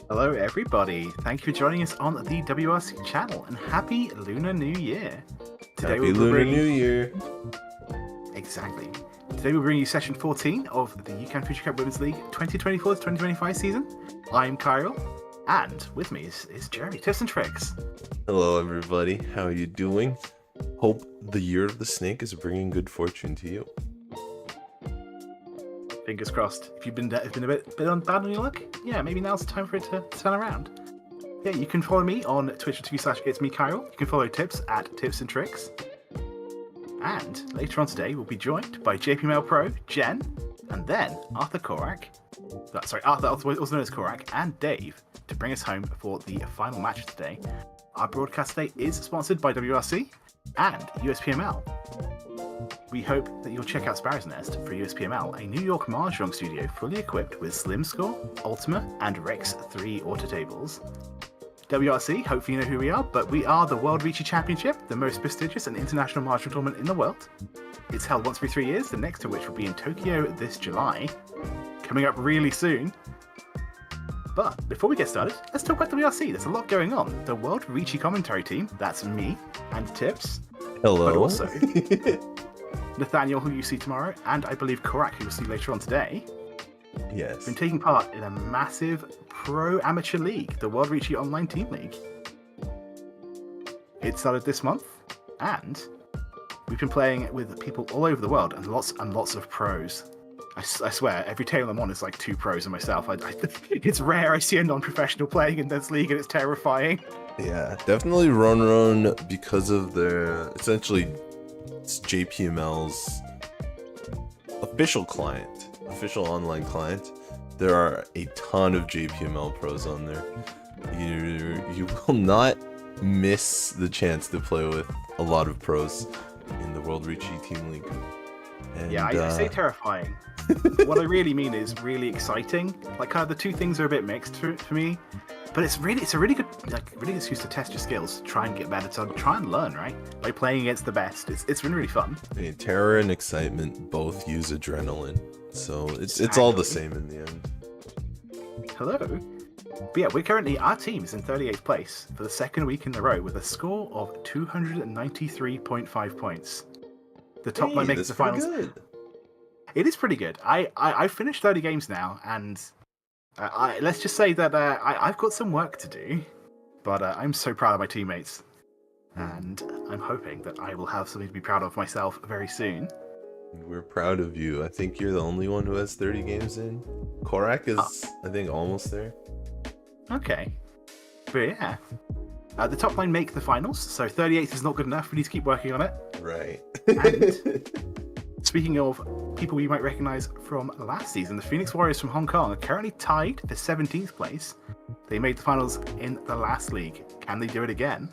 Hello, everybody. Thank you for joining us on the WRC channel, and happy Lunar New Year. Happy Lunar New Year. Exactly. Today we'll bring you session 14 of the Yukan Fuji Women's League 2024-2025 season. I'm Kyle, and with me is Jeremy, Tipzntrix. Hello, everybody. How are you doing? Hope the year of the snake is bringing good fortune to you. Fingers crossed. If you've been a bit bad on your luck, yeah, maybe now's the time for it to turn around. Yeah, you can follow me on Twitch.tv/itsmechiral. You can follow Tips at Tipzntrix. And later on today, we'll be joined by JPML Pro, Jenn, and then Arthur, also known as Corak, and Dave, to bring us home for the final match of today. Our broadcast today is sponsored by WRC and USPML. We hope that you'll check out Sparrow's Nest for USPML, a New York Mahjong studio fully equipped with Slim Score, Ultima, and Rex 3 auto tables. WRC, hopefully you know who we are, but we are the World Riichi Championship, the most prestigious and international Mahjong tournament in the world. It's held once every 3 years, the next of which will be in Tokyo this July, coming up really soon. But before we get started, let's talk about WRC. There's a lot going on. The World Riichi commentary team, that's me and Tips. Hello. But also Nathaniel, who you see tomorrow, and I believe Corak, who you'll see later on today. Yes. Been taking part in a massive pro-amateur league, the World Riichi Online Team League. It started this month, and we've been playing with people all over the world, and lots of pros. I swear, every table I'm on is like 2 pros and myself. It's rare I see a non-professional playing in this league, and it's terrifying. Yeah, definitely run because of their essentially it's JPML's official online client. There are a ton of JPML pros on there. You will not miss the chance to play with a lot of pros in the World Riichi Team League. And, yeah, I say terrifying. What I really mean is really exciting. Like, kind of the two things are a bit mixed for me. But it's a really good excuse to test your skills, try and get better, try and learn, right? By playing against the best. It's been really fun. I mean, terror and excitement both use adrenaline, so it's all the same in the end. Hello. But yeah, our team is in 38th place for the second week in a row with a score of 293.5 points. The top line makes the finals. Good. It is pretty good. I've finished 30 games now, and let's just say that I've got some work to do, but I'm so proud of my teammates, and I'm hoping that I will have something to be proud of myself very soon. We're proud of you. I think you're the only one who has 30 games in. Corak is, I think, almost there. Okay. But yeah. The top line make the finals, so 38th is not good enough. We need to keep working on it. Right. And speaking of people you might recognize from last season, the Phoenix Warriors from Hong Kong are currently tied for 17th place. They made the finals in the last league. Can they do it again?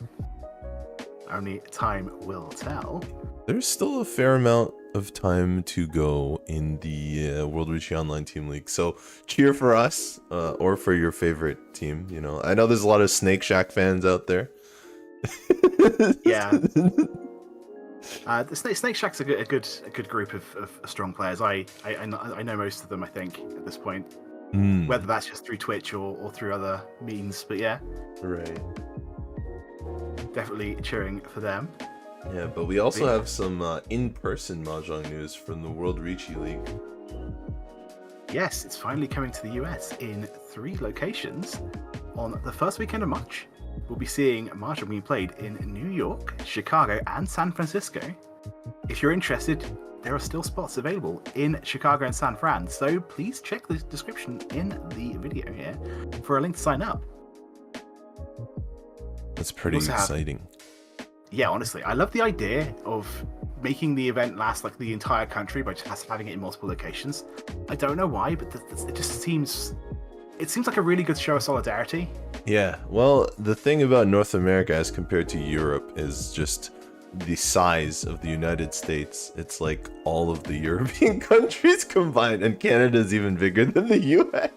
Only time will tell. There's still a fair amount of time to go in the World Riichi Online Team League, so cheer for us or for your favorite team. You know, I know there's a lot of Snake Shack fans out there. Yeah. The Snake Shack's a good group of strong players. I know most of them, I think, at this point. Whether that's just through Twitch or through other means, but yeah. Right. Definitely cheering for them. Yeah, but we also have some in-person Mahjong news from the World Riichi League. Yes, it's finally coming to the US in 3 locations. On the first weekend of March, we'll be seeing Mahjong being played in New York, Chicago, and San Francisco. If you're interested, there are still spots available in Chicago and San Fran, so please check the description in the video here for a link to sign up. That's pretty exciting. Yeah, honestly, I love the idea of making the event last like the entire country by just having it in multiple locations. I don't know why, but it just seems like a really good show of solidarity. Yeah, well, the thing about North America as compared to Europe is just the size of the United States. It's like all of the European countries combined, and Canada's even bigger than the US.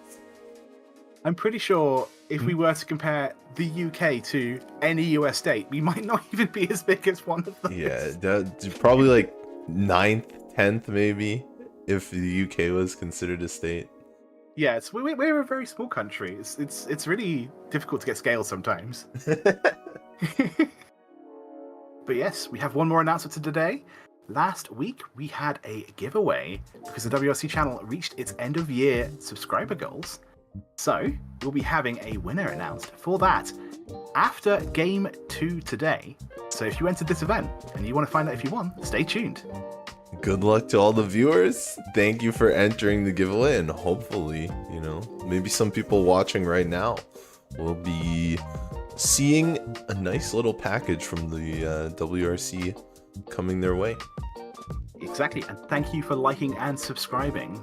I'm pretty sure if we were to compare the UK to any US state, we might not even be as big as one of them. Yeah, that's probably like 9th, 10th maybe, if the UK was considered a state. Yeah, we're a very small country. It's really difficult to get scale sometimes. But yes, we have one more announcement to today. Last week we had a giveaway because the WRC channel reached its end of year subscriber goals. So we'll be having a winner announced for that after game 2 today. So if you entered this event and you want to find out if you won, stay tuned. Good luck to all the viewers. Thank you for entering the giveaway, and hopefully, you know, maybe some people watching right now will be seeing a nice little package from the WRC coming their way. Exactly, and thank you for liking and subscribing.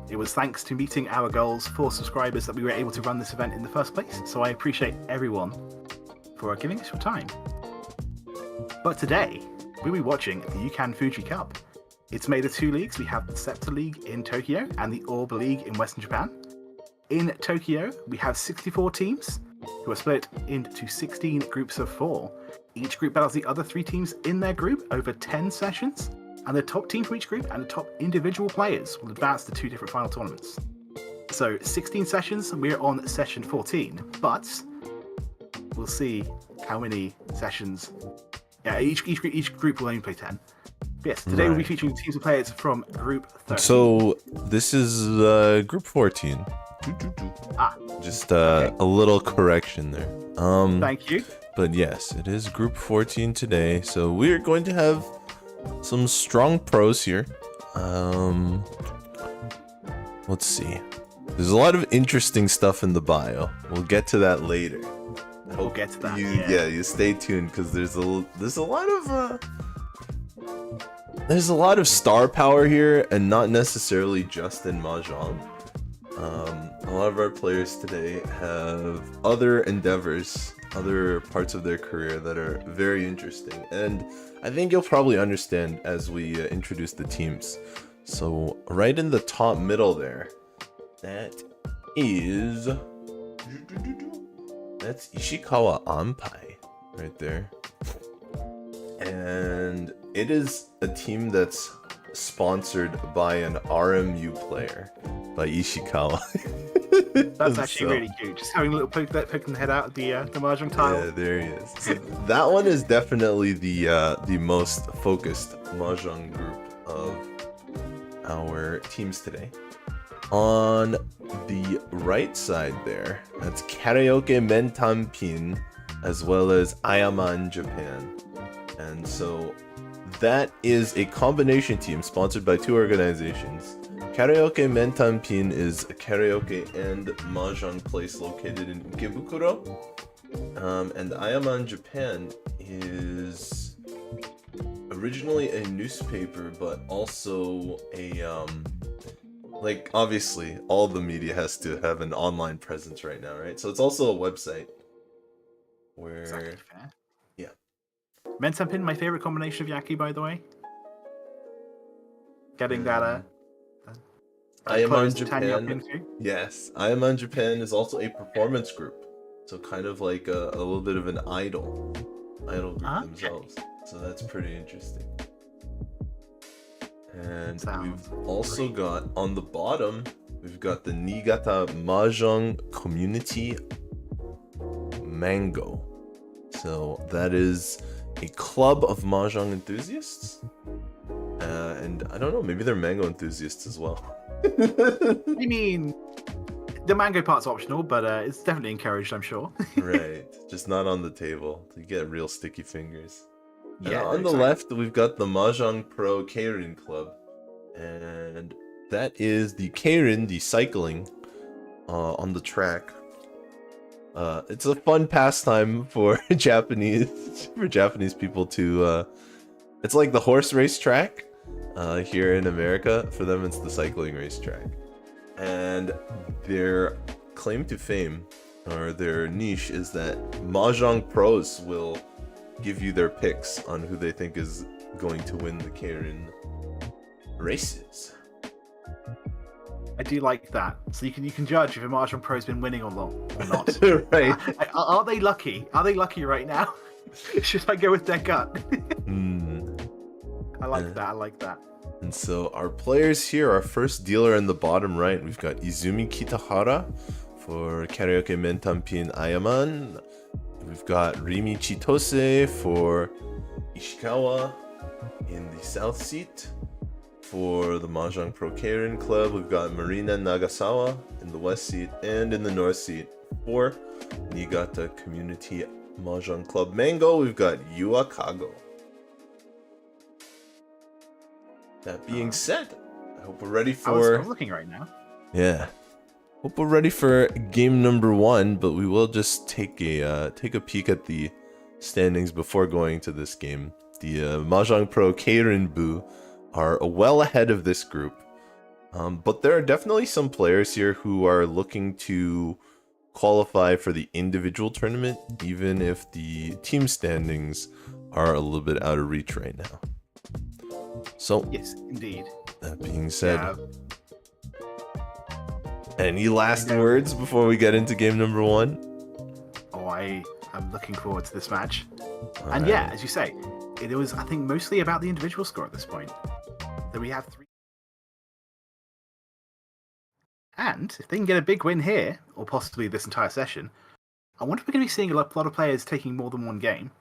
It was thanks to meeting our goals for subscribers that we were able to run this event in the first place, so I appreciate everyone for giving us your time. But today, we'll be watching the Yukan Fuji Cup. It's made of 2 leagues. We have the Scepter League in Tokyo and the Orb League in Western Japan. In Tokyo, we have 64 teams who are split into 16 groups of 4. Each group battles the other 3 teams in their group over 10 sessions, and the top team from each group and the top individual players will advance to 2 different final tournaments. So 16 sessions, we're on session 14, but we'll see how many sessions. Yeah, each group will only play 10. Yes, today we'll be featuring teams of players from Group 13. So this is Group 14. Just a little correction there. Thank you. But yes, it is Group 14 today. So we are going to have some strong pros here. Let's see. There's a lot of interesting stuff in the bio. We'll get to that later. We'll get to that. You stay tuned because there's a lot of star power here, and not necessarily just in Mahjong. A lot of our players today have other endeavors, other parts of their career that are very interesting, and I think you'll probably understand as we introduce the teams. So right in the top middle there, that's Ishikawa Anpai right there. And it is a team that's sponsored by an RMU player, by Ishikawa. That's actually really cute. Just having a little poking the head out of the Mahjong tile. Yeah, there he is. So that one is definitely the most focused Mahjong group of our teams today. On the right side there, that's Karaoke Mentanpin, as well as Ayaman Japan. And so that is a combination team sponsored by 2 organizations. Karaoke Mentanpin is a karaoke and mahjong place located in Ikebukuro. And Ayaman Japan is originally a newspaper, but also a like, obviously all the media has to have an online presence right now, right? So it's also a website where Exactly fair. Yeah. Mentanpin, my favorite combination of Yaki, by the way. Getting that Ayaman Japan. Yes, Ayaman Japan is also a performance group, so kind of like a little bit of an idol group themselves. So that's pretty interesting. And we've also got on the bottom, we've got the Niigata Mahjong Community Mango. So that is a club of Mahjong enthusiasts. And I don't know, maybe they're mango enthusiasts as well. I mean, the mango part's optional, but it's definitely encouraged, I'm sure. Right, just not on the table. You get real sticky fingers. Yeah. On the left, we've got the Mahjong Pro Keirin Club, and that is the Keirin, the cycling on the track. It's a fun pastime for Japanese people to. It's like the horse race track here in America. For them, it's the cycling race track, and their claim to fame or their niche is that Mahjong pros will give you their picks on who they think is going to win the Keirin races. I do like that. So you can judge if a Mahjong pro's been winning or not. Right. Are they lucky? Are they lucky right now? Should I go with their gut? Mm. I like that. And so our players here, our first dealer in the bottom right, we've got Izumi Kitahara for Karaoke Mentanpin Ayaman. We've got Rimi Chitose for Ishikawa in the south seat. For the Mahjong Pro Keirin Club, we've got Marina Nagasawa in the west seat, and in the north seat for Niigata Community Mahjong Club Mango, we've got Kago. That being said, I hope we're ready for... I was looking right now. Yeah. Hope we're ready for game number 1, but we will just take a peek at the standings before going to this game. The Mahjong Pro Keirin Bu are well ahead of this group. But there are definitely some players here who are looking to qualify for the individual tournament, even if the team standings are a little bit out of reach right now. So, yes, indeed. That being said, any last words before we get into game number 1? Oh, I am looking forward to this match. And yeah, as you say, it was, I think, mostly about the individual score at this point. That we have 3. And if they can get a big win here, or possibly this entire session, I wonder if we're going to be seeing a lot of players taking more than one game.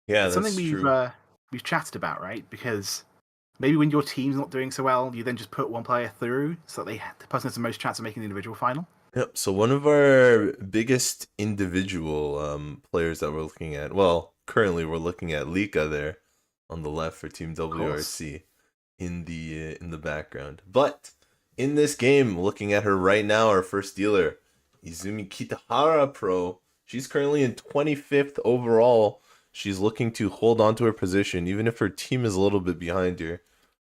Yeah, it's that's something true. We've chatted about, right? Because maybe when your team's not doing so well, you then just put one player through so that the person has the most chance of making the individual final. Yep, so one of our biggest individual players that we're looking at, well, currently we're looking at Lika there on the left for Team WRC in the background. But in this game, looking at her right now, our first dealer, Izumi Kitahara Pro, she's currently in 25th overall. She's looking to hold on to her position, even if her team is a little bit behind her.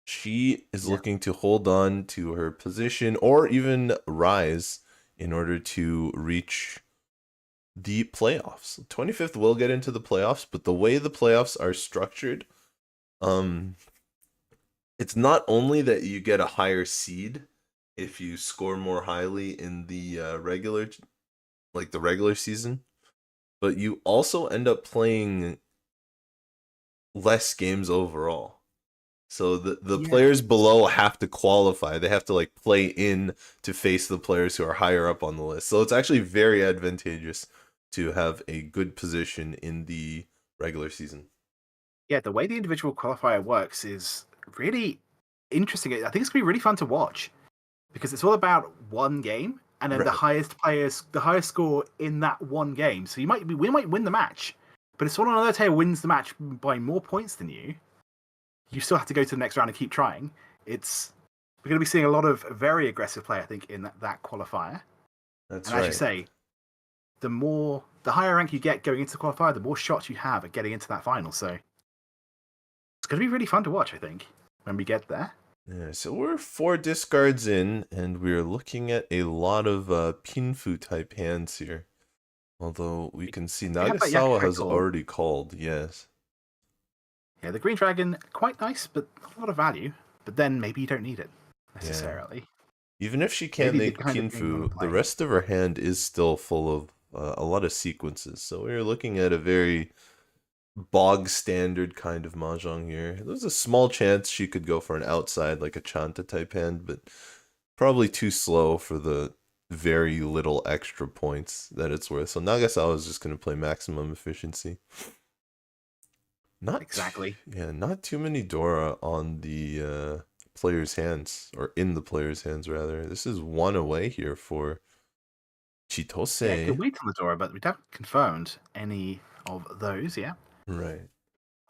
She is looking to hold on to her position or even rise in order to reach the playoffs. 25th will get into the playoffs, but the way the playoffs are structured, it's not only that you get a higher seed if you score more highly in the regular season, but you also end up playing less games overall. So the players below have to qualify. They have to like play in to face the players who are higher up on the list. So it's actually very advantageous to have a good position in the regular season. Yeah, the way the individual qualifier works is really interesting. I think it's going to be really fun to watch because it's all about one game and then the highest score in that one game. So we might win the match, but if someone on the other tail wins the match by more points than you still have to go to the next round and keep trying. We're going to be seeing a lot of very aggressive play, I think, in that qualifier. That's right. As you say, the higher rank you get going into the qualifier, the more shots you have at getting into that final. So it's going to be really fun to watch, I think, when we get there. Yeah, so we're 4 discards in, and we're looking at a lot of Pinfu type hands here. Although we can see Nagasawa has already called, yes. Yeah, the green dragon, quite nice, but a lot of value. But then maybe you don't need it, necessarily. Yeah. Even if she can't make Pinfu, the rest of her hand is still full of a lot of sequences. So we're looking at a very bog standard kind of Mahjong here. There's a small chance she could go for an outside, like a Chanta type hand, but probably too slow for the very little extra points that it's worth. So Nagasawa is just going to play maximum efficiency. Not exactly. Not too many Dora on the player's hands, or in the player's hands rather. This is 1 away here for Chitose. Yeah, you can wait on the Dora, but we haven't confirmed any of those yet. Right.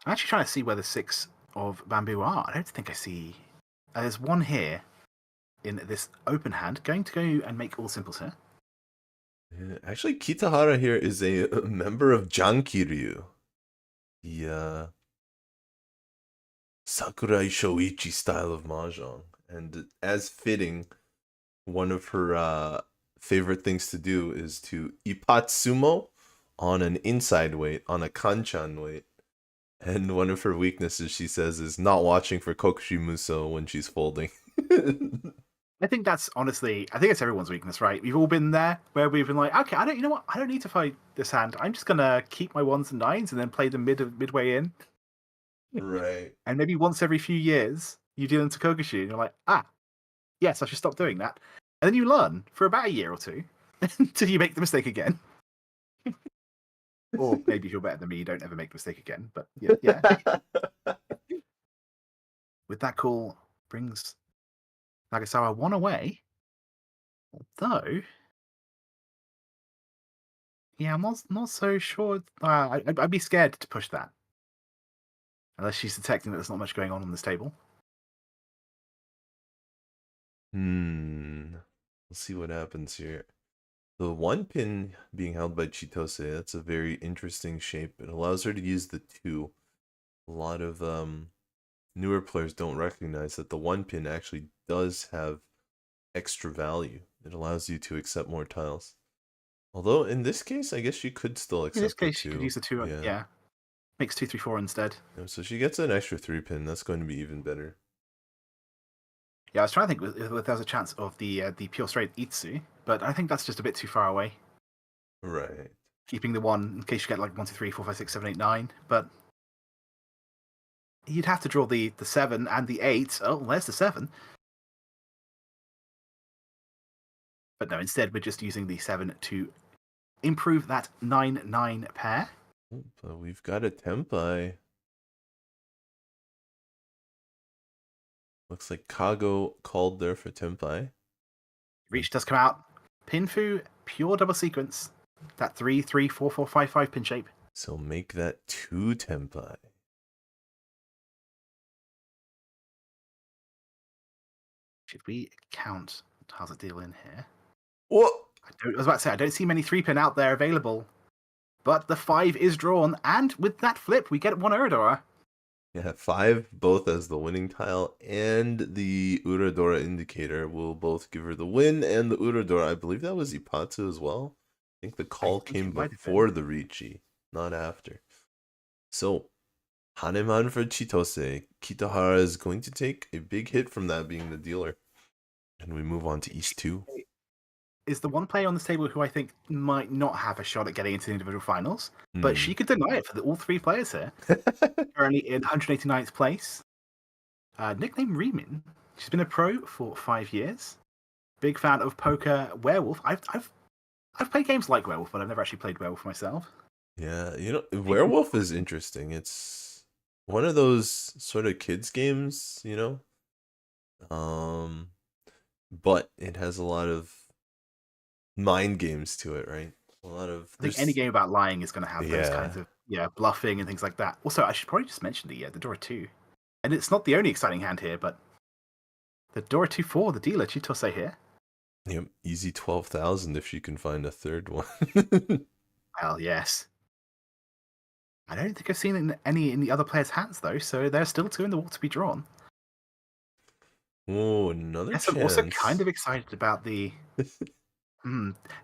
I'm actually trying to see where the 6 of bamboo are. I don't think I see. There's 1 here in this open hand. Going to go and make all simples here. Yeah, actually, Kitahara here is a member of Jankiryu. The Sakurai Shoichi style of Mahjong. And as fitting, one of her favorite things to do is to ipatsumo on an inside weight, on a kanchan weight. And one of her weaknesses, she says, is not watching for kokushi muso when she's folding. I think that's honestly, I think it's everyone's weakness, right? We've all been there where we've been like, okay, I don't need to fight this hand. I'm just gonna keep my 1s and 9s and then play them midway in. Right. And maybe once every few years, you deal into Kogushi, and you're like, yes, I should stop doing that. And then you learn for about a year or two until you make the mistake again. Or maybe if you're better than me, you don't ever make the mistake again. But yeah. With that call, brings Nagasawa one away. Although, yeah, I'm not so sure. I'd be scared to push that. Unless she's detecting that there's not much going on this table. We'll see what happens here. The one pin being held by Chitose, that's a very interesting shape. It allows her to use the two. A lot of newer players don't recognize that the one pin actually does have extra value. It allows you to accept more tiles. Although in this case, I guess she could still accept In this case, the she two. could use the two. Yeah. Makes 2, 3, 4 instead. Yeah, so she gets an extra 3 pin. That's going to be even better. Yeah, I was trying to think if there's a chance of the pure straight Itsu, but I think that's just a bit too far away. Right. Keeping the one in case you get like 1, 2, 3, 4, 5, 6, 7, 8, 9, but you'd have to draw the 7 and the 8. Oh, there's the 7. But no, instead we're just using the 7 to improve that 9-9 pair. But we've got a Tempai. Looks like Kago called there for Tempai. Reach does come out. Pinfu, pure double sequence. That 3, 3, 4, 4, 5, 5 pin shape. So make that 2 Tempai. Should we count tiles that deal in here? What? I was about to say, I don't see many 3 pin out there available. But the 5 is drawn, and with that flip, we get 1 Uradora. Yeah, 5 both as the winning tile, and the Uradora indicator will both give her the win and the Uradora. I believe that was Ipatsu as well. I think the call came before the Riichi, not after. So, Haneman for Chitose. Kitahara is going to take a big hit from that being the dealer. And we move on to East 2. Is the one player on this table who I think might not have a shot at getting into the individual finals, but she could deny it for all 3 players here. Currently in 189th place. Nickname Rimi. She's been a pro for 5 years. Big fan of poker Werewolf. I've played games like Werewolf, but I've never actually played Werewolf myself. Yeah, Werewolf is interesting. It's one of those sort of kids games, but it has a lot of mind games to it, right? I think any game about lying is going to have those kinds of bluffing and things like that. Also, I should probably just mention the Dora 2. And it's not the only exciting hand here, but the Dora 2-4, the dealer, Chitose here. Yep, easy 12,000 if she can find a third one. Well, yes. I don't think I've seen any in the other players' hands, though, so there's still 2 in the wall to be drawn. Oh, another chance. I'm also kind of excited about the...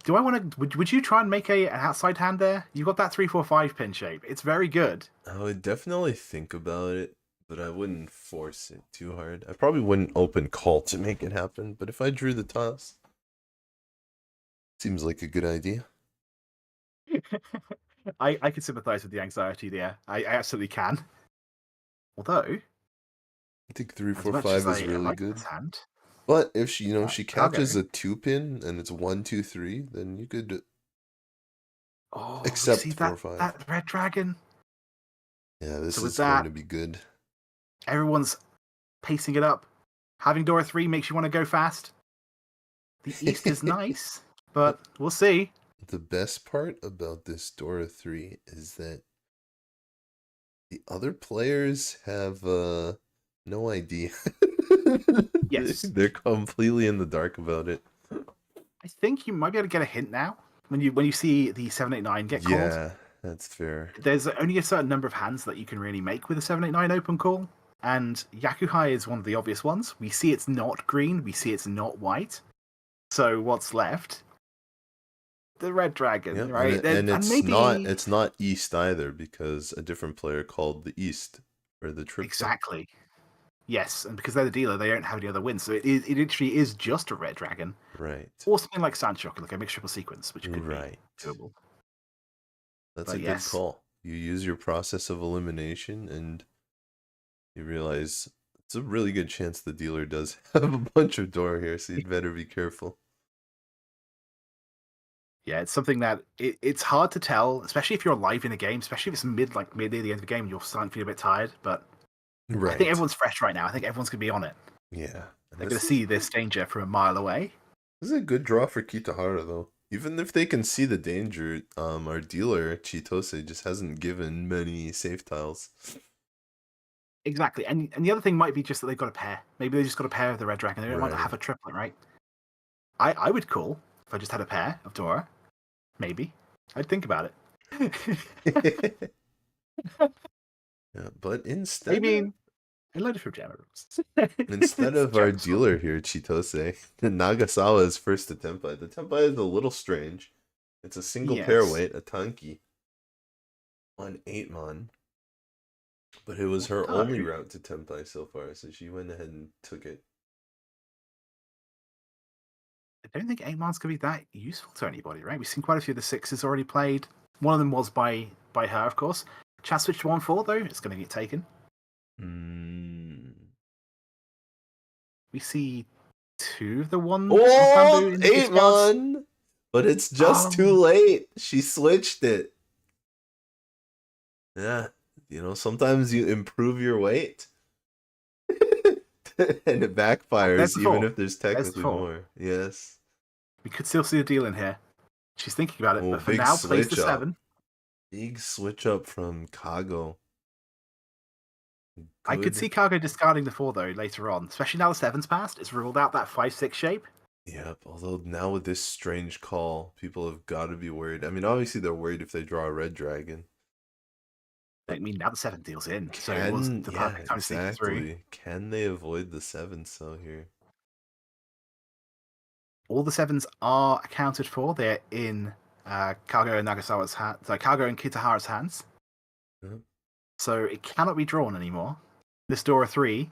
Do I want to... Would you try and make an outside hand there? You've got that 3-4-5 pin shape. It's very good. I would definitely think about it, but I wouldn't force it too hard. I probably wouldn't open call to make it happen, but if I drew the tiles, seems like a good idea. I can sympathize with the anxiety there. I absolutely can. Although... I think 3-4-5 is really good. Hand, but if she, she catches a 2 pin and it's 1, 2, 3, then you could accept 4-5. That red dragon. Yeah, this is going to be good. Everyone's pacing it up. Having Dora 3 makes you want to go fast. The East is nice, but we'll see. The best part about this Dora 3 is that the other players have no idea. Yes. They're completely in the dark about it. I think you might be able to get a hint now when you see the 7-8-9 get called. Yeah, that's fair. There's only a certain number of hands that you can really make with a 7-8-9 open call, and Yakuhai is one of the obvious ones. We see it's not green, we see it's not white. So what's left? The red dragon, right? And it's not East either, because a different player called the East or the triple. Exactly. Yes, and because they're the dealer, they don't have any other wins. So it literally is just a red dragon. Right. Or something like Sandshock, like a mixed triple sequence, which could be doable. That's a good call. You use your process of elimination and you realize It's a really good chance the dealer does have a bunch of door here, so you'd better be careful. Yeah, it's something that it's hard to tell, especially if you're live in a game, especially if it's mid near the end of the game and you're starting to feel a bit tired. But I think Right. everyone's fresh right now. I think everyone's going to be on it. Yeah. And They're going to see this danger from a mile away. this is a good draw for Kitahara, though. Even if they can see the danger, our dealer, Chitose, just hasn't given many safe tiles. Exactly. And the other thing might be just that they've got a pair. Maybe they just got a pair of the red dragon. They might not Right. have a triplet, right? I would call if I just had a pair of Dora. Maybe. I'd think about it. Yeah, but I instead mean, I learned it from generals. of our dealer here, Chitose, Nagasawa is first to Tenpai. The Tenpai is a little strange. It's a single pair Yes. weight, a Tanki, on 8-mon. But it was her Oh. only route to Tenpai so far, so she went ahead and took it. I don't think Ayaman's going to be that useful to anybody, right? We've seen quite a few of the sixes already played. One of them was by her, of course. Chat switch to 1-4, though. It's going to get taken. We see 2 of the one. Oh, in the 8-mon! But it's just too late. She switched it. Yeah, sometimes you improve your weight. And it backfires even if there's technically more. Yes. We could still see a deal in here. She's thinking about it, but for big now, plays the switch up. 7. Big switch up from Kago. I could see Kago discarding the 4, though, later on. Especially now the 7's passed. It's ruled out that 5-6 shape. Yep, although now with this strange call, people have got to be worried. I mean, obviously they're worried if they draw a red dragon. I mean, now the 7 deals in, so it was the perfect time to sneak through. Can they avoid the 7 so here? All the 7s are accounted for. They're in Kago and Nagasawa's hands. So Kago and Kitahara's hands. Yep. So it cannot be drawn anymore. This Dora 3.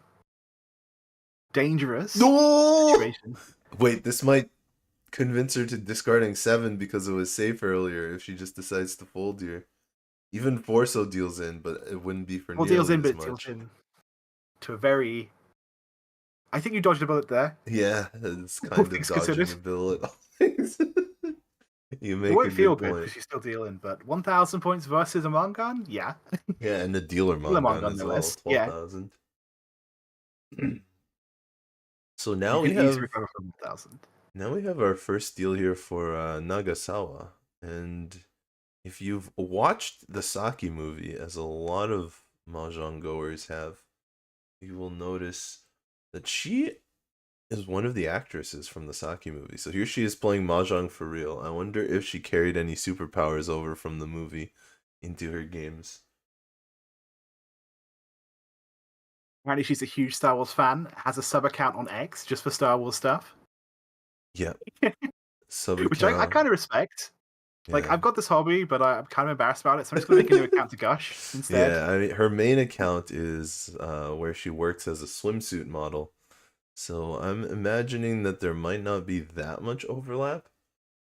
Dangerous. No! Situation. Wait, this might convince her to discarding 7 because it was safe earlier if she just decides to fold here. Even Forso deals in, but it wouldn't be for nearly deals in, as but much. deals in to a very... I think you dodged a bullet there. Yeah, it's kind of dodging a bullet. You make it won't feel good because you still dealing, but 1,000 points versus a Mongon? Yeah. Yeah, and the dealer Mongon as well, 12,000. Yeah. So now we have... Now we have our first deal here for Nagasawa, and if you've watched the Saki movie, as a lot of Mahjong goers have, you will notice that she is one of the actresses from the Saki movie. So here she is playing Mahjong for real. I wonder if she carried any superpowers over from the movie into her games. Apparently she's a huge Star Wars fan, has a sub account on X just for Star Wars stuff. Yeah. Which I kind of respect. Yeah. Like, I've got this hobby, but I'm kind of embarrassed about it, so I'm just going to make a new account to gush instead. Yeah, I mean, her main account is where she works as a swimsuit model. So I'm imagining that there might not be that much overlap.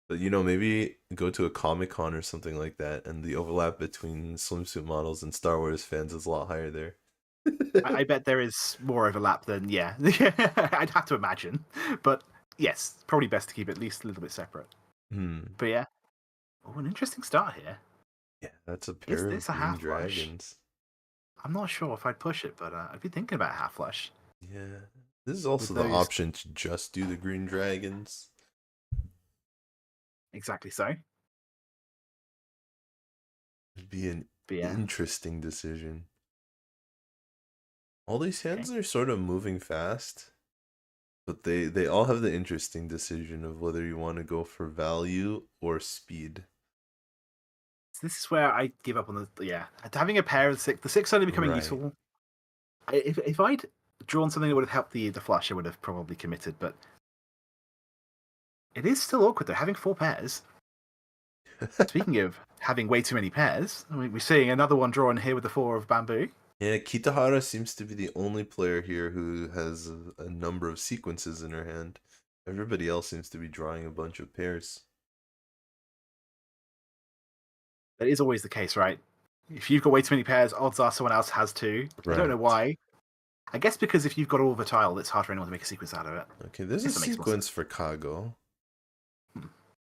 But, maybe go to a Comic-Con or something like that, and the overlap between swimsuit models and Star Wars fans is a lot higher there. I bet there is more overlap than, yeah. I'd have to imagine. But, yes, probably best to keep it at least a little bit separate. But, yeah. Oh, an interesting start here. Yeah, that's a pair of green dragons. I'm not sure if I'd push it, but I'd be thinking about half flush. Yeah. This is also the option to just do the green dragons. Exactly so. It'd be an interesting decision. All these hands are sort of moving fast, but they all have the interesting decision of whether you want to go for value or speed. So this is where I give up on having a pair of the 6 only becoming useful. If I'd drawn something that would have helped the flush, I would have probably committed, but it is still awkward though, having 4 pairs. Speaking of having way too many pairs, I mean, we're seeing another one drawn here with the 4 of bamboo. Yeah, Kitahara seems to be the only player here who has a number of sequences in her hand. Everybody else seems to be drawing a bunch of pairs. That is always the case, right? If you've got way too many pairs, odds are someone else has too. Right. I don't know why. I guess because if you've got all the tile, it's hard for anyone to make a sequence out of it. Okay, there's a sequence for Kago.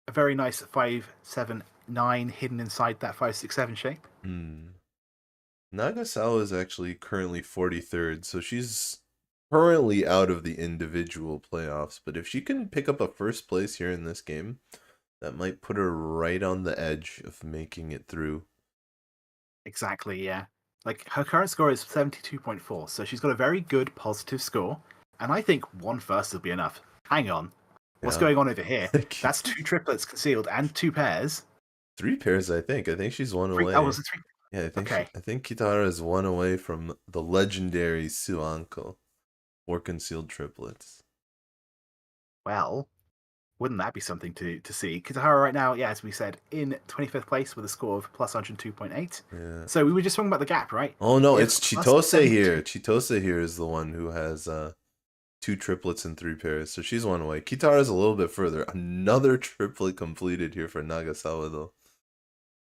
A very nice 5-7-9 hidden inside that 5-6-7 shape. Nagasawa is actually currently 43rd, so she's currently out of the individual playoffs. But if she can pick up a first place here in this game, that might put her right on the edge of making it through. Exactly, yeah. Like, her current score is 72.4, so she's got a very good positive score. And I think one first will be enough. Hang on. What's going on over here? That's 2 triplets concealed and 2 pairs. 3 pairs, I think. I think she's 1 away. Oh, was it 3? Yeah, I think Kitahara is 1 away from the legendary Suanko. 4 concealed triplets. Well, wouldn't that be something to see? Kitahara right now, yeah, as we said, in 25th place with a score of plus 102.8. Yeah. So we were just talking about the gap, right? Oh no, it's Chitose here. Chitose here is the one who has 2 triplets and 3 pairs. So she's 1 away. Kitahara is a little bit further. Another triplet completed here for Nagasawa though.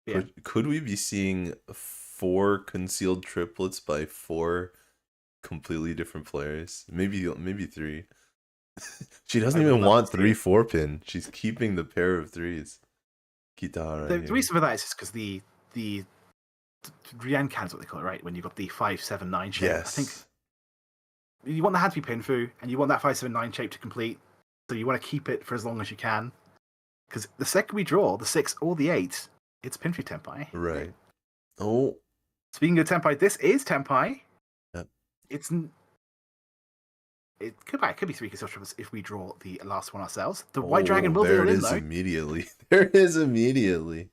Yeah. Could we be seeing 4 concealed triplets by 4 completely different players? Maybe 3. She doesn't even want 3 4-pin. She's keeping the pair of 3s. Kitahara. The reason for that is just because the Riankan is what they call it, right? When you've got the 5-7-9 shape. Yes. I think you want the hand to be pinfu, and you want that 5-7-9 shape to complete. So you want to keep it for as long as you can. Because the second we draw the 6 or the 8, it's pinfu Tenpai. Right. Oh. Speaking of Tenpai, this is Tenpai. Yep. It could be 3 concealed triplets if we draw the last one ourselves. The White Dragon will deal in, though. Immediately. There it is immediately.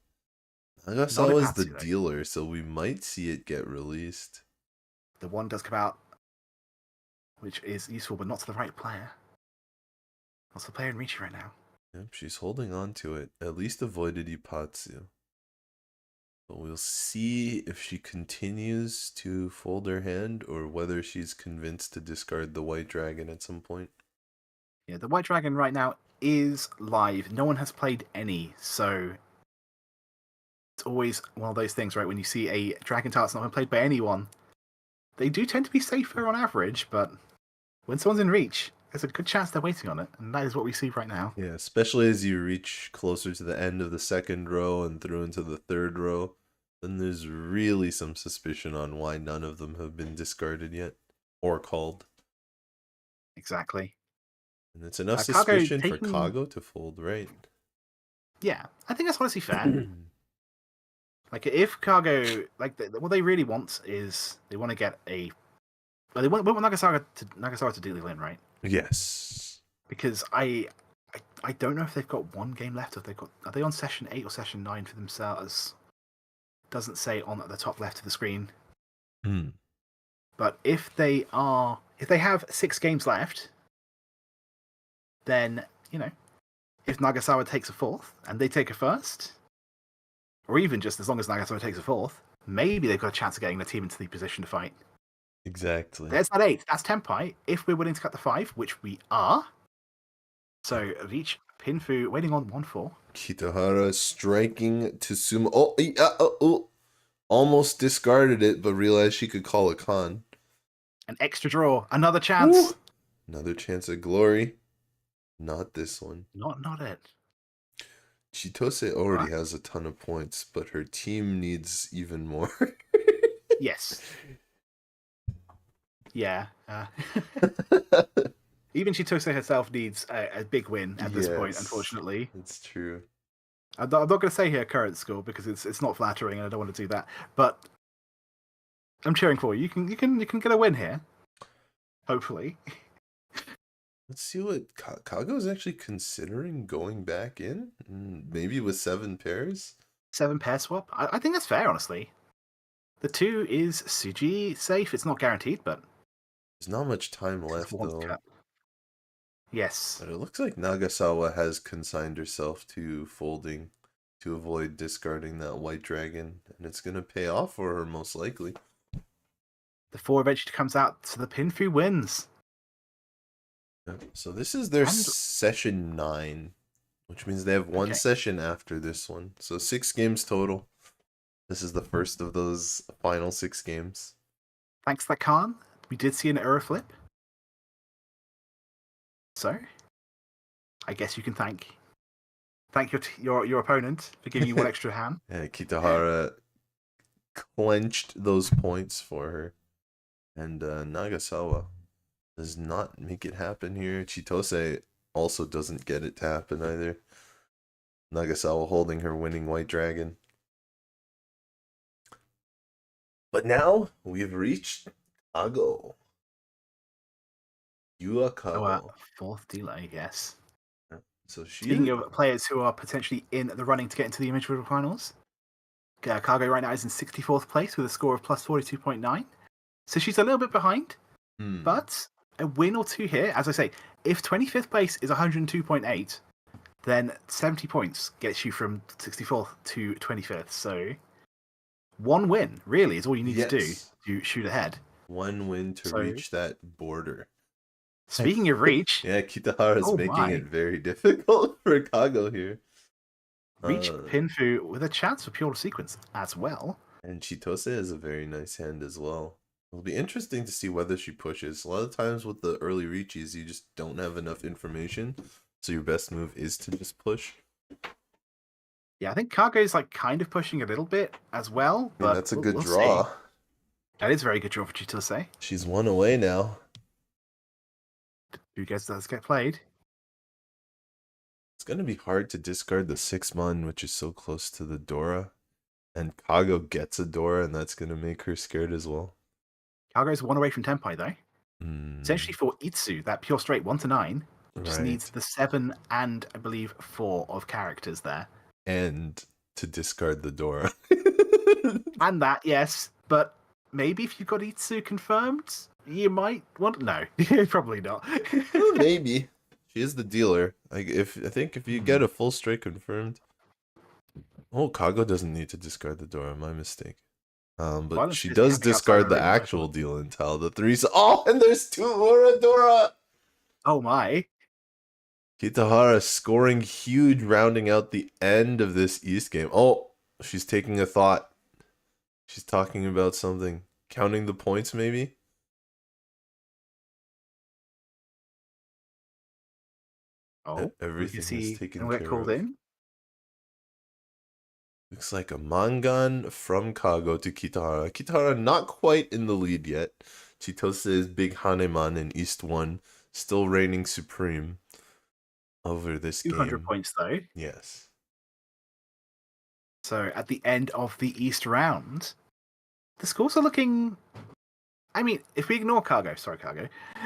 Nagasawa is the dealer, so we might see it get released. The 1 does come out, which is useful, but not to the right player. What's the player in Riichi right now? Yep, she's holding on to it. At least avoided Ipatsu. But we'll see if she continues to fold her hand or whether she's convinced to discard the White Dragon at some point. Yeah, the White Dragon right now is live. No one has played any, so it's always one of those things, right? When you see a Dragon tile that's not been played by anyone, they do tend to be safer on average, but when someone's in reach, there's a good chance they're waiting on it, and that is what we see right now. Yeah, especially as you reach closer to the end of the 2nd row and through into the 3rd row, then there's really some suspicion on why none of them have been discarded yet or called. Exactly. And it's enough suspicion for Kago to fold, right? Yeah, I think that's honestly fair. Like, if Kago, like, what they really want is they want to get a. Well, they want Nagasawa to deal in, right? Yes. Because I don't know if they've got 1 game left. Are they on session 8 or session 9 for themselves? Doesn't say on the top left of the screen. But if they have 6 games left, then, you know, if Nagasawa takes a 4th and they take a 1st, or even just as long as Nagasawa takes a 4th, maybe they've got a chance of getting the team into the position to fight. Exactly. There's that 8. That's Tenpai. If we're willing to cut the 5, which we are. So, Riichi, Pinfu, waiting on 1-4. Kitahara striking to sumo. Oh, almost discarded it, but realized she could call a con. An extra draw. Another chance. Ooh. Another chance of glory. Not this one. Not it. Chitose already has a ton of points, but her team needs even more. Yes. Yeah. Even Chitose herself needs a big win at this point, unfortunately. It's true. I'm not going to say her current score because it's not flattering and I don't want to do that. But I'm cheering for you. You can get a win here. Hopefully. Let's see what Kago is actually considering going back in. Maybe with 7 pairs. 7 pair swap. I think that's fair, honestly. The 2 is Suji safe. It's not guaranteed, but there's not much time left though. Cut. Yes. But it looks like Nagasawa has consigned herself to folding to avoid discarding that White Dragon, and it's going to pay off for her most likely. The 4 eventually comes out, so the Pinfu wins. So this is their session 9, which means they have 1 session after this one. So 6 games total. This is the first of those final 6 games. Thanks, that Khan. we did see an error flip. So, I guess you can thank your opponent for giving you one extra hand. Yeah, Kitahara clenched those points for her. And Nagasawa does not make it happen here. Chitose also doesn't get it to happen either. Nagasawa holding her winning white dragon. But now we've reached Kago. Kago. Fourth dealer, I guess. So Speaking of players who are potentially in the running to get into the individual finals, Kago right now is in 64th place with a score of plus 42.9. So she's a little bit behind, but a win or two here. As I say, if 25th place is 102.8, then 70 points gets you from 64th to 25th. So one win, really, is all you need to do to shoot ahead. One win to reach that border. Speaking of reach... yeah, Kitahara is making it very difficult for Kago here. Reach Pinfu with a chance for pure sequence as well. And Chitose has a very nice hand as well. It'll be interesting to see whether she pushes. A lot of times with the early reaches, you just don't have enough information. So your best move is to just push. Yeah, I think Kago's like kind of pushing a little bit as well. But that's a good draw. See. That is a very good draw for Chitose. She's one away now. Who gets does get played? It's going to be hard to discard the 6-mon, which is so close to the Dora. And Kago gets a Dora, and that's going to make her scared as well. Kago's one away from Tenpai, though. Essentially for Itsu, that pure straight 1 to 9, just needs the 7 and, I believe, 4 of characters there. And to discard the Dora. And that, yes. But maybe if you've got Itsu confirmed, you might want... No, probably not. Maybe. She is the dealer. I think if you get a full straight confirmed... Oh, Kago doesn't need to discard the Dora. My mistake. But she does discard the actual deal intel. The 3... Oh, and there's 2 more Dora! Oh my. Kitahara scoring huge, rounding out the end of this East game. Oh, she's taking a thought. She's talking about something. Counting the points, maybe? Oh, everything is taken care of. In? Looks like a Mangan from Kago to Kitahara. Kitahara not quite in the lead yet. Chitose's big Haneman in East 1 still reigning supreme over this 200 game. points though. Yes. So at the end of the East round, the scores are looking... I mean, if we ignore Kago,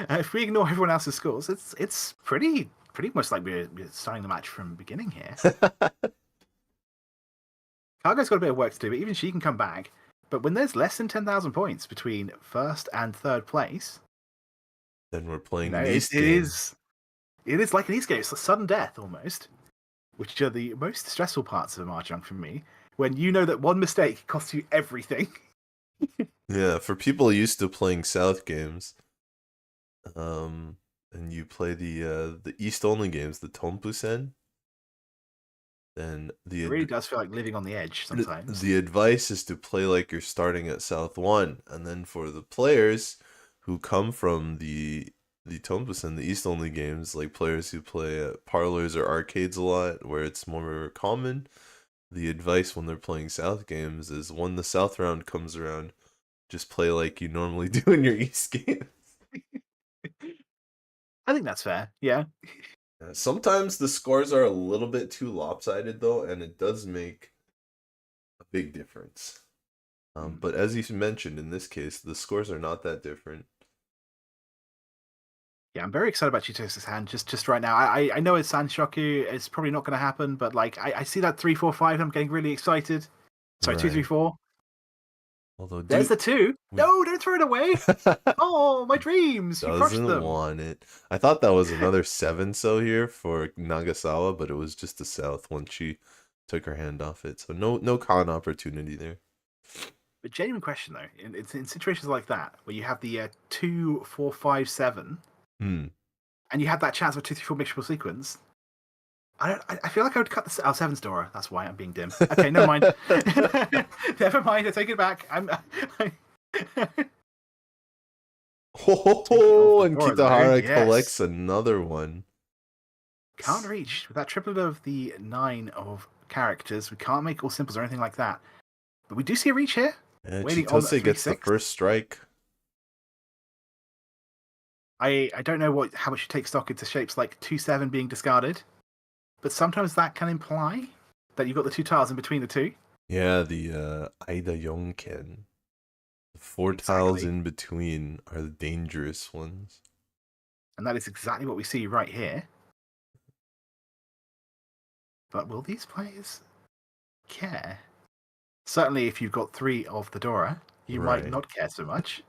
if we ignore everyone else's scores, it's pretty much like we're starting the match from the beginning here. Kago's got a bit of work to do, but even she can come back. But when there's less than 10,000 points between first and third place, then we're playing it is like an East game. It's a sudden death almost, which are the most stressful parts of a Mahjong for me. When you know that one mistake costs you everything. Yeah, for people used to playing South games, and you play the East only games, the Tompusen. Then it really does feel like living on the edge sometimes. The advice is to play like you're starting at South 1. And then for the players who come from the Tompusen, the East only games, like players who play at parlors or arcades a lot, where it's more common, the advice when they're playing South games is when the South round comes around, just play like you normally do in your East games. I think that's fair, yeah. Sometimes the scores are a little bit too lopsided, though, and it does make a big difference. But as you mentioned, in this case, the scores are not that different. Yeah, I'm very excited about Chitose's hand just right now. I know it's Sanshoku. It's probably not going to happen, but like I see that 3-4-5. I'm getting really excited. Sorry, 2-3-4. Although there's the 2. No, don't throw it away. Oh, my dreams. You crushed them. Doesn't want it. I thought that was another 7-so here for Nagasawa, but it was just the South when she took her hand off it. So no con opportunity there. But genuine question though, in situations like that where you have the 2-4-5-7, and you have that chance of 2-3-4 mixable sequence. I feel like I would cut the 7's Dora. That's why I'm being dim. Okay, never mind. Never mind. I take it back. Oh, and Door, though. Kitahara Yes. collects another one. Can't reach with that triplet of the 9 of characters. We can't make all simples or anything like that. But we do see a reach here. And Waiting on Chitose gets the 3-6. first strike. I don't know how much you take stock into shapes like 2-7 being discarded, but sometimes that can imply that you've got the 2 tiles in between the two. Yeah, the Aida Yonken. The 4 tiles in between are the dangerous ones. And that is exactly what we see right here. But will these players care? Certainly, if you've got 3 of the Dora, you might not care so much.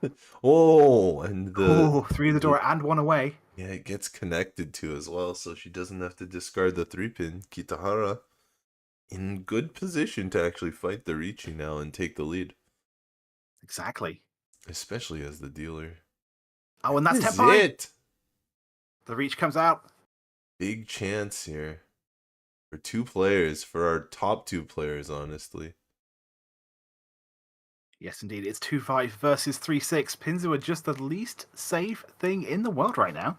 Oh, and 3 of the Dora and 1 away. Yeah, it gets connected to as well, so she doesn't have to discard the 3-pin. Kitahara in good position to actually fight the Riichi now and take the lead. Exactly. Especially as the dealer. Oh, and that's it. The reach comes out. Big chance here for 2 players, for our top 2 players, honestly. Yes, indeed. It's 2-5 versus 3-6. Pinzu are just the least safe thing in the world right now.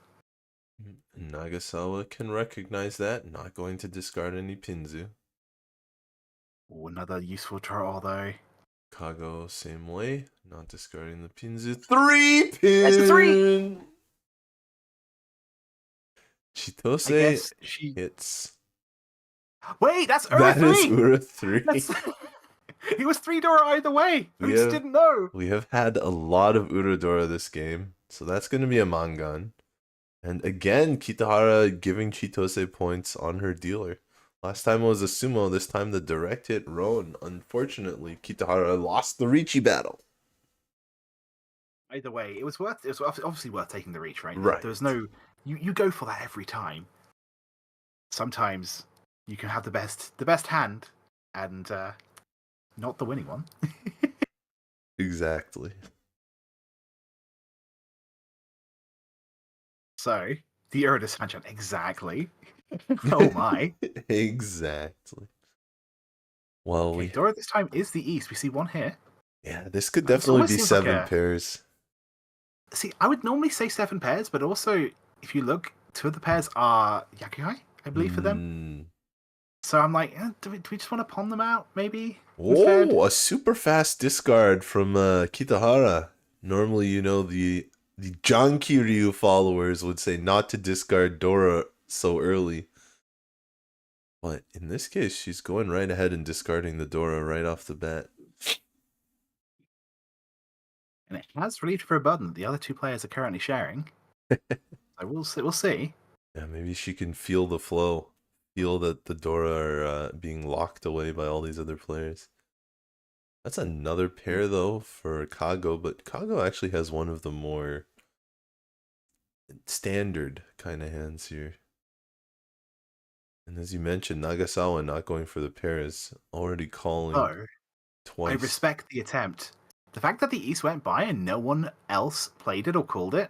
Nagasawa can recognize that. Not going to discard any Pinzu. Oh, another useful draw, though. Kago, same way. Not discarding the Pinzu. 3-pin! That's a 3! Chitose hits. Wait, that's Ura 3! That is Ura 3. He was 3 Dora either way. We just didn't know. We have had a lot of Uradora this game, so that's going to be a Mangan. And again, Kitahara giving Chitose points on her dealer. Last time it was a sumo, this time the direct hit Roan. Unfortunately, Kitahara lost the Riichi battle. Either way, it was obviously worth taking the reach, right? Right. There was no... You go for that every time. Sometimes you can have the best hand and not the winning one. Exactly. So, the Uranus Mansion, exactly. Oh my. Exactly. Well, Dora this time is the East. We see 1 here. Yeah, this could definitely be 7 pairs. See, I would normally say 7 pairs, but also, if you look, 2 of the pairs are Yakuhai, I believe, for them. So I'm like, do we just want to pawn them out, maybe? Oh, instead? a super fast discard from Kitahara. Normally, you know, the Janki Ryu followers would say not to discard Dora so early. But in this case, she's going right ahead and discarding the Dora right off the bat. And it has relieved for a burden that the other 2 players are currently sharing. So we'll see. Yeah, maybe she can feel the flow. Feel that the Dora are being locked away by all these other players. That's another pair, though, for Kago. But Kago actually has one of the more standard kind of hands here. And as you mentioned, Nagasawa not going for the pairs. Already calling twice. I respect the attempt. The fact that the East went by and no one else played it or called it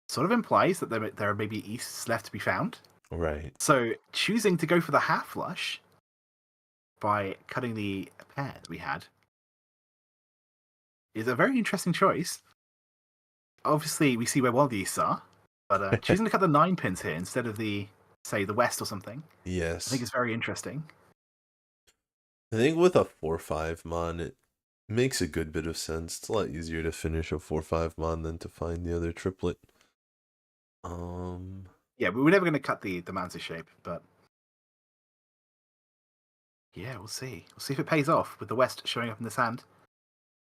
sort of implies that there are maybe Easts left to be found. Right. So choosing to go for the half flush by cutting the pair that we had is a very interesting choice. Obviously, we see where one of the Easts are, but choosing to cut the 9 pins here instead of the West or something. Yes. I think it's very interesting. I think with a 4-5 mon, it makes a good bit of sense. It's a lot easier to finish a 4-5 mon than to find the other triplet. Yeah, we were never going to cut the Manzu shape, but yeah, we'll see. We'll see if it pays off with the West showing up in this hand.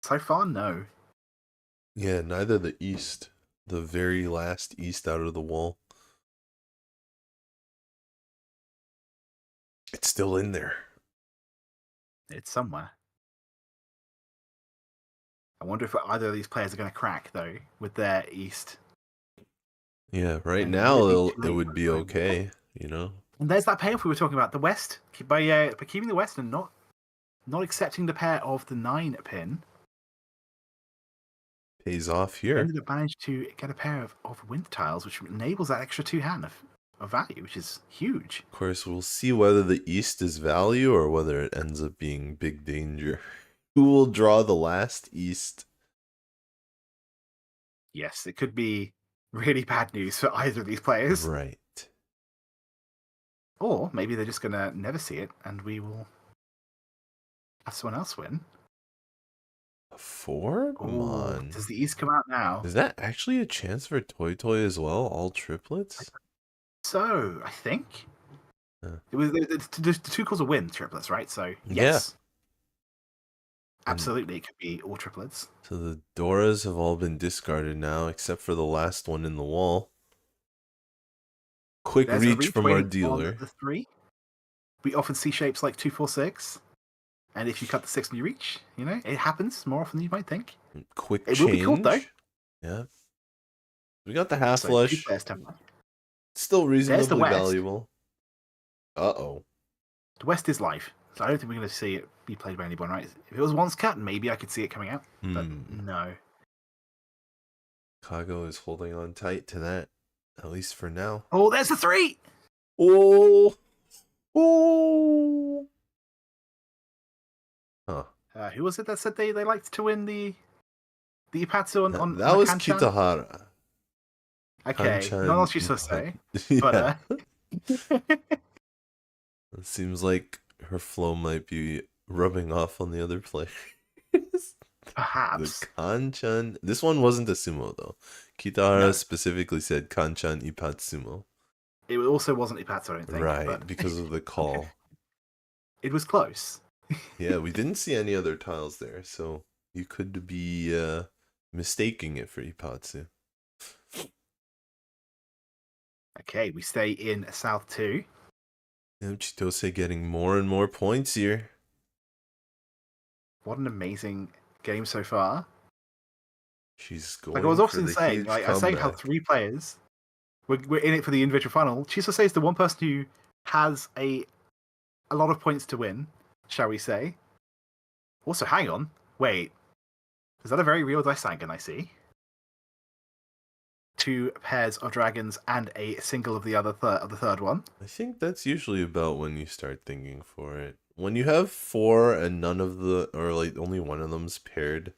So far, no. Yeah, neither the East. The very last East out of the wall. It's still in there. It's somewhere. I wonder if either of these players are going to crack, though, with their East. Yeah, right now it would be okay, you know. And there's that payoff we were talking about. The West, by keeping the West and not accepting the pair of the 9 pin. Pays off here. Ended up managed to get a pair of wind tiles, which enables that extra 2 hand of value, which is huge. Of course, we'll see whether the East is value or whether it ends up being big danger. Who will draw the last East? Yes, it could be really bad news for either of these players. Right. Or maybe they're just going to never see it and we will have someone else win. A 4? Come on. Does the East come out now? Is that actually a chance for Toy Toy as well? All triplets? So, I think. It was the two calls a win triplets, right? So, yes. Yeah. Absolutely, it could be all triplets. So the Doras have all been discarded now, except for the last one in the wall. Quick reach from our dealer. The 3. We often see shapes like 2, 4, 6. And if you cut the 6 when you reach, you know, it happens more often than you might think. Quick change. It will be cool, though. Yeah. We got the half flush. Still reasonably valuable. Uh-oh. The West is live, so I don't think we're going to see it be played by anyone, right? If it was once cut, maybe I could see it coming out, but no. Kago is holding on tight to that, at least for now. Oh, there's the 3! Oh! Oh! Huh. Who was it that said they liked to win the Ipatsu on that was Kanchan? Kitahara. Okay, Kanchan, not else you to say. Yeah. But It seems like her flow might be rubbing off on the other players. Perhaps. The Kanchan. This one wasn't a sumo though. Kitahara specifically said Kanchan Ipatsumo. It also wasn't Ipatsu, I don't think. Right, but... because of the call. Okay. It was close. Yeah, we didn't see any other tiles there, so you could be mistaking it for Ipatsu. Okay, we stay in South 2. Chitose getting more and more points here. What an amazing game so far. She's going like I was often saying, like I say how 3 players we're in it for the individual final. Chitose is the one person who has a lot of points to win, shall we say. Also, hang on. Wait. Is that a very real dice Sangan I see? 2 pairs of dragons and a single of the third one. I think that's usually about when you start thinking for it. When you have 4 and none of the, or like only one of them's paired,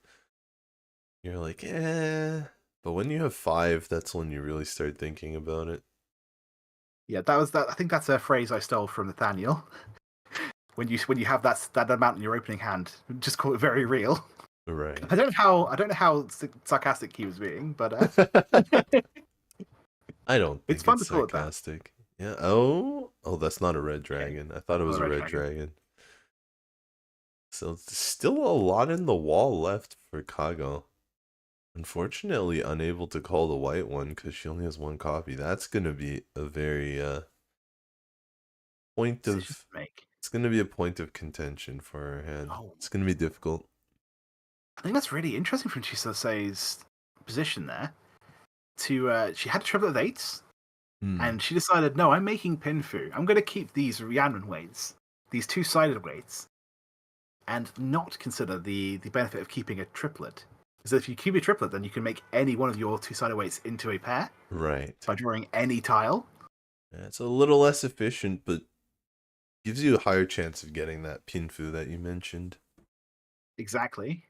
you're like, eh. But when you have 5, that's when you really start thinking about it. Yeah, that was that. I think that's a phrase I stole from Nathaniel. when you have that amount in your opening hand, just call it very real. Right. I don't know how sarcastic he was being, but I don't think it's fun to sarcastic. Call it that. Yeah. Oh, that's not a red dragon. I thought it was a red dragon. So there's still a lot in the wall left for Kago. Unfortunately, unable to call the white one because she only has 1 copy. That's gonna be a very point of. It's gonna be a point of contention for her hand. Oh. It's gonna be difficult. I think that's really interesting from Chitose's position there. She had a triplet of 8s, and she decided, no, I'm making Pinfu. I'm going to keep these Rhiannon weights, these 2-sided weights, and not consider the benefit of keeping a triplet. Because if you keep a triplet, then you can make any one of your 2-sided weights into a pair. Right. By drawing any tile. Yeah, it's a little less efficient, but gives you a higher chance of getting that Pinfu that you mentioned. Exactly.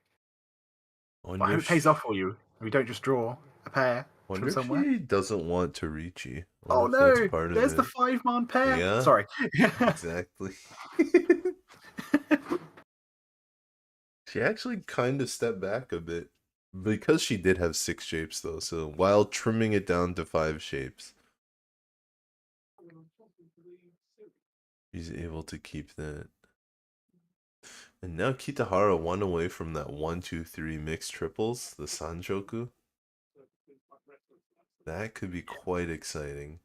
I hope it pays off for you. We don't just draw a pair from somewhere. She doesn't want to Riichi. Oh no! There's the 5-man pair. Yeah. Sorry. Exactly. She actually kind of stepped back a bit because she did have 6 shapes though. So while trimming it down to 5 shapes, she's able to keep that. And now Kitahara 1 away from that 1, 2, 3 mixed triples, the Sanjoku. That could be quite exciting.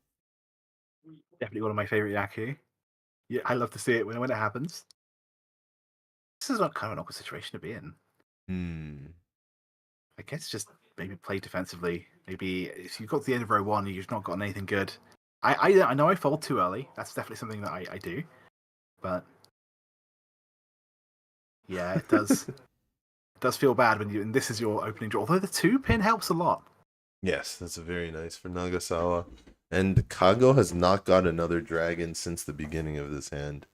Definitely one of my favorite Yaku. Yeah, I love to see it when it happens. This is not kind of an awkward situation to be in. I guess just maybe play defensively. Maybe if you've got to the end of row 1 and you've not gotten anything good. I know I fold too early. That's definitely something that I do. But yeah, it does. It does feel bad and this is your opening draw. Although the 2-pin helps a lot. Yes, that's very nice for Nagasawa. And Kago has not got another dragon since the beginning of this hand.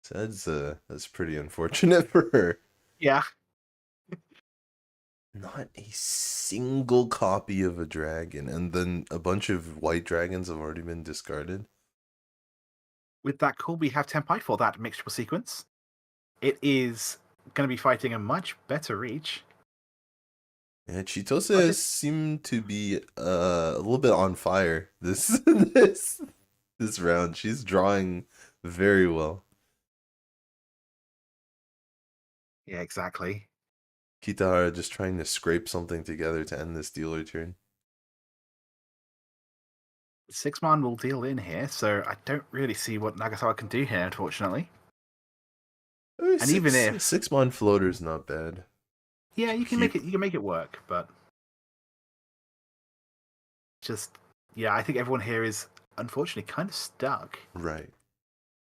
So that's pretty unfortunate for her. Yeah. Not a single copy of a dragon, and then a bunch of white dragons have already been discarded. With that call, we have Tenpai for that mixture sequence. It is going to be fighting a much better Reach. Yeah, Chitose seemed to be a little bit on fire this this round. She's drawing very well. Yeah, exactly. Kitahara just trying to scrape something together to end this dealer turn. 6-man will deal in here, so I don't really see what Nagasawa can do here, unfortunately. And even if 6-man floater's not bad. Yeah, you can make it work, but just I think everyone here is unfortunately kind of stuck. Right.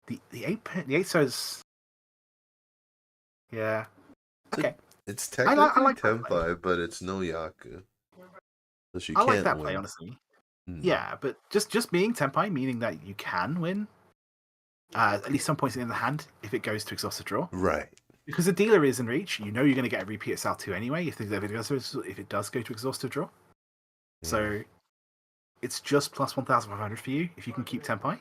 The 8 so's yeah. Okay. It's technically I like Tenpai, but it's no Yaku. So she can't like that win. Play, honestly. Yeah, but just being Tenpai, meaning that you can win at least some points in the hand if it goes to exhaustive draw. Right. Because the dealer is in Reach, you know you're going to get a repeat at Sal 2 anyway if it does go to exhaustive draw. Yeah. So it's just plus 1,500 for you if you can keep Tenpai.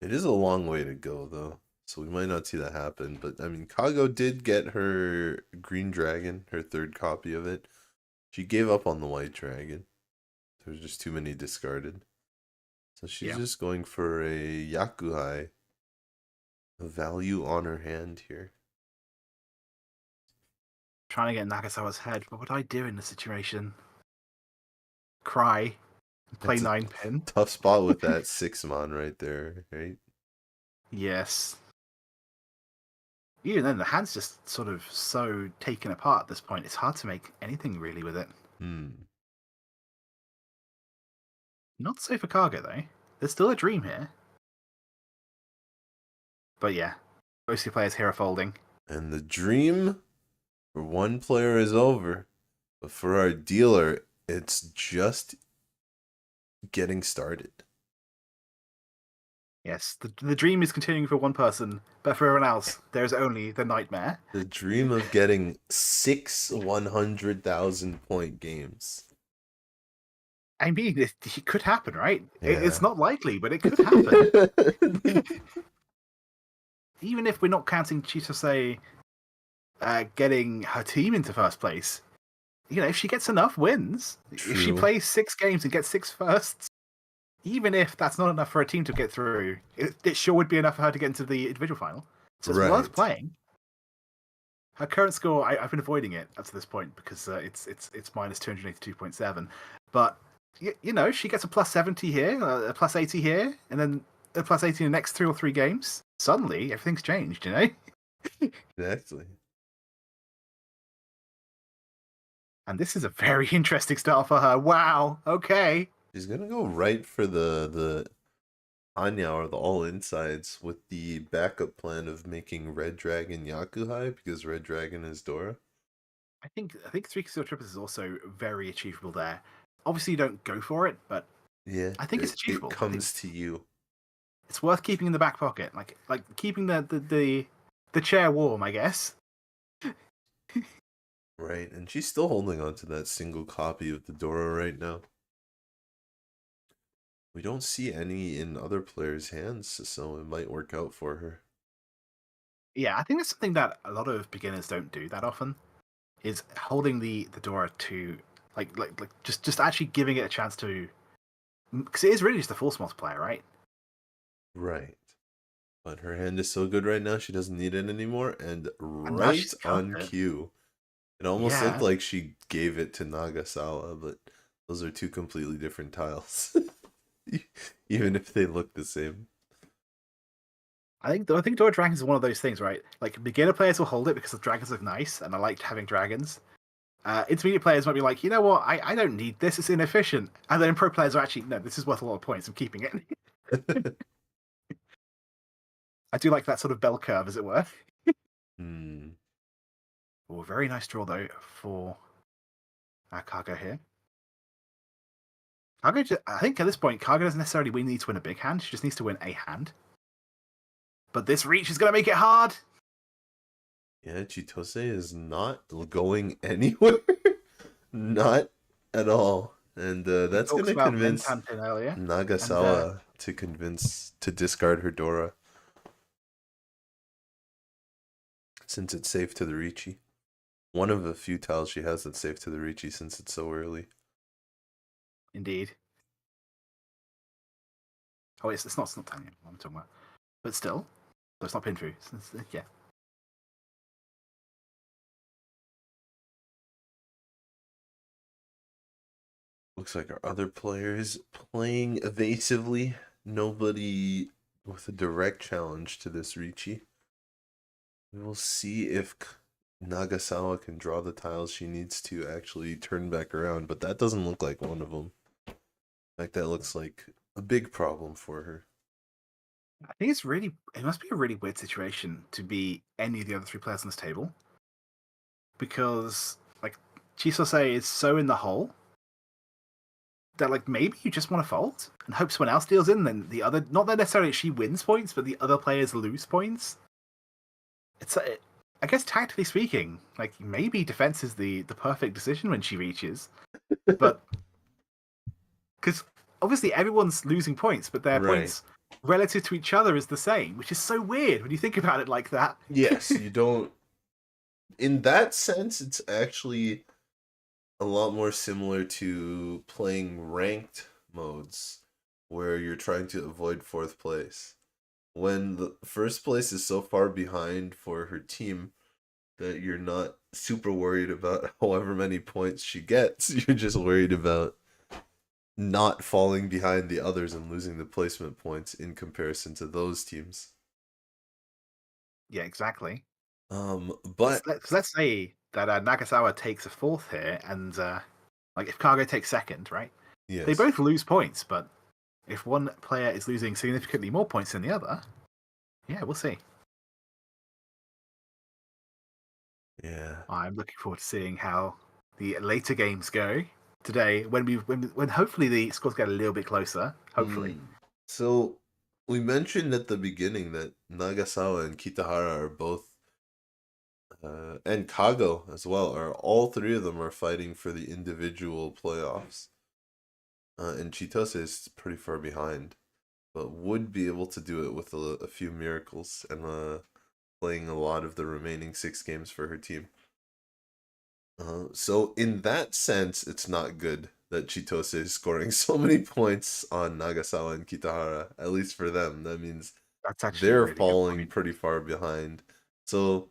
It is a long way to go, though. So we might not see that happen. But, I mean, Kago did get her green dragon, her third copy of it. She gave up on the white dragon. There's just too many discarded. So she's just going for a Yakuhai. A value on her hand here. Trying to get Nagasawa's head, but what do I do in this situation? Cry. Play 9-pin. Tough spot with that 6-man right there, right? Yes. Even then, the hand's just sort of so taken apart at this point, it's hard to make anything really with it. Not so for Kago, though. There's still a dream here. But yeah, most of the players here are folding. And the dream for one player is over. But for our dealer, it's just getting started. Yes, the dream is continuing for one person, but for everyone else, there's only the nightmare. The dream of getting 6 100,000 point games. I mean, it could happen, right? Yeah. It's not likely, but it could happen. Even if we're not counting Chitose getting her team into first place, if she gets enough wins, if she plays 6 games and gets 6 firsts, even if that's not enough for a team to get through, it sure would be enough for her to get into the individual final. So it's worth playing. Her current score, I've been avoiding it up to this point because it's minus 282.7. But she gets a plus 70 here, a plus 80 here, and then a plus 80 in the next 2 or 3 games. Suddenly, everything's changed, Exactly. And this is a very interesting start for her. Wow. Okay. She's gonna go right for the Anya or the all insides with the backup plan of making Red Dragon Yakuhai because Red Dragon is Dora. I think 3 Trippers is also very achievable there. Obviously, you don't go for it, but I think it's achievable. It comes to you. It's worth keeping in the back pocket, like keeping the chair warm, I guess. Right, and she's still holding on to that single copy of the Dora right now. We don't see any in other players' hands, so it might work out for her. Yeah, I think that's something that a lot of beginners don't do that often, is holding the Dora to like just actually giving it a chance to, because it is really just a force multiplier, right? Right. But her hand is so good right now, she doesn't need it anymore, and right on cue. It almost looked like she gave it to Nagasawa, but those are 2 completely different tiles. Even if they look the same. I think Dora Dragons is one of those things, right? Like, beginner players will hold it because the dragons look nice, and I like having dragons. Intermediate players might be like, you know what, I don't need this, it's inefficient. And then pro players are actually, no, this is worth a lot of points, I'm keeping it. I do like that sort of bell curve, as it were. Oh, very nice draw, though, for Kago here. Kago, I think at this point, Kago doesn't necessarily need to win a big hand. She just needs to win a hand. But this reach is going to make it hard. Yeah, Chitose is not going anywhere. Not at all. And that's Talks gonna about convince Mentanpin earlier, and Nagasawa to discard her Dora, since it's safe to the Riichi. One of the few tiles she has that's safe to the Riichi since it's so early. indeed. Oh, it's not Tanya. What I'm talking about, but still, it's not pin through. Yeah. Looks like our other players playing evasively. Nobody with a direct challenge to this Riichi. We will see if Nagasawa can draw the tiles she needs to actually turn back around, but that doesn't look like one of them. In fact, that looks like a big problem for her. I think it must be a really weird situation to be any of the other three players on this table. Because, like, Chitose is so in the hole that, like, maybe you just want to fold and hope someone else deals in, then the other, not that necessarily she wins points, but the other players lose points. I guess, tactically speaking, like, maybe defense is the perfect decision when she reaches. But, because obviously everyone's losing points, but their points relative to each other is the same, which is so weird when you think about it like that. Yes, you don't. In that sense, it's actually a lot more similar to playing ranked modes where you're trying to avoid fourth place. When the first place is so far behind for her team that you're not super worried about however many points she gets, you're just worried about not falling behind the others and losing the placement points in comparison to those teams. Yeah, exactly. But let's say that Nagasawa takes a fourth here, and like if Kago takes second, right? yes, They both lose points, but if one player is losing significantly more points than the other, yeah, we'll see. Yeah. I'm looking forward to seeing how the later games go today, when hopefully the scores get a little bit closer. Hopefully. So we mentioned at the beginning that Nagasawa and Kitahara are both, and Kago as well, are all three of them are fighting for the individual playoffs. And Chitose is pretty far behind, but would be able to do it with a few miracles and playing a lot of the remaining 6 games for her team. So in that sense, it's not good that Chitose is scoring so many points on Nagasawa and Kitahara, at least for them. That means That's actually a they're really good falling point. pretty far behind. So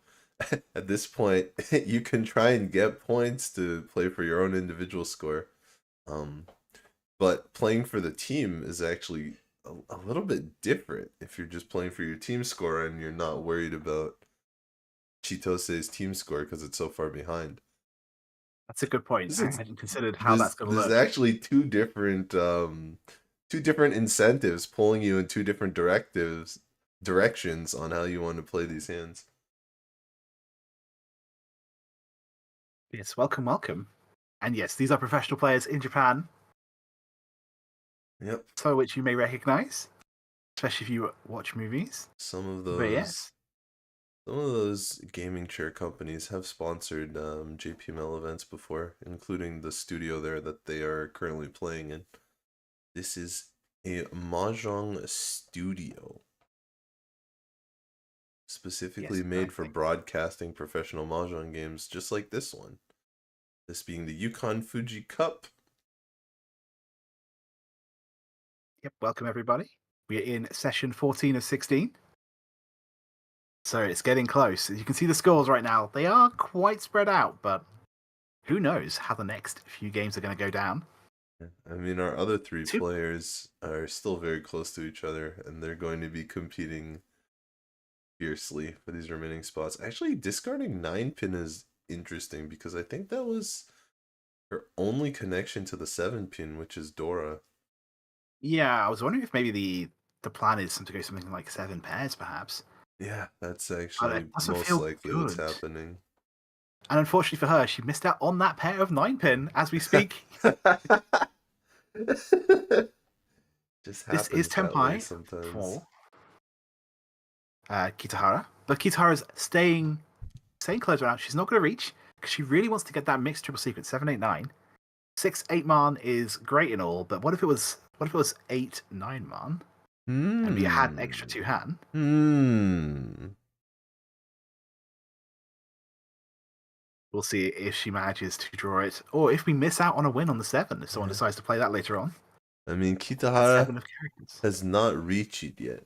at this point, you can try and get points to play for your own individual score. But playing for the team is actually a little bit different if you're just playing for your team score and you're not worried about Chitose's team score because it's so far behind. That's a good point. This I is hadn't considered how that's going to there's look. actually two different incentives pulling you in two different directions on how you want to play these hands. Yes, welcome, welcome. And yes, these are professional players in Japan. Yep. So which you may recognize, especially if you watch movies. Some of But yes. those gaming chair companies have sponsored JPML events before, including the studio there that they are currently playing in. This is a Mahjong studio, specifically made for broadcasting professional Mahjong games just like this one. This being the Yukan Fuji Cup. Yep, welcome everybody. We are in session 14 of 16. So it's getting close. As you can see the scores right now, they are quite spread out, but who knows how the next few games are going to go down. I mean, our other three players are still very close to each other, and they're going to be competing fiercely for these remaining spots. Actually, discarding 9-pin is interesting because I think that was her only connection to the 7-pin, which is Dora. Yeah, I was wondering if maybe the plan is to go something like 7 pairs, perhaps. Yeah, that's actually most likely what's happening. And unfortunately for her, she missed out on that pair of 9-pin as we speak. Just this is Tenpai for Kitahara. But Kitahara's staying close around. She's not going to reach. She really wants to get that mixed triple secret 789. 6-8 man is great and all, but what if it was 8-9 man? And we had an extra 2 Han. We'll see if she manages to draw it, or if we miss out on a win on the 7, if someone decides to play that later on. I mean, Kitahara has not reached it yet,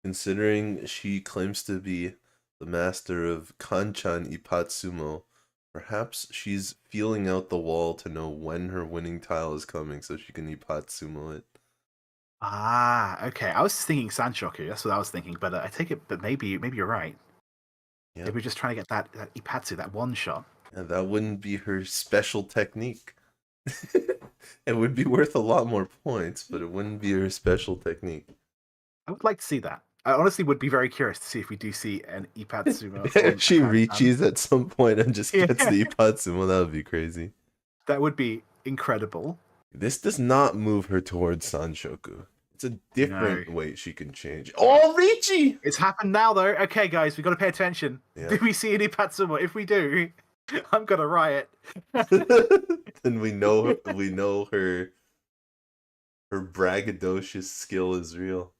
considering she claims to be the master of Kanchan Ipatsumo. Perhaps she's feeling out the wall to know when her winning tile is coming so she can Ipatsumo it. Ah, okay. I was thinking Sanshoku. That's what I was thinking, but I take it. But maybe you're right. Yep. Maybe we're just trying to get that Ipatsu, that one shot. And that wouldn't be her special technique. It would be worth a lot more points, but it wouldn't be her special technique. I would like to see that. I honestly would be very curious to see if we do see an Ipatsumo. If she reaches at some point and just gets the Ipatsumo, that would be crazy. That would be incredible. This does not move her towards Sanshoku. It's a different way she can change. Oh, Riichi! It's happened now, though. Okay, guys, we've got to pay attention. Yeah. Do we see an Ipatsumo? If we do, I'm gonna riot. Then we know her braggadocious skill is real.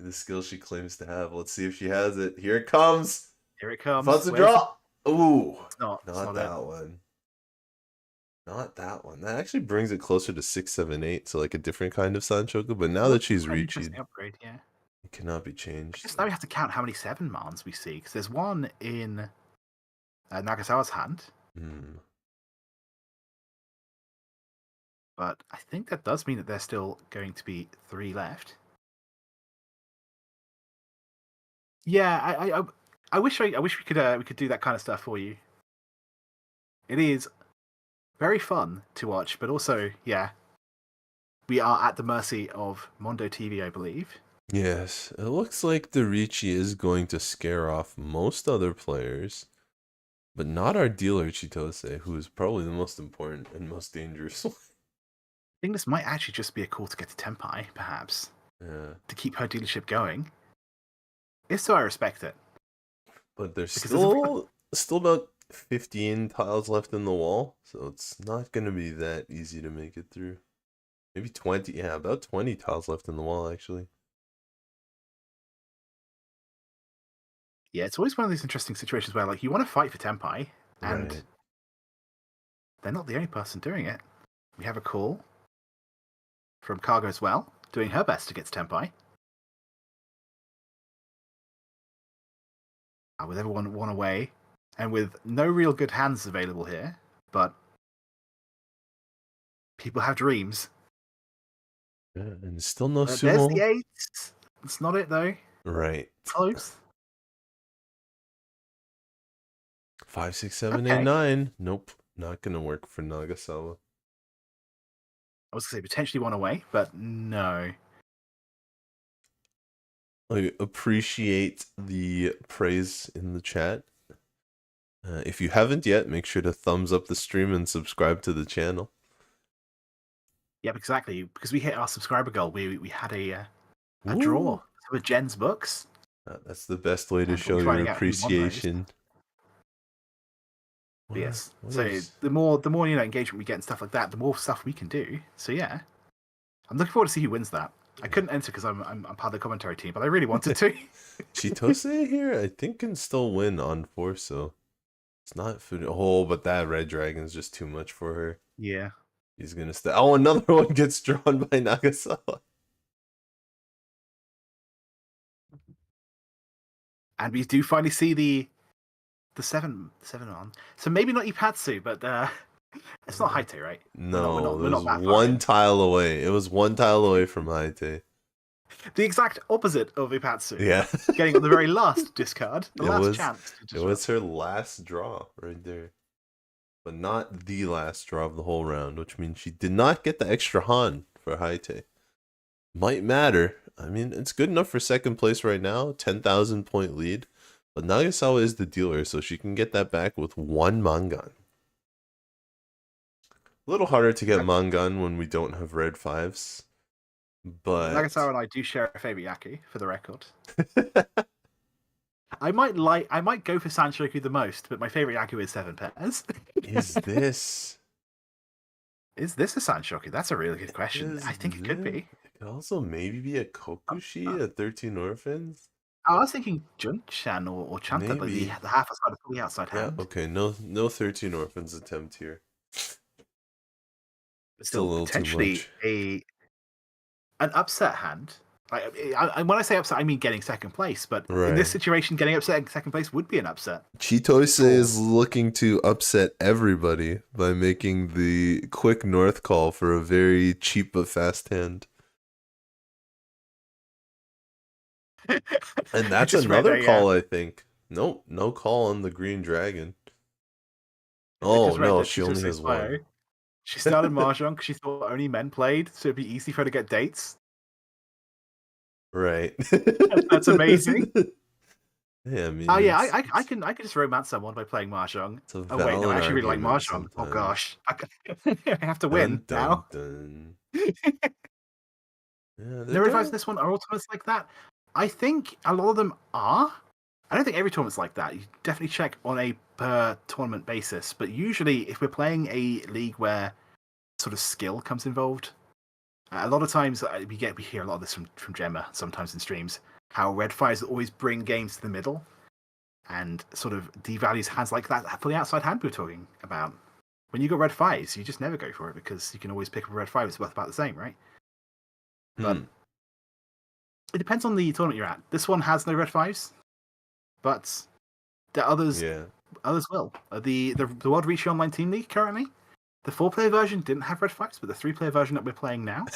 The skill she claims to have. Let's see if she has it. Here it comes. Here it comes. What's the draw? Ooh, not that one. Not that one. That actually brings it closer to 6, 7, 8, so like a different kind of Sanshoku. But now that she's reached, upgrade, yeah, it cannot be changed. I guess now we have to count how many 7 mans we see, because there's one in Nagasawa's hand. But I think that does mean that there's still going to be 3 left. Yeah, I wish we could do that kind of stuff for you. It is very fun to watch, but also, yeah, we are at the mercy of Mondo TV, I believe. Yes, it looks like the Riichi is going to scare off most other players, but not our dealer Chitose, who is probably the most important and most dangerous one. I think this might actually just be a call to get to Tenpai, perhaps. Yeah. To keep her dealership going. If so, I respect it. But there's still about 15 tiles left in the wall, so it's not going to be that easy to make it through. Maybe 20, yeah, about 20 tiles left in the wall, actually. Yeah, it's always one of these interesting situations where, like, you want to fight for Tenpai, and they're not the only person doing it. We have a call from Kago as well, doing her best to get to Tenpai. With everyone one away, and with no real good hands available here, but people have dreams. Yeah, and still no sumo. There's the 8. It's not it, though. Right. Close. 5, 6, 7, 8, 9. Nope. Not going to work for Nagasawa. I was going to say potentially one away, but no. I appreciate the praise in the chat. If you haven't yet, make sure to thumbs up the stream and subscribe to the channel. Yeah, exactly. Because we hit our subscriber goal. We had a draw with Jenn's books. That's the best way to show your appreciation. Yes. So the more engagement we get and stuff like that, the more stuff we can do. So yeah, I'm looking forward to see who wins that. I couldn't enter because I'm part of the commentary team, but I really wanted to. Chitose here, I think, can still win on 4, so it's not for but that red dragon is just too much for her. Yeah. He's gonna stay. Oh, another one gets drawn by Nagasawa. And we do finally see the 7 on. So maybe not Ipatsu, but it's not Haite, right? No, we're not one tile away. It was one tile away from Haite. The exact opposite of Ipatsu. Yeah. Getting on the very last discard. The last chance. It was her last draw right there. But not the last draw of the whole round, which means she did not get the extra Han for Haite. Might matter. I mean, it's good enough for second place right now. 10,000 point lead. But Nagasawa is the dealer, so she can get that back with 1 Mangan. A little harder to get Mangan when we don't have red 5s. But Nagasawa and I do share a favorite Yaki, for the record. I might go for Sanshoku the most, but my favorite Yaku is 7 pairs. Is this? Is this a Sanshoku? That's a really good question. I think it could be. It could also maybe be a Kokushi at 13 Orphans. I was thinking Junchan or Chanta, but Maybe. the half outside, the outside Yeah. hand. Okay. No 13 Orphans attempt here. Still a little too potentially much. an upset hand. When I say upset, I mean getting second place. But in Right. this situation, getting upset in second place would be an upset. Chitose is looking to upset everybody by making the quick north call for a very cheap but fast hand. And that's another call, I think. Nope, no call on the green dragon. Oh no, she only has one. She started Mahjong because she thought only men played, so it'd be easy for her to get dates. Right. That's amazing. Yeah, I mean. Oh yeah, I can just romance someone by playing Mahjong. Oh wait, no, I actually really like Mahjong. Oh gosh, I have to win now. Yeah, the red fives this one are ultimates like that. I think a lot of them are. I don't think every tournament's like that. You definitely check on a per tournament basis, but usually if we're playing a league where sort of skill comes involved, a lot of times we hear a lot of this from Gemma sometimes in streams, how red fives always bring games to the middle and sort of devalues hands like that for the outside hand we were talking about. When you got red fives, you just never go for it because you can always pick up a red five. It's worth about the same, right? But it depends on the tournament you're at. This one has no red fives, but the others will. The World Riichi Online Team League currently, the 4-player version didn't have red fives, but the 3-player version that we're playing now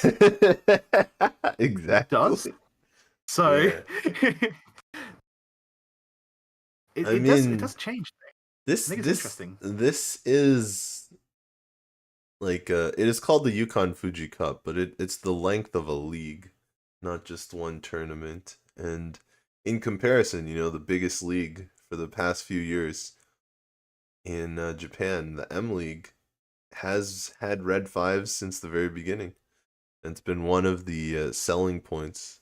exactly does. So it does change things. I think it's interesting. This is like it is called the Yukan Fuji Cup, but it's the length of a league, not just one tournament. And in comparison, the biggest league for the past few years in Japan, the M League, has had red fives since the very beginning. And it's been one of the selling points.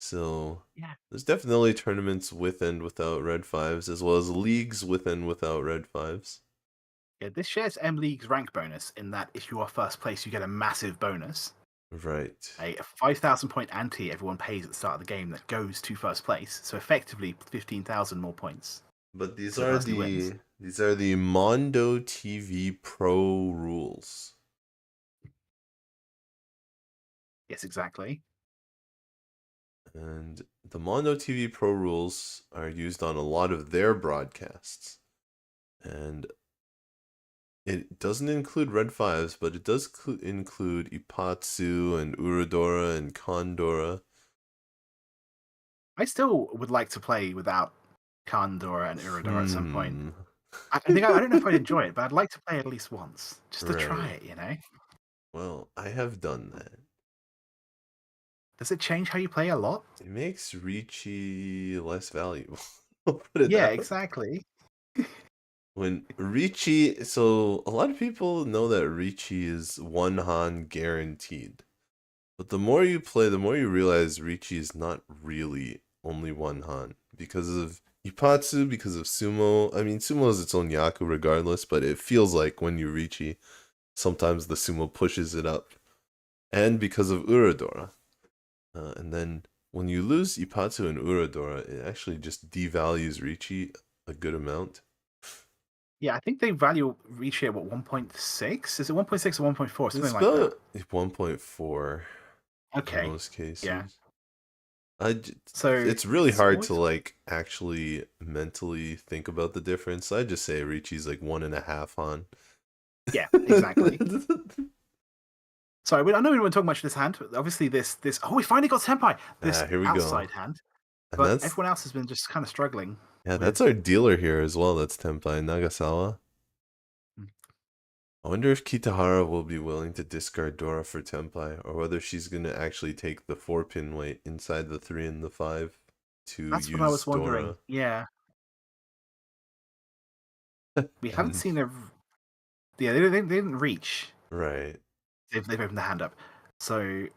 So there's definitely tournaments with and without red fives, as well as leagues with and without red fives. Yeah, this shares M League's rank bonus in that if you are first place, you get a massive bonus. Right. A 5,000 point ante everyone pays at the start of the game that goes to first place. So effectively 15,000 more points. But these are the Mondo TV Pro rules. Yes, exactly. And the Mondo TV Pro rules are used on a lot of their broadcasts. And it doesn't include red fives, but it does include Ipatsu and Uradora and Kondora. I still would like to play without Kondora and Uradora at some point. I don't know if I'd enjoy it, but I'd like to play at least once, just to try it, Well, I have done that. Does it change how you play a lot? It makes Riichi less valuable. Exactly. When Riichi, so a lot of people know that Riichi is one Han guaranteed. But the more you play, the more you realize Riichi is not really only one Han. Because of Ipatsu, because of Sumo. I mean, Sumo is its own Yaku regardless, but it feels like when you Riichi, sometimes the Sumo pushes it up. And because of Uradora. And then when you lose Ipatsu and Uradora, it actually just devalues Riichi a good amount. Yeah, I think they value Riichi at 1.6? Is it 1.6 or 1.4? Something like that. 1.4. Okay. In most cases. Yeah. So it's really hard to actually mentally think about the difference. I just say Riichi's 1.5 Han. Yeah, exactly. Sorry, I know we don't talk much of this hand. But obviously, this we finally got Senpai. This outside hand, but everyone else has been just kind of struggling. Yeah, that's our dealer here as well. That's Tenpai Nagasawa. I wonder if Kitahara will be willing to discard Dora for Tenpai, or whether she's going to actually take the 4-pin weight inside the 3 and the 5 to That's use what I was Dora. wondering. Yeah. We haven't seen their... Yeah, they didn't reach. Right. They've opened the hand up. So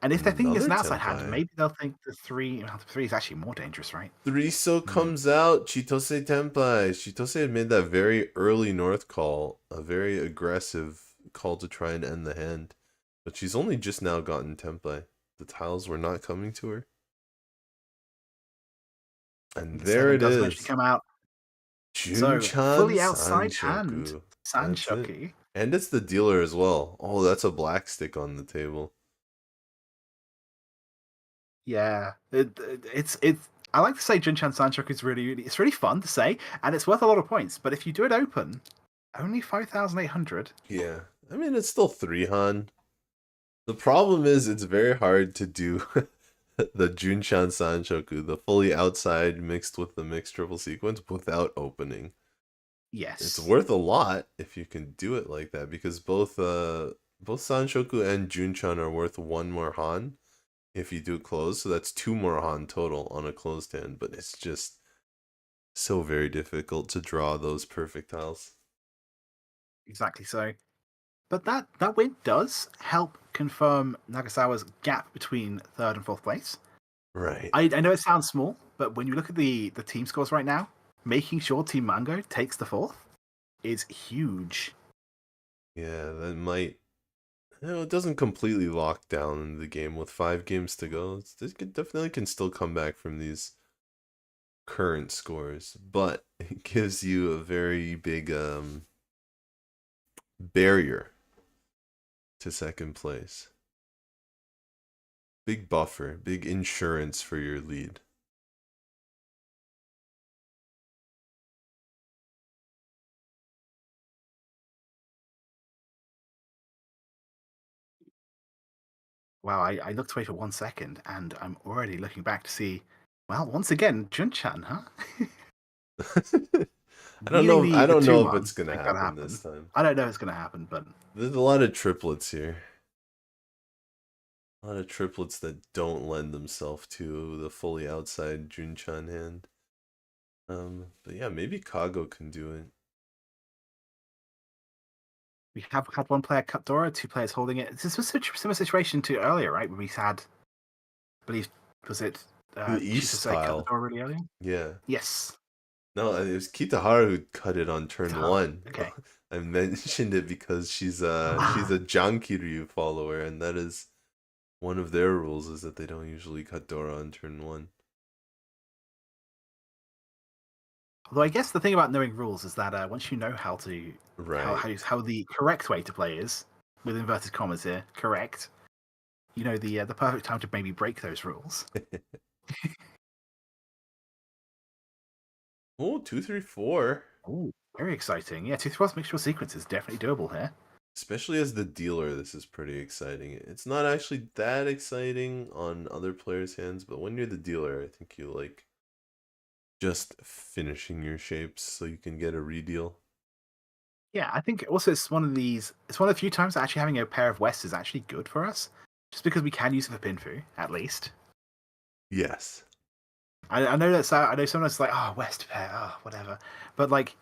And if they're thinking it's an Another outside hand, Tenpai. maybe they'll think the 3 is actually more dangerous, right? 3-so comes out, Chitose Tenpai. Chitose had made that very early North call, a very aggressive call to try and end the hand. But she's only just now gotten Tenpai. The tiles were not coming to her. And The there 7 it does is. eventually come out. So, Junchan fully outside hand. Sanshoku. That's it. Sanshoku. And it's the dealer as well. Oh, that's a black stick on the table. Yeah, it's I like to say Junchan Sanshoku is it's really fun to say, and it's worth a lot of points. But if you do it open, only 5,800. Yeah, I mean it's still 3 Han. The problem is it's very hard to do the Junchan Sanshoku, the fully outside mixed with the mixed triple sequence without opening. Yes, It's worth a lot if you can do it like that because both Sanshoku and Junchan are worth 1 more Han if you do close, so that's 2 more Han total on a closed hand, but it's just so very difficult to draw those perfect tiles. Exactly so. But that win does help confirm Nagasawa's gap between 3rd and 4th place. Right. I know it sounds small, but when you look at the team scores right now, making sure Team Mango takes the 4th is huge. Yeah, that might... it doesn't completely lock down the game with 5 games to go. This definitely can still come back from these current scores, but it gives you a very big barrier to 2nd place. Big buffer, big insurance for your lead. Wow, I looked away for 1 second, and I'm already looking back to see, well, once again, Junchan, huh? I don't know if 2-1, it's gonna make that happen this time. I don't know if it's gonna happen, but There's a lot of triplets here. A lot of triplets that don't lend themselves to the fully outside Junchan hand. But yeah, maybe Kago can do it. we have had 1 player cut Dora, 2 players holding it. This was a similar situation to earlier, right? When we had, I believe, was it The East Chitose cut the tile. door really early? Yeah. Yes. No, it was Kitahara who cut it on turn Kitahara, 1. okay. I mentioned it because she's a Jankiryu follower, and that is one of their rules is that they don't usually cut Dora on turn 1. Although I guess the thing about knowing rules is that once you know how to how the correct way to play is, with inverted commas here, correct, you know the perfect time to maybe break those rules. Oh, 2, 3, 4. Oh, very exciting. Yeah, 2-3 mixture sequence is definitely doable here. Especially as the dealer, this is pretty exciting. It's not actually that exciting on other players' hands, but when you're the dealer, I think you like just finishing your shapes so you can get a redeal. Yeah, I think also it's one of the few times that actually having a pair of Wests is actually good for us, just because we can use it for Pinfu, at least. Yes. I know that I know someone's like, oh, West pair, oh, whatever. But like,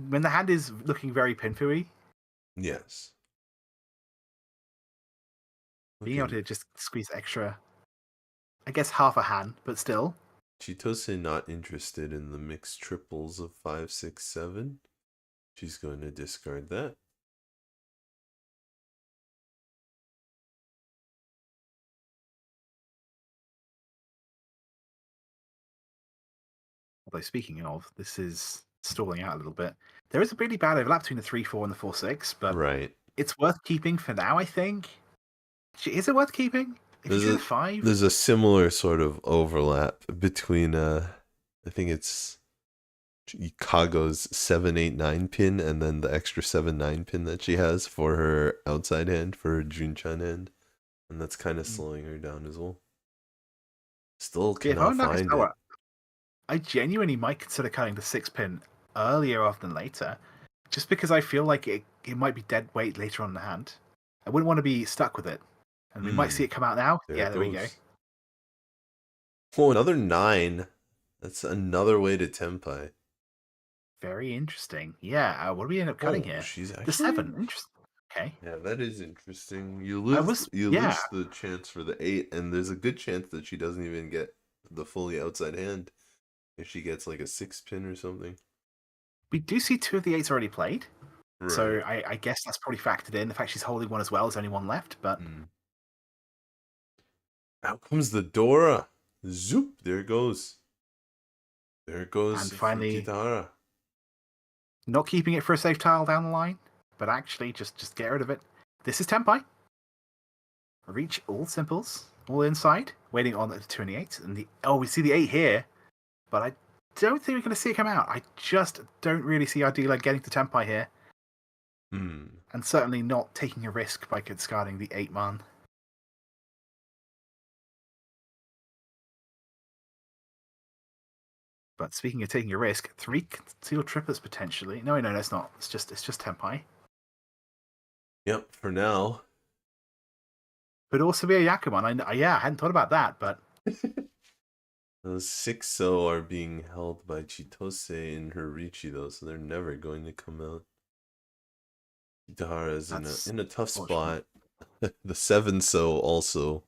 when the hand is looking very Pinfu-y, Yes. being able to just squeeze extra, I guess half a hand, but still. Chitose not interested in the mixed triples of 5, 6, 7. She's going to discard that. Although speaking of, this is stalling out a little bit. There is a really bad overlap between the 3-4 and the 4-6, but right. It's worth keeping for now, I think. Is it worth keeping? If you do the 5? There's a similar sort of overlap between I think it's Kago's 7-8-9 pin and then the extra 7-9 pin that she has for her outside hand, for her Junchan hand. And that's kind of slowing her down as well. Still cannot find it. I genuinely might consider cutting the 6 pin earlier rather than later, just because I feel like it might be dead weight later on in the hand. I wouldn't want to be stuck with it. And we might see it come out now. There we go. Oh, another 9. That's another way to Tenpai. Very interesting. Yeah, what do we end up cutting here? She's actually... The 7. Interesting. Okay. Yeah, that is interesting. You I lose was, you yeah. lose the chance for the 8, and there's a good chance that she doesn't even get the fully outside hand if she gets like a 6-pin or something. We do see 2 of the 8s already played. So Right. I guess that's probably factored in. The fact she's holding one as well, there's only one left, but Out comes the Dora. Zoop, there it goes. There it goes and for finally Kitahara. not keeping it for a safe tile down the line, but actually just get rid of it. This is Tenpai. Reach all simples, all inside, waiting on the 2 and the 8. And we see the 8 here, but I don't think we're going to see it come out. I just don't really see our dealer getting to Tenpai here. And certainly not taking a risk by discarding the 8-man. But speaking of taking a risk, 3 concealed triplets potentially. No, that's not. It's just Tenpai. Yep, for now. Could also be a Yakuman. I hadn't thought about that, but Those 6-0 are being held by Chitose and her Riichi though, so they're never going to come out. Kitahara is in a tough spot. The 7-0 also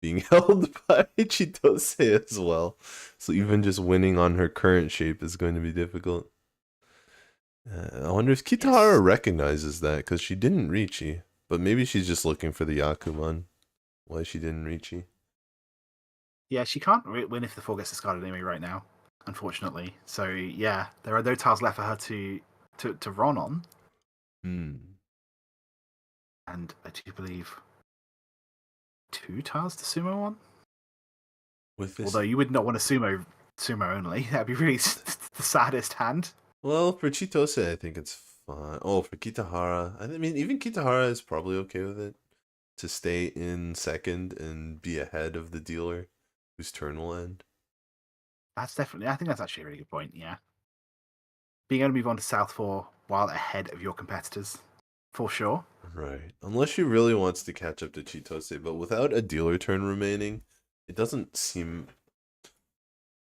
being held by Chitose as well. So even just winning on her current shape is going to be difficult. I wonder if Kitahara recognizes that, because she didn't Riichi. But maybe she's just looking for the Yakuman. Why she didn't Riichi. Yeah, she can't win if the 4 gets discarded anyway right now, unfortunately. So yeah, there are no tiles left for her to run on. And I do believe 2 tiles to sumo on. Although you would not want to sumo only. That'd be really the saddest hand. Well, for Chitose, I think it's fine. Oh, for Kitahara, I mean, even Kitahara is probably okay with it. To stay in second and be ahead of the dealer whose turn will end. That's definitely, I think that's actually a really good point, yeah. Being able to move on to South 4 while ahead of your competitors, for sure. Right. Unless she really wants to catch up to Chitose, but without a dealer turn remaining, it doesn't seem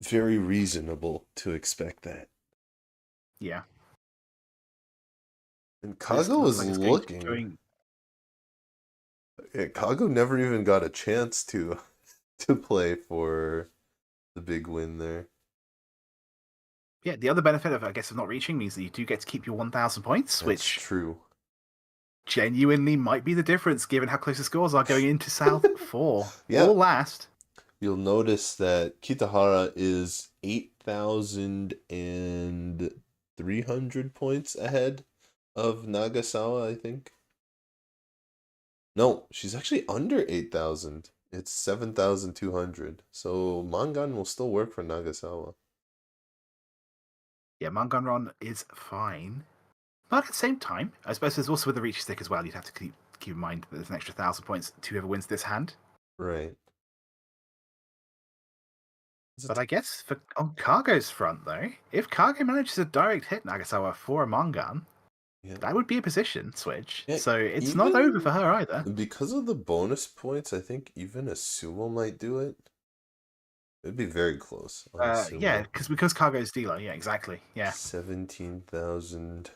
very reasonable to expect that. Yeah. And Kago was looking. Yeah, Kago never even got a chance to play for the big win there. Yeah, the other benefit of, I guess, of not reaching means that you do get to keep your 1,000 points, which true. Genuinely might be the difference given how close the scores are going into South 4. Yeah. Or last. You'll notice that Kitahara is 8,300 points ahead of Nagasawa, I think. No, she's actually under 8,000. It's 7,200. So Mangan will still work for Nagasawa. Yeah, Mangan Run is fine. But at the same time, I suppose there's also with the Reach stick as well, you'd have to keep in mind that there's an extra 1,000 points to whoever wins this hand. Right. But I guess on Kago's front, though, if Kago manages to direct hit Nagasawa for a Mangan, that would be a position switch. Yeah, so it's not over for her either. Because of the bonus points, I think even a sumo might do it. It'd be very close. Yeah, because Kago's dealer. Yeah, exactly. Yeah. 17,000.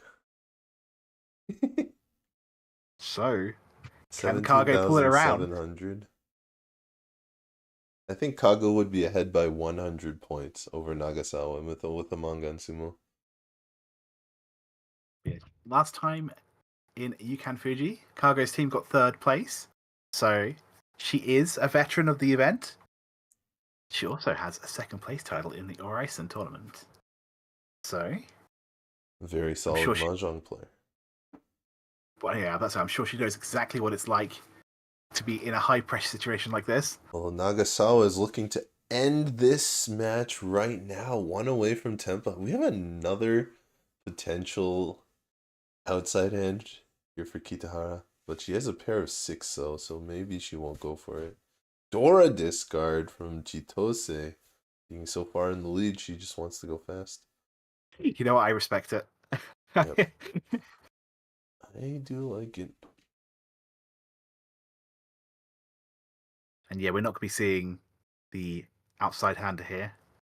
So, can Kago pull it around? 17,700. I think Kago would be ahead by 100 points over Nagasawa with the Mangan sumo. Yeah. Last time in Yukan Fuji, Kago's team got 3rd place. So, she is a veteran of the event. She also has a 2nd place title in the Orison tournament. So, very solid Mahjong player. Well, yeah, I'm sure she knows exactly what it's like to be in a high pressure situation like this. Well, Nagasawa is looking to end this match right now, 1 away from Tempa. We have another potential outside hand here for Kitahara, but she has a pair of 6 though, so maybe she won't go for it. Dora discard from Chitose. Being so far in the lead, she just wants to go fast. You know what? I respect it. Yep. I do like it. And yeah, we're not going to be seeing the outside hander here,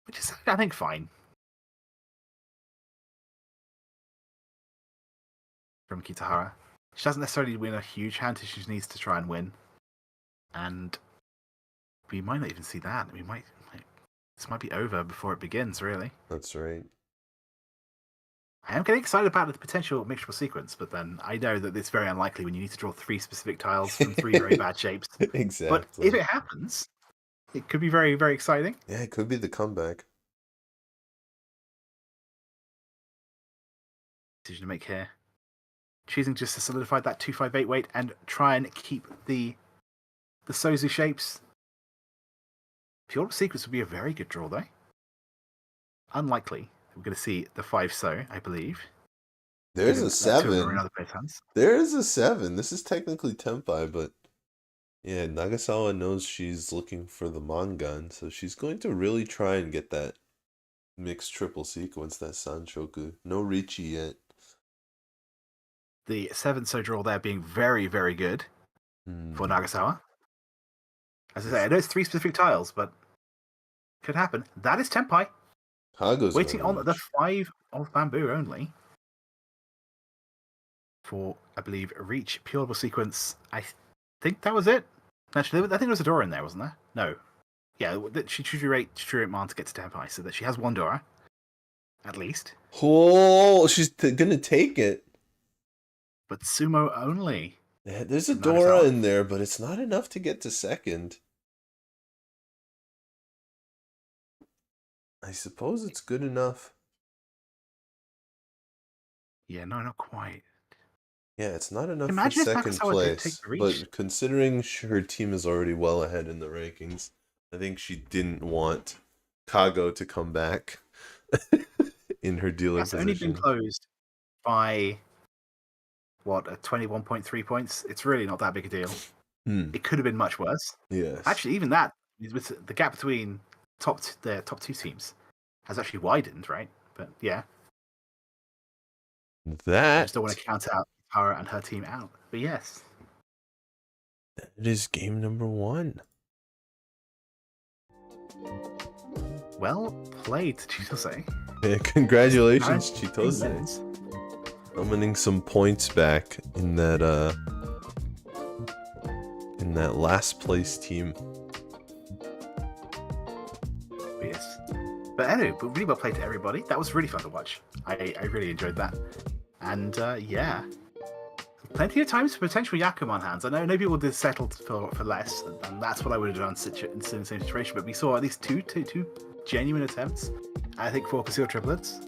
which is, I think, fine. From Kitahara. She doesn't necessarily win a huge hand, she just needs to try and win. And we might not even see that. This might be over before it begins, really. That's right. I am getting excited about the potential mixable sequence, but then I know that it's very unlikely when you need to draw 3 specific tiles from 3 very bad shapes. Exactly. But if it happens, it could be very, very exciting. Yeah, it could be the comeback. Decision to make here. Choosing just to solidify that 258 weight and try and keep the Sozu shapes. Pure sequence would be a very good draw, though. Unlikely. We're going to see the 5 so, I believe. There's a 7. There's a 7. This is technically Tenpai, but yeah, Nagasawa knows she's looking for the Mangan, so she's going to really try and get that mixed triple sequence, that Sanshoku. No Riichi yet. The 7 so draw there being very, very good for Nagasawa. As I say, I know it's 3 specific tiles, but could happen. That is Tenpai. Kago's waiting on the 5 of bamboo only for, I believe, Reach Purable Sequence. I think that was it. Actually, I think there was a Dora in there, wasn't there? No. Yeah, she Chujurate Man to get to Tenpai, so that she has 1 Dora. At least. Oh, she's gonna take it. But Sumo only. Yeah, there's a Dora in there, but it's not enough to get to 2nd. I suppose it's good enough. Yeah, no, not quite. Yeah, it's not enough for 2nd place. But considering her team is already well ahead in the rankings, I think she didn't want Kago to come back in her dealer position. It's only been closed by, what, 21.3 points? It's really not that big a deal. It could have been much worse. Yes. Actually, even that, with the gap between the top 2 teams has actually widened, right? But yeah. That... I just don't want to count out Kitahara and her team out. But yes. That is game number 1. Well played, Chitose. Yeah, congratulations, Chitose. Summoning some points back in that last place team. Yes. But anyway, really well played to everybody. That was really fun to watch. I really enjoyed that. And yeah. Plenty of times for potential Yakuman hands. I know people did settle for less, and that's what I would have done in the same situation, but we saw at least two genuine attempts, I think, for concealed triplets.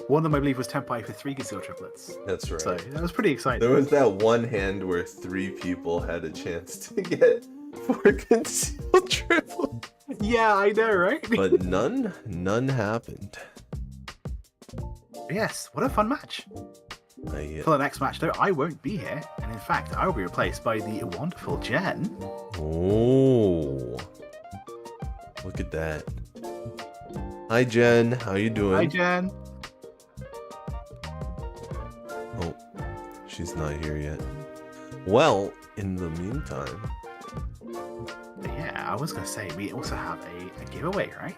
One of them, I believe, was Tenpai for 3 concealed triplets. That's right. So that was pretty exciting. There was that one hand where 3 people had a chance to get 4 concealed triplets. Yeah, I know, right? But none happened. Yes, what a fun match. For the next match, though, I won't be here, and in fact, I will be replaced by the wonderful Jenn. Oh, look at that. Hi, Jenn. How you doing? Hi, Jenn. Oh, she's not here yet. Well, in the meantime... Yeah, I was going to say, we also have a giveaway, right?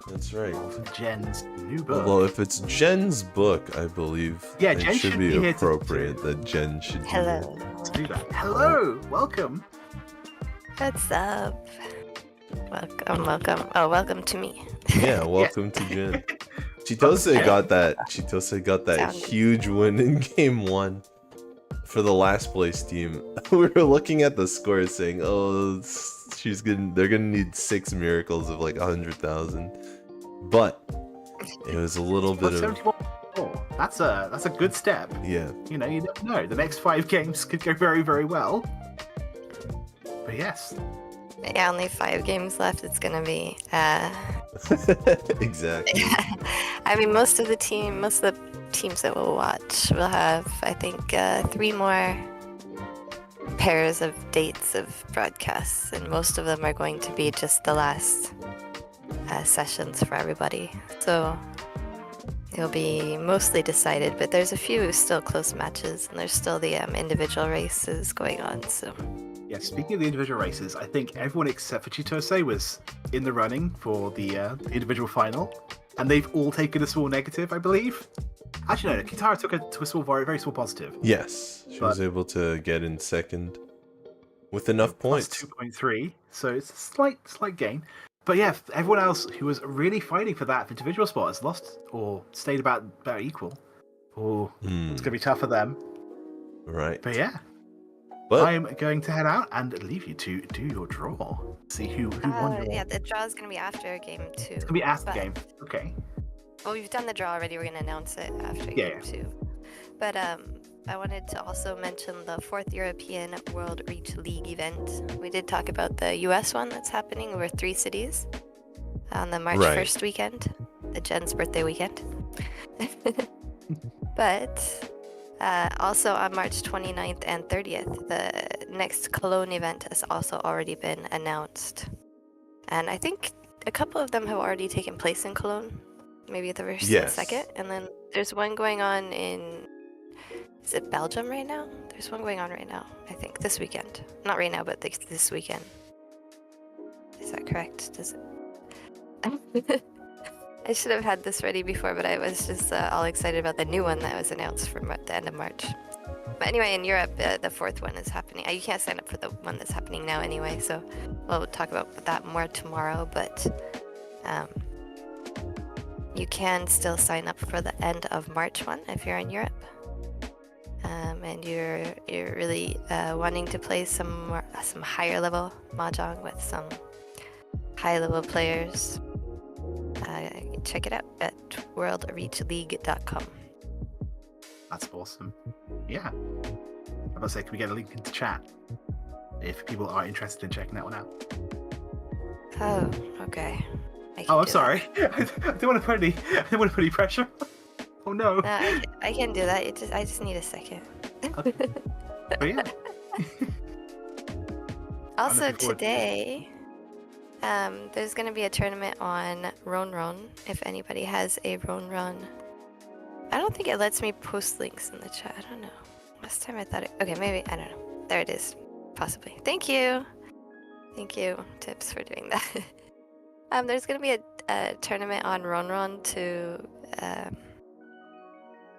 That's right. For Jenn's new book. Well, if it's Jenn's book, I believe Jen should be appropriate that Jenn should do that. Hello! Welcome! What's up? Welcome. Oh, welcome to me. Yeah, welcome to Jenn. Chitose got that huge win in game 1 for the last place team. We were looking at the score saying, oh, they're gonna need 6 miracles of like 100,000. But it was a little bit of... That's a good step. Yeah. You never know. The next 5 games could go very, very well. But yes. Yeah, only 5 games left. It's gonna be exactly. I mean, most of the teams that we'll watch will have, I think, 3 more pairs of dates of broadcasts, and most of them are going to be just the last sessions for everybody. So it'll be mostly decided, but there's a few still close matches, and there's still the individual races going on. So. Yeah, speaking of the individual races, I think everyone except for Chitose was in the running for the individual final, and they've all taken a small negative, I believe. Actually, no. Kitahara took it to a small, very small positive. Yes, she was But- able to get in second with enough points. Plus 2.3, so it's a slight gain. But yeah, everyone else who was really fighting for that individual spot has lost or stayed about equal. Oh, it's gonna be tough for them. Right. But yeah, But I'm going to head out and leave you to do your draw. See who won your. Yeah, the draw is gonna be after game 2. It's gonna be after but- game. Okay. Well, we've done the draw already. We're gonna announce it after Yeah, game 2. But I wanted to also mention the 4th European World Reach League event. We did talk about the US one that's happening over 3 cities on the March Right. 1st weekend, the Jenn's birthday weekend. But also on March 29th and 30th, the next Cologne event has also already been announced. And I think a couple of them have already taken place in Cologne, maybe the first and Yes. second. And then there's one going on in, is it Belgium right now? There's one going on right now, I think, this weekend. Not right now, but this weekend. Is that correct? Does it? I should have had this ready before, but I was just all excited about the new one that was announced for the end of March. But anyway, in Europe, the 4th one is happening. You can't sign up for the one that's happening now anyway, so we'll talk about that more tomorrow. But you can still sign up for the end of March one if you're in Europe, and you're really wanting to play some higher level mahjong with some high level players. Check it out at worldreachleague.com. That's awesome. Yeah. I'm gonna say, can we get a link into chat if people are interested in checking that one out? Oh, okay. Oh, I'm sorry. I don't want to put any pressure. Oh no. I can do that. I just need a second. Okay. But yeah. Also looking forward to today, there's going to be a tournament on Ronron. If anybody has a Ronron, I don't think it lets me post links in the chat. I don't know. Last time I thought it. Okay, maybe I don't know. There it is. Possibly. Thank you, Tips, for doing that. There's going to be a tournament on Ronron to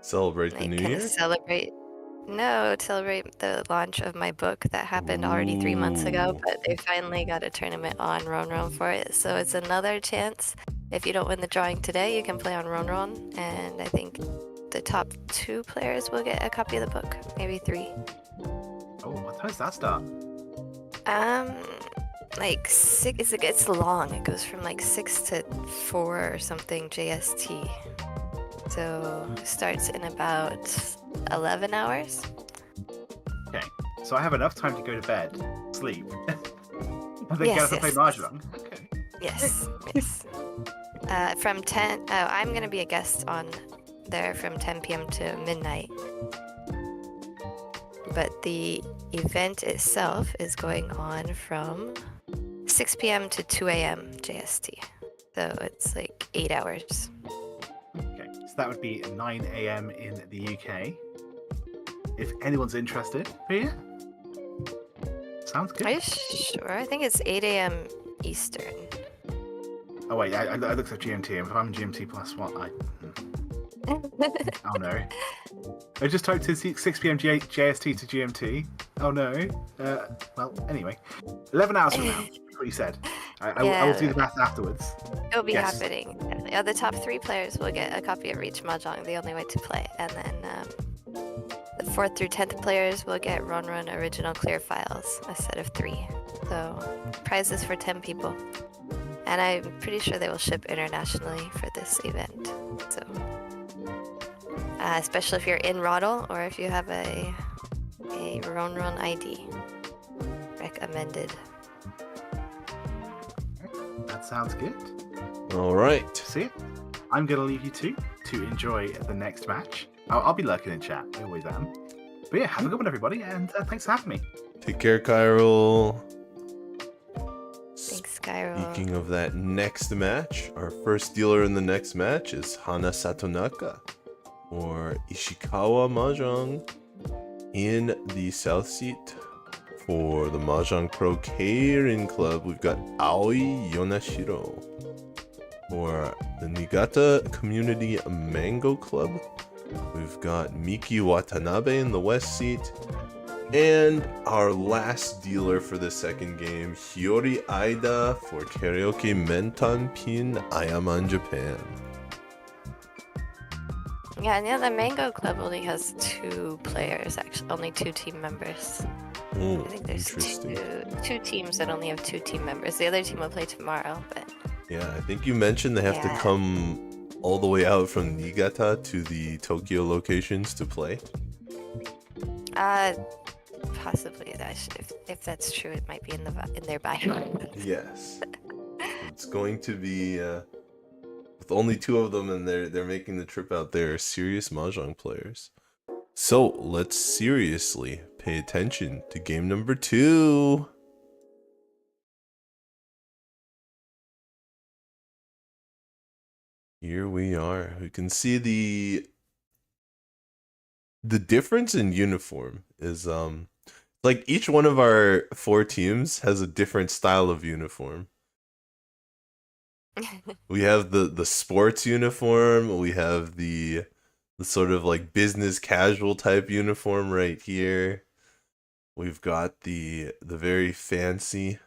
celebrate the new kind year. of celebrate the launch of my book that happened already 3 months ago, Ooh. but they finally got a tournament on Ronron for it. So it's another chance. If you don't win the drawing today, you can play on Ronron, and I think the top 2 players will get a copy of the book, maybe 3. Oh, what time does that start? Like 6. It's long. It goes from like 6 to 4 or something JST. So it starts in about 11 hours. Okay. So I have enough time to go to bed, sleep, and then get up and play Mahjong. Okay. Yes. From 10. Oh, I'm going to be a guest on there from 10 p.m. to midnight. But the event itself is going on from 6 p.m. to 2 a.m. JST. So it's like 8 hours. Okay. So that would be 9 a.m. in the UK. If anyone's interested. But yeah. Sounds good. Are you sure? I think it's 8 a.m. Eastern. Oh wait, I looked at GMT. If I'm GMT plus one, oh no. I just typed in 6 p.m. JST to GMT. Oh no. Well, anyway. 11 hours from now, that's what you said. I will do the math afterwards. It'll be Yes. happening. Yeah, the top 3 players will get a copy of Riichi Mahjong, the only way to play. And then the 4th through 10th players will get Ronron original clear files, a set of 3. So prizes for 10 people. And I'm pretty sure they will ship internationally for this event. So, especially if you're in Roddle or if you have a Ronron ID. Recommended. That sounds good. All right. See it? I'm going to leave you two to enjoy the next match. I'll be lurking in chat. I always am. But yeah, have a good one, everybody, and thanks for having me. Take care, Kyril. Thanks, Gyro. Speaking of that next match, our first dealer in the next match is Hana Satonaka or Ishikawa Mahjong in the south seat. For the Mahjong Pro Keirin Club, we've got Aoi Yonashiro. For the Niigata Community Mango Club, We've got Miki Watanabe in the west seat. And our last dealer for the second game, Hiyori Aida for Karaoke Mentanpin, Ayaman, Japan. Yeah, and the Mango Club only has 2 players, actually. Only 2 team members. Oh, I think there's interesting. two teams that only have 2 team members. The other team will play tomorrow, but... Yeah, I think you mentioned they have to come all the way out from Niigata to the Tokyo locations to play. Possibly. If that's true, it might be in their bio. Yes. It's going to be with only 2 of them, and they're making the trip out there. Serious Mahjong players. So let's seriously pay attention to game number 2. Here we are. We can see the difference in uniform is like each one of our 4 teams has a different style of uniform. We have the sports uniform, we have the sort of like business casual type uniform right here. We've got the very fancy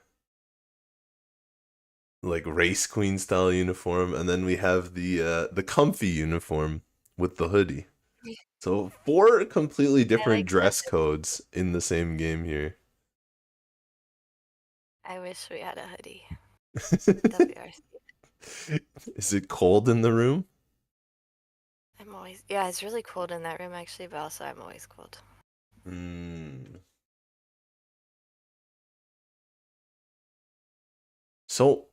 like race queen style uniform, and then we have the comfy uniform with the hoodie. So 4 completely different dress codes in the same game here. I wish we had a hoodie. WRC. Is it cold in the room? Yeah, it's really cold in that room actually, but also I'm always cold. So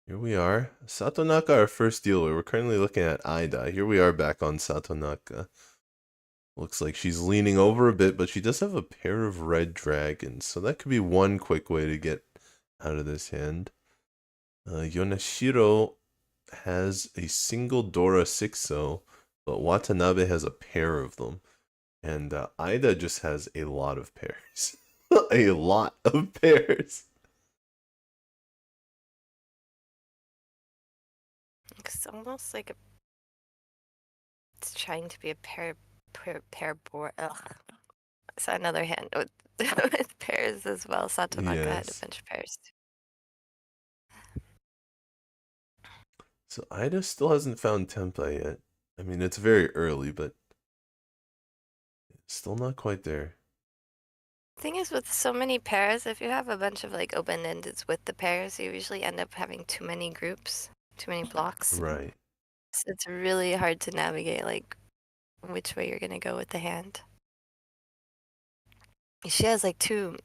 here we are. Satonaka, our first dealer. We're currently looking at Aida. Here we are back on Satonaka. Looks like she's leaning over a bit, but she does have a pair of red dragons, so that could be one quick way to get out of this hand. Yonashiro has a single Dora 6-0, but Watanabe has a pair of them. And Aida just has a lot of pairs. A lot of pairs. It's almost like it's trying to be a pair board. So another hand with pairs as well. Satonaka had a bunch of pairs. So Aida still hasn't found Tempai yet. I mean, it's very early, but still not quite there. Thing is, with so many pairs, if you have a bunch of like open-endeds with the pairs, you usually end up having too many groups, too many blocks. Right. So it's really hard to navigate like which way you're gonna go with the hand. She has like 2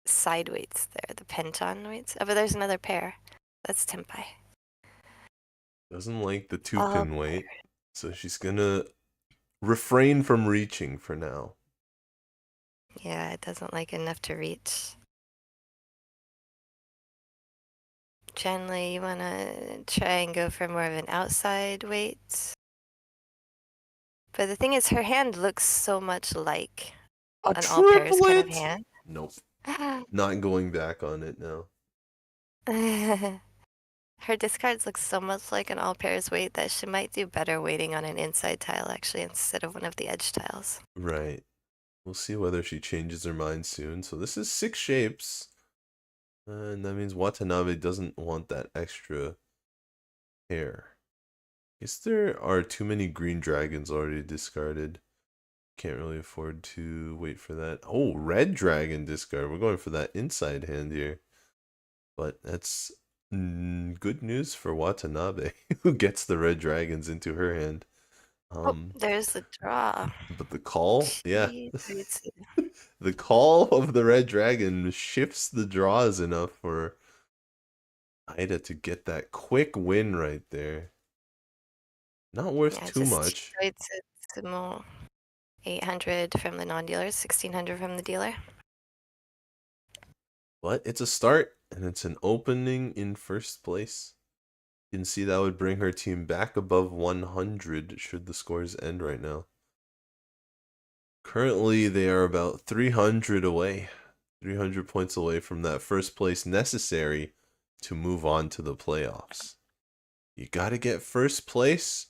side weights there, the penton weights. Oh, but there's another pair. That's Tempai. Doesn't like the 2-pin weight, so she's gonna refrain from reaching for now. Yeah, it doesn't like enough to reach. Generally, you wanna try and go for more of an outside weight. But the thing is, her hand looks so much like an all pairs kind of hand. Nope. Not going back on it now. Her discards look so much like an all pairs weight that she might do better waiting on an inside tile actually instead of one of the edge tiles. Right. We'll see whether she changes her mind soon. So this is 6 shapes. And that means Watanabe doesn't want that extra pair. Guess there are too many green dragons already discarded. Can't really afford to wait for that. Oh, red dragon discard. We're going for that inside hand here. But that's good news for Watanabe, who gets the red dragons into her hand. There's the draw. But the call, yeah. The call of the red dragon shifts the draws enough for Aida to get that quick win right there. Not worth too much. It's 800 from the non-dealers, 1600 from the dealer. But it's a start, and it's an opening in first place. You can see that would bring her team back above 100 should the scores end right now. Currently, they are about 300 away. 300 points away from that first place necessary to move on to the playoffs. You gotta get first place,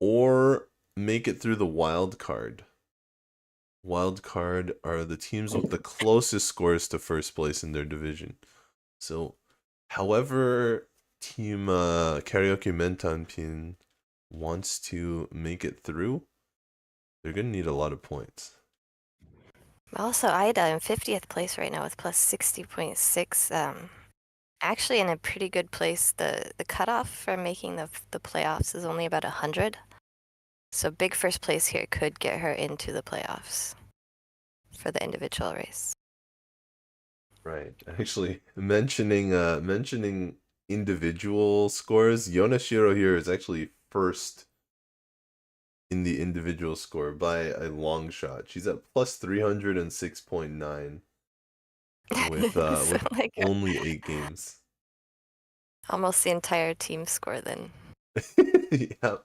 or make it through the wild card. Wild card are the teams with the closest scores to first place in their division. So, however, team Karaoke Mentanpin wants to make it through, they're gonna need a lot of points. Also, Ida in 50th place right now with plus 60.6. Actually, in a pretty good place. The cutoff for making the playoffs is only about 100. So big first place here could get her into the playoffs for the individual race. Right. Actually, mentioning individual scores, Yonashiro here is actually first in the individual score by a long shot. She's at plus 306.9 with So, with like, only 8 games. almost the entire team score then. Yeah.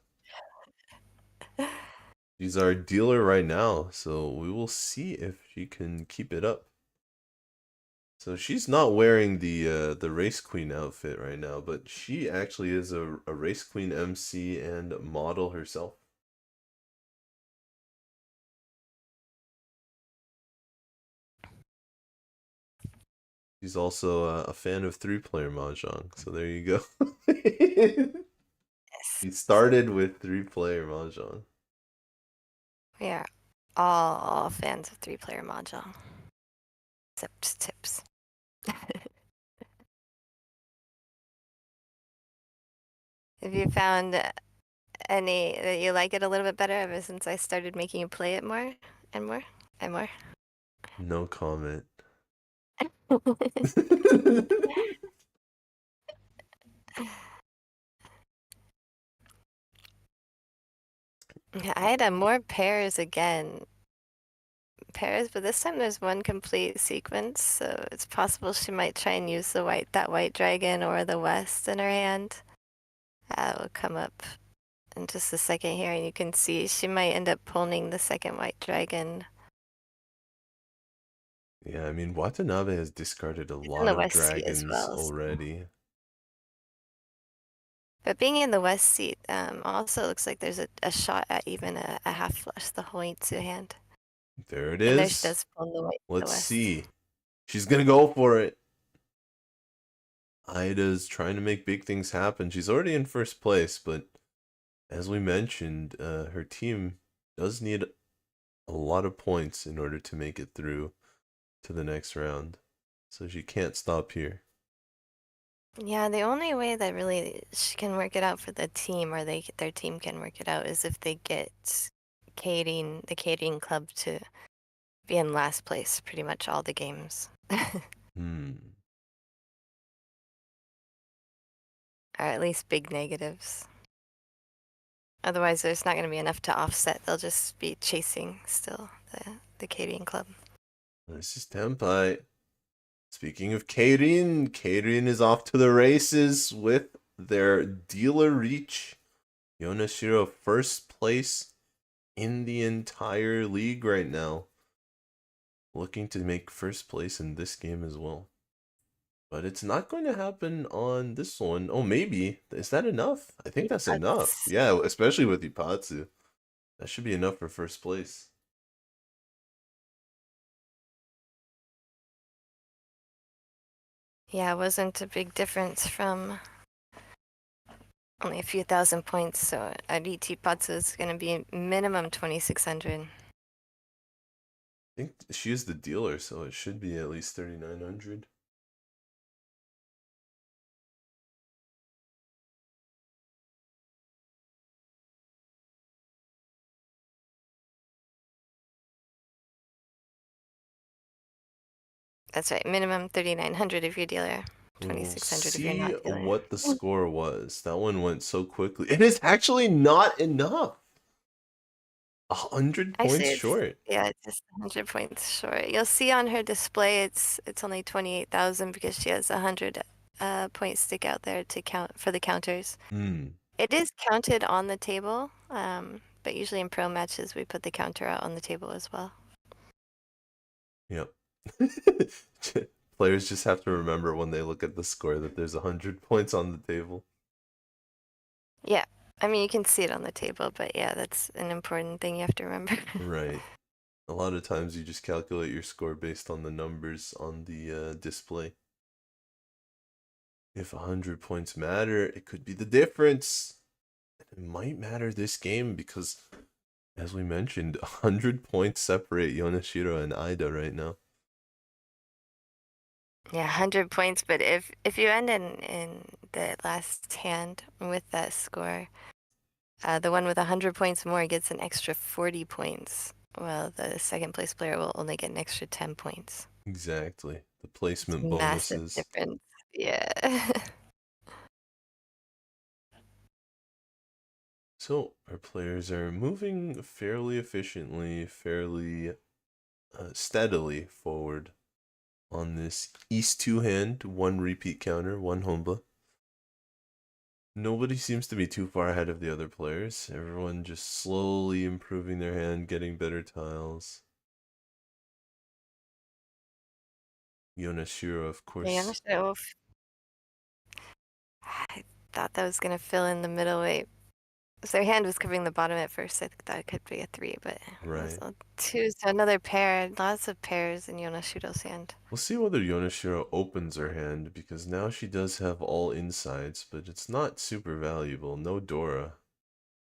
She's our dealer right now, so we will see if she can keep it up. So she's not wearing the race queen outfit right now, but she actually is a race queen MC and model herself. She's also a fan of 3-player Mahjong, so there you go. She started with 3-player Mahjong. We are all fans of 3-player Mahjong. Except Tips. Have you found any that you like it a little bit better ever since I started making you play it more and more and more? No comment. Yeah, I had more pairs again. Pairs, but this time there's one complete sequence, so it's possible she might try and use that white dragon or the west in her hand. Will come up in just a second here, and you can see she might end up pulling the second white dragon. Yeah, I mean, Watanabe has discarded a In lot the of west seat as dragons well. already. But being in the west seat also looks like there's a shot at even a half flush, the Hoitsu hand. There it And there she is. does pull the white. Let's the west. see. She's gonna go for it. Ida's trying to make big things happen. She's already in first place, but as we mentioned, her team does need a lot of points in order to make it through to the next round. So she can't stop here. Yeah, the only way that really she can work it out for the team, or their team can work it out, is if they get the Keirin Club to be in last place pretty much all the games. Or at least big negatives. Otherwise, there's not going to be enough to offset. They'll just be chasing still the Keirin Club. This is Anpai. Speaking of Keirin, Keirin is off to the races with their dealer Riichi. Yonashiro first place in the entire league right now. Looking to make first place in this game as well. But it's not going to happen on this one. Oh, maybe. Is that enough? I think that's enough. Yeah, especially with Ipatsu. That should be enough for first place. Yeah, it wasn't a big difference from only a few thousand points, so Riichi Patsu is going to be minimum 2,600. I think she is the dealer, so it should be at least 3,900. That's right, minimum 3,900 if you're dealer, 2,600 if you're not dealer. See what the score was. That one went so quickly. It is actually not enough. 100 points short. Yeah, it's just 100 points short. You'll see on her display it's only 28,000 because she has 100 points stick out there to count for the counters. It is counted on the table, but usually in pro matches we put the counter out on the table as well. Yep. Players just have to remember when they look at the score that there's 100 points on the table. Yeah, I mean, you can see it on the table, but yeah, that's an important thing you have to remember. Right. A lot of times you just calculate your score based on the numbers on the display. If 100 points matter, it could be the difference. It might matter this game because, as we mentioned, 100 points separate Yonashiro and Ida right now. Yeah, 100 points, but if you end in the last hand with that score, the one with 100 points more gets an extra 40 points, while the second place player will only get an extra 10 points. Exactly. The placement Massive bonuses. difference. Yeah. So our players are moving fairly efficiently, fairly steadily forward on this East 2 hand, 1 repeat counter, 1 Honba. Nobody seems to be too far ahead of the other players. Everyone just slowly improving their hand, getting better tiles. Yonashiro, of course. Yonashiro, I thought that was gonna fill in the middle. Wait, so their hand was covering the bottom at first. I thought it could be a 3, but it was Right. a 2, so another pair. Lots of pairs in Yonashiro's hand. We'll see whether Yonashiro opens her hand, because now she does have all insides, but it's not super valuable. No Dora.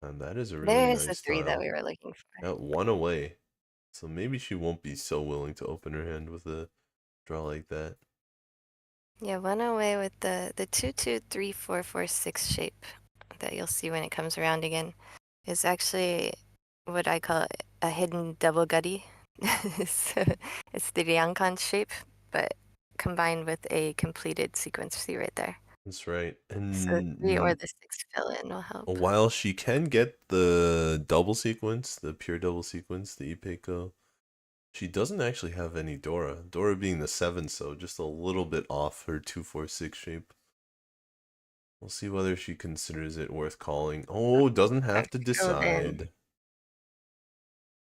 And that is a really There's the nice 3 that tile. we were looking for. Got 1 away. So maybe she won't be so willing to open her hand with a draw like that. Yeah, 1 away with the 2, 2, 3, 4, 4, 6 shape that you'll see when it comes around again is actually what I call a hidden double gutty. So it's the Ryankan shape, but combined with a completed sequence. See right there. That's right. So 3 or And the 6 fill in will help. while she can get the double sequence, the pure double sequence, the Ipeko, she doesn't actually have any Dora. Dora being the 7, so just a little bit off her 2-4-6 shape. We'll see whether she considers it worth calling. Oh, doesn't have to decide.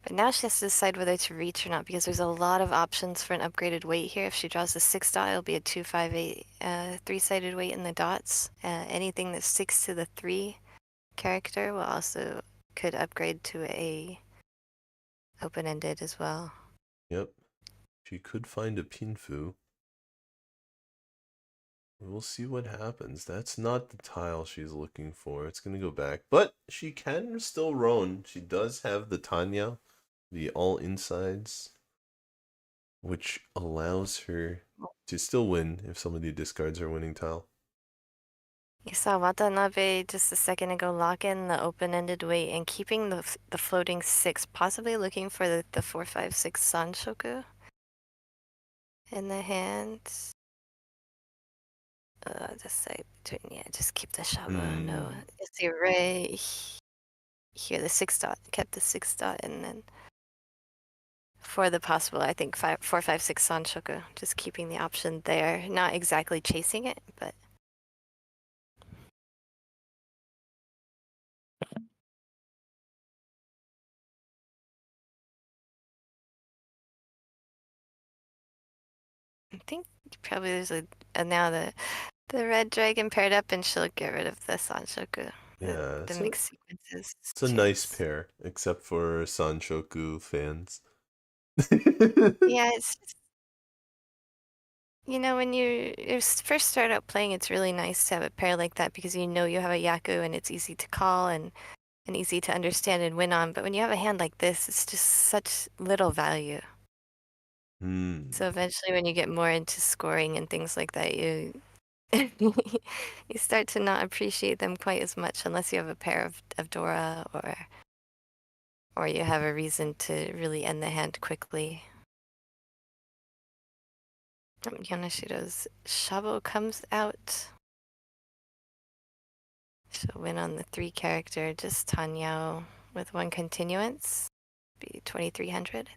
But now she has to decide whether to reach or not, because there's a lot of options for an upgraded weight here. If she draws the 6 dot, it'll be a 2, 5, 8, 3-sided weight in the dots. Anything that sticks to the 3 character will also could upgrade to a open-ended as well. Yep. She could find a Pinfu. We'll see what happens. That's not the tile she's looking for. It's going to go back. But she can still roan. She does have the Tanya, the all insides, which allows her to still win if somebody discards her winning tile. You saw Watanabe just a second ago lock in the open-ended weight and keeping the floating 6, possibly looking for the 4, 5, 6 Sanshoku in the hands. Just say between, yeah, just keep the Shabo. No, you see right here, the 6 dot, kept the 6 dot, and then for the possible, I think 4, 5, 6 Sanshoku, just keeping the option there, not exactly chasing it, but. I think probably there's now the red dragon paired up, and she'll get rid of the Sanshoku. Yeah, The mixed sequences. it's a nice pair, except for Sanshoku fans. Yeah, it's just, when you first start out playing, it's really nice to have a pair like that because you know you have a Yaku and it's easy to call and easy to understand and win on. But when you have a hand like this, it's just such little value. So eventually when you get more into scoring and things like that, you you start to not appreciate them quite as much unless you have a pair of Dora or you have a reason to really end the hand quickly. Yonashiro's Shabo comes out. She'll win on the 3 character, just Tanyao with 1 continuance. Be 2300.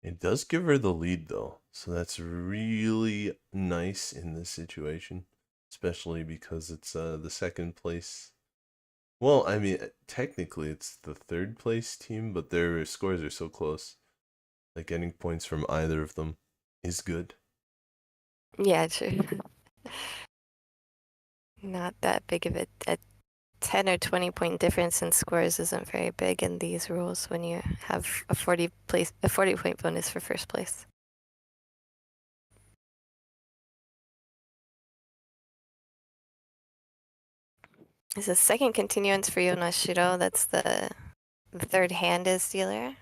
It does give her the lead, though, so that's really nice in this situation, especially because it's the second place. Well, I mean, technically it's the third place team, but their scores are so close. Like, getting points from either of them is good. Yeah, true. Not that big of a 10 or 20 point difference in scores isn't very big in these rules when you have a 40 point bonus for first place. There's a second continuance for Yonashiro. That's the third hand is dealer.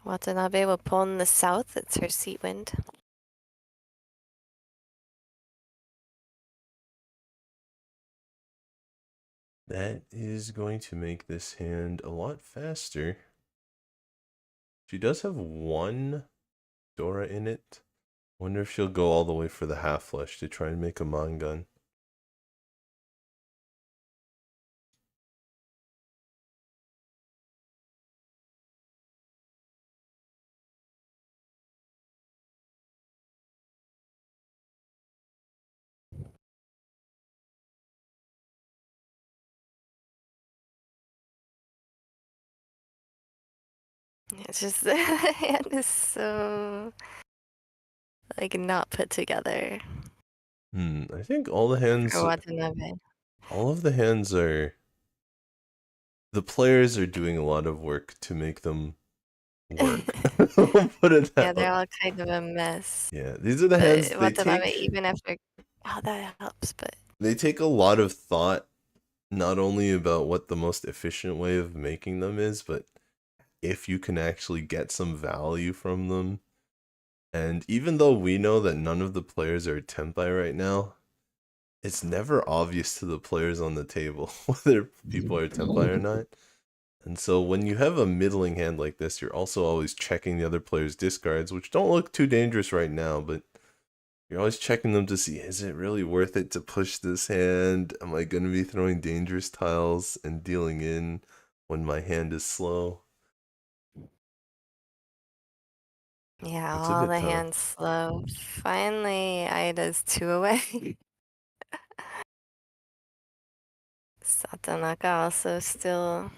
Watanabe will pawn the south. It's her seat wind. That is going to make this hand a lot faster. She does have one Dora in it. Wonder if she'll go all the way for the half flush to try and make a Mangun. It's just the hand is so like not put together I think all the hands, for Watanabe. all of the hands are, the players are doing a lot of work to make them work. We'll put it that Yeah, they're way. all kind of a mess. Yeah, these are the But hands they Watanabe, take. even after, oh, that helps. But They take a lot of thought, not only about what the most efficient way of making them is, but if you can actually get some value from them. And even though we know that none of the players are Tenpai right now, it's never obvious to the players on the table whether people are Tenpai or not. And so when you have a middling hand like this, you're also always checking the other player's discards, which don't look too dangerous right now, but you're always checking them to see, is it really worth it to push this hand? Am I going to be throwing dangerous tiles and dealing in when my hand is slow? yeah, It's a all bit the tough. hands slow. Finally, Ida's 2 away. Satonaka also still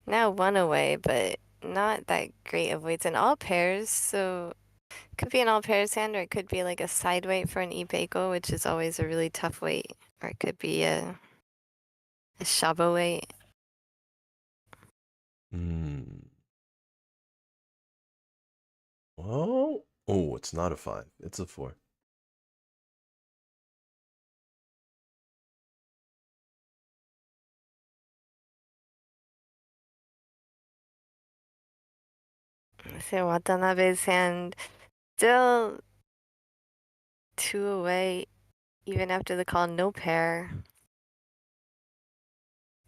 now 1 away, but not that great of weights in all pairs. So could be an all pairs hand, or it could be like a side weight for an Ibeiko, which is always a really tough weight, or it could be a Shabo weight. Well, oh, it's not a 5. It's a 4. So Watanabe's hand still 2 away, even after the call no pair.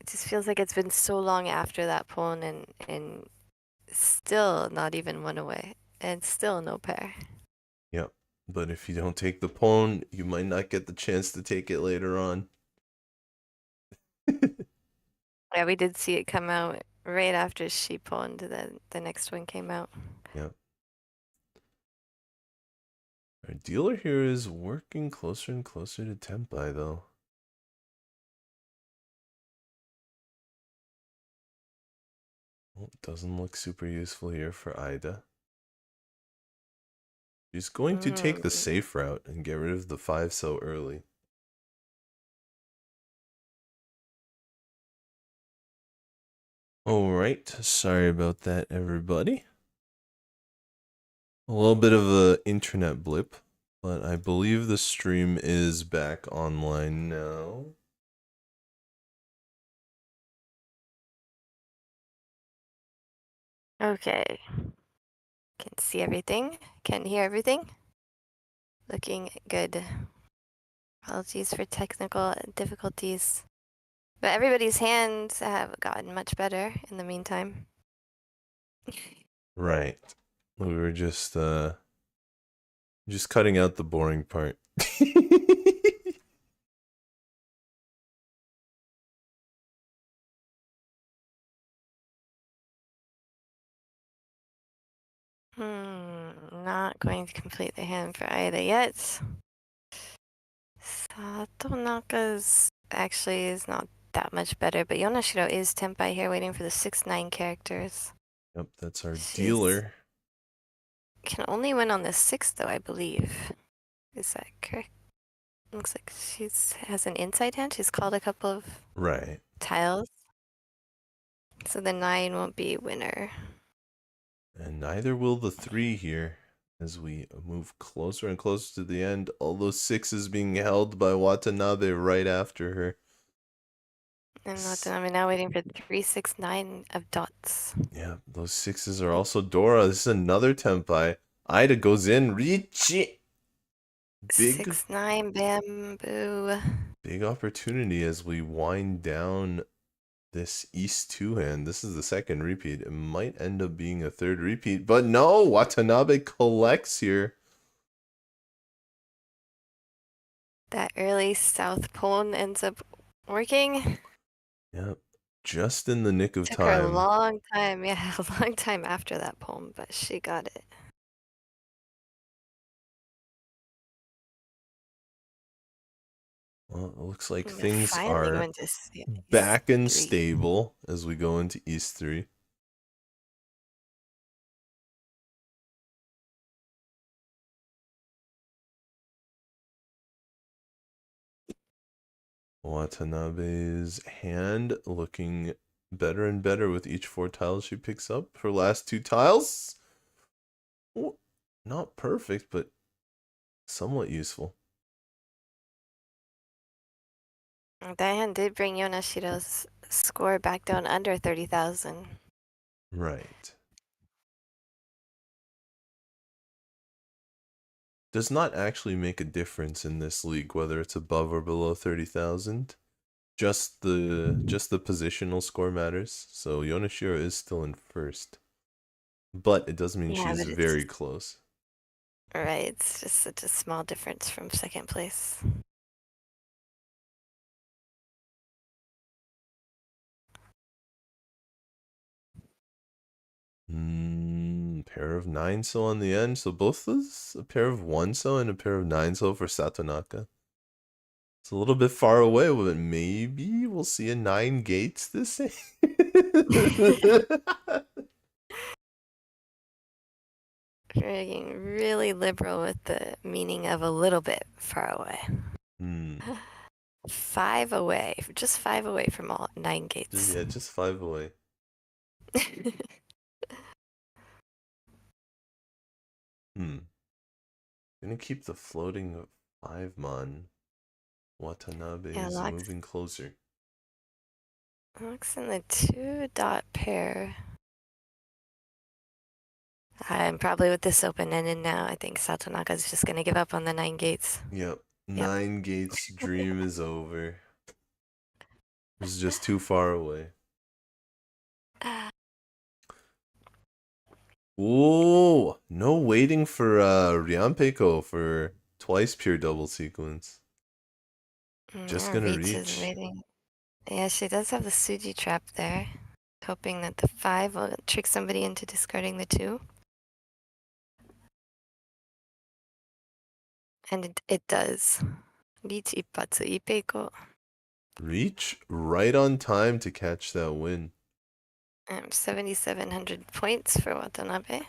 It just feels like it's been so long after that pawn and still not even 1 away. And still no pair. Yep. But if you don't take the pawn, you might not get the chance to take it later on. Yeah, we did see it come out right after she pawned. The next one came out. Yep. Our dealer here is working closer and closer to Tenpai, though. Well, it doesn't look super useful here for Ida. She's going to take the safe route and get rid of the 5 so early. Alright, sorry about that, everybody. A little bit of a internet blip, but I believe the stream is back online now. Okay. Can see everything. Can hear everything. Looking good. Apologies for technical difficulties. But everybody's hands have gotten much better in the meantime. Right. We were just cutting out the boring part. Not going to complete the hand for Ida yet. Satonaka's actually is not that much better, but Yonashiro is Tenpai here waiting for the 6-9 characters. Yep, that's our She's dealer. can only win on the 6th, though, I believe. Is that correct? Looks like has an inside hand. She's called a couple of Right. tiles. So the 9 won't be winner. And neither will the 3 here. As we move closer and closer to the end, all those 6s being held by Watanabe right after her. And I'm now waiting for 3, 6, 9 of dots. Yeah, those 6s are also Dora. This is another Tenpai. Ida goes in. Riichi! Big 6, 9, bamboo. Big opportunity as we wind down this East 2 hand. This is the second repeat. It might end up being a third repeat, but no! Watanabe collects here. That early south pawn ends up working. Yep. Just in the nick of Took her a time. long time. Yeah, a long time after that poem, but she got it. Well, it looks like And things finally are went to East back and 3. stable as we go into East 3. Watanabe's hand looking better and better with each 4 tiles she picks up. Her last 2 tiles, oh, not perfect, but somewhat useful. That hand did bring Yonashiro's score back down under 30,000. Right. Does not actually make a difference in this league whether it's above or below 30,000. Just the positional score matters. So Yonashiro is still in first, but it does mean she's very close. Right, it's just such a small difference from second place. Pair of 9-so on the end. So both is a pair of 1-so and a pair of 9-so for Satonaka. It's a little bit far away, but maybe we'll see a 9 gates this day. Being really liberal with the meaning of a little bit far away. 5 away, just 5 away from all 9 gates. Yeah, just 5 away. Gonna keep the floating 5-mon. Watanabe is moving closer. Looks in the 2-dot pair. And probably with this open-ended now, I think Satonaka's just gonna give up on the 9 gates. Yep. 9 gates dream is over. It's just too far away. Ooh, no waiting for Ryampeko for twice pure double sequence. Just gonna reach. Yeah, she does have the Suji trap there. Hoping that the 5 will trick somebody into discarding the 2. And it does. Reach ippatsu ipeiko. Reach right on time to catch that win. 7,700 points for Watanabe.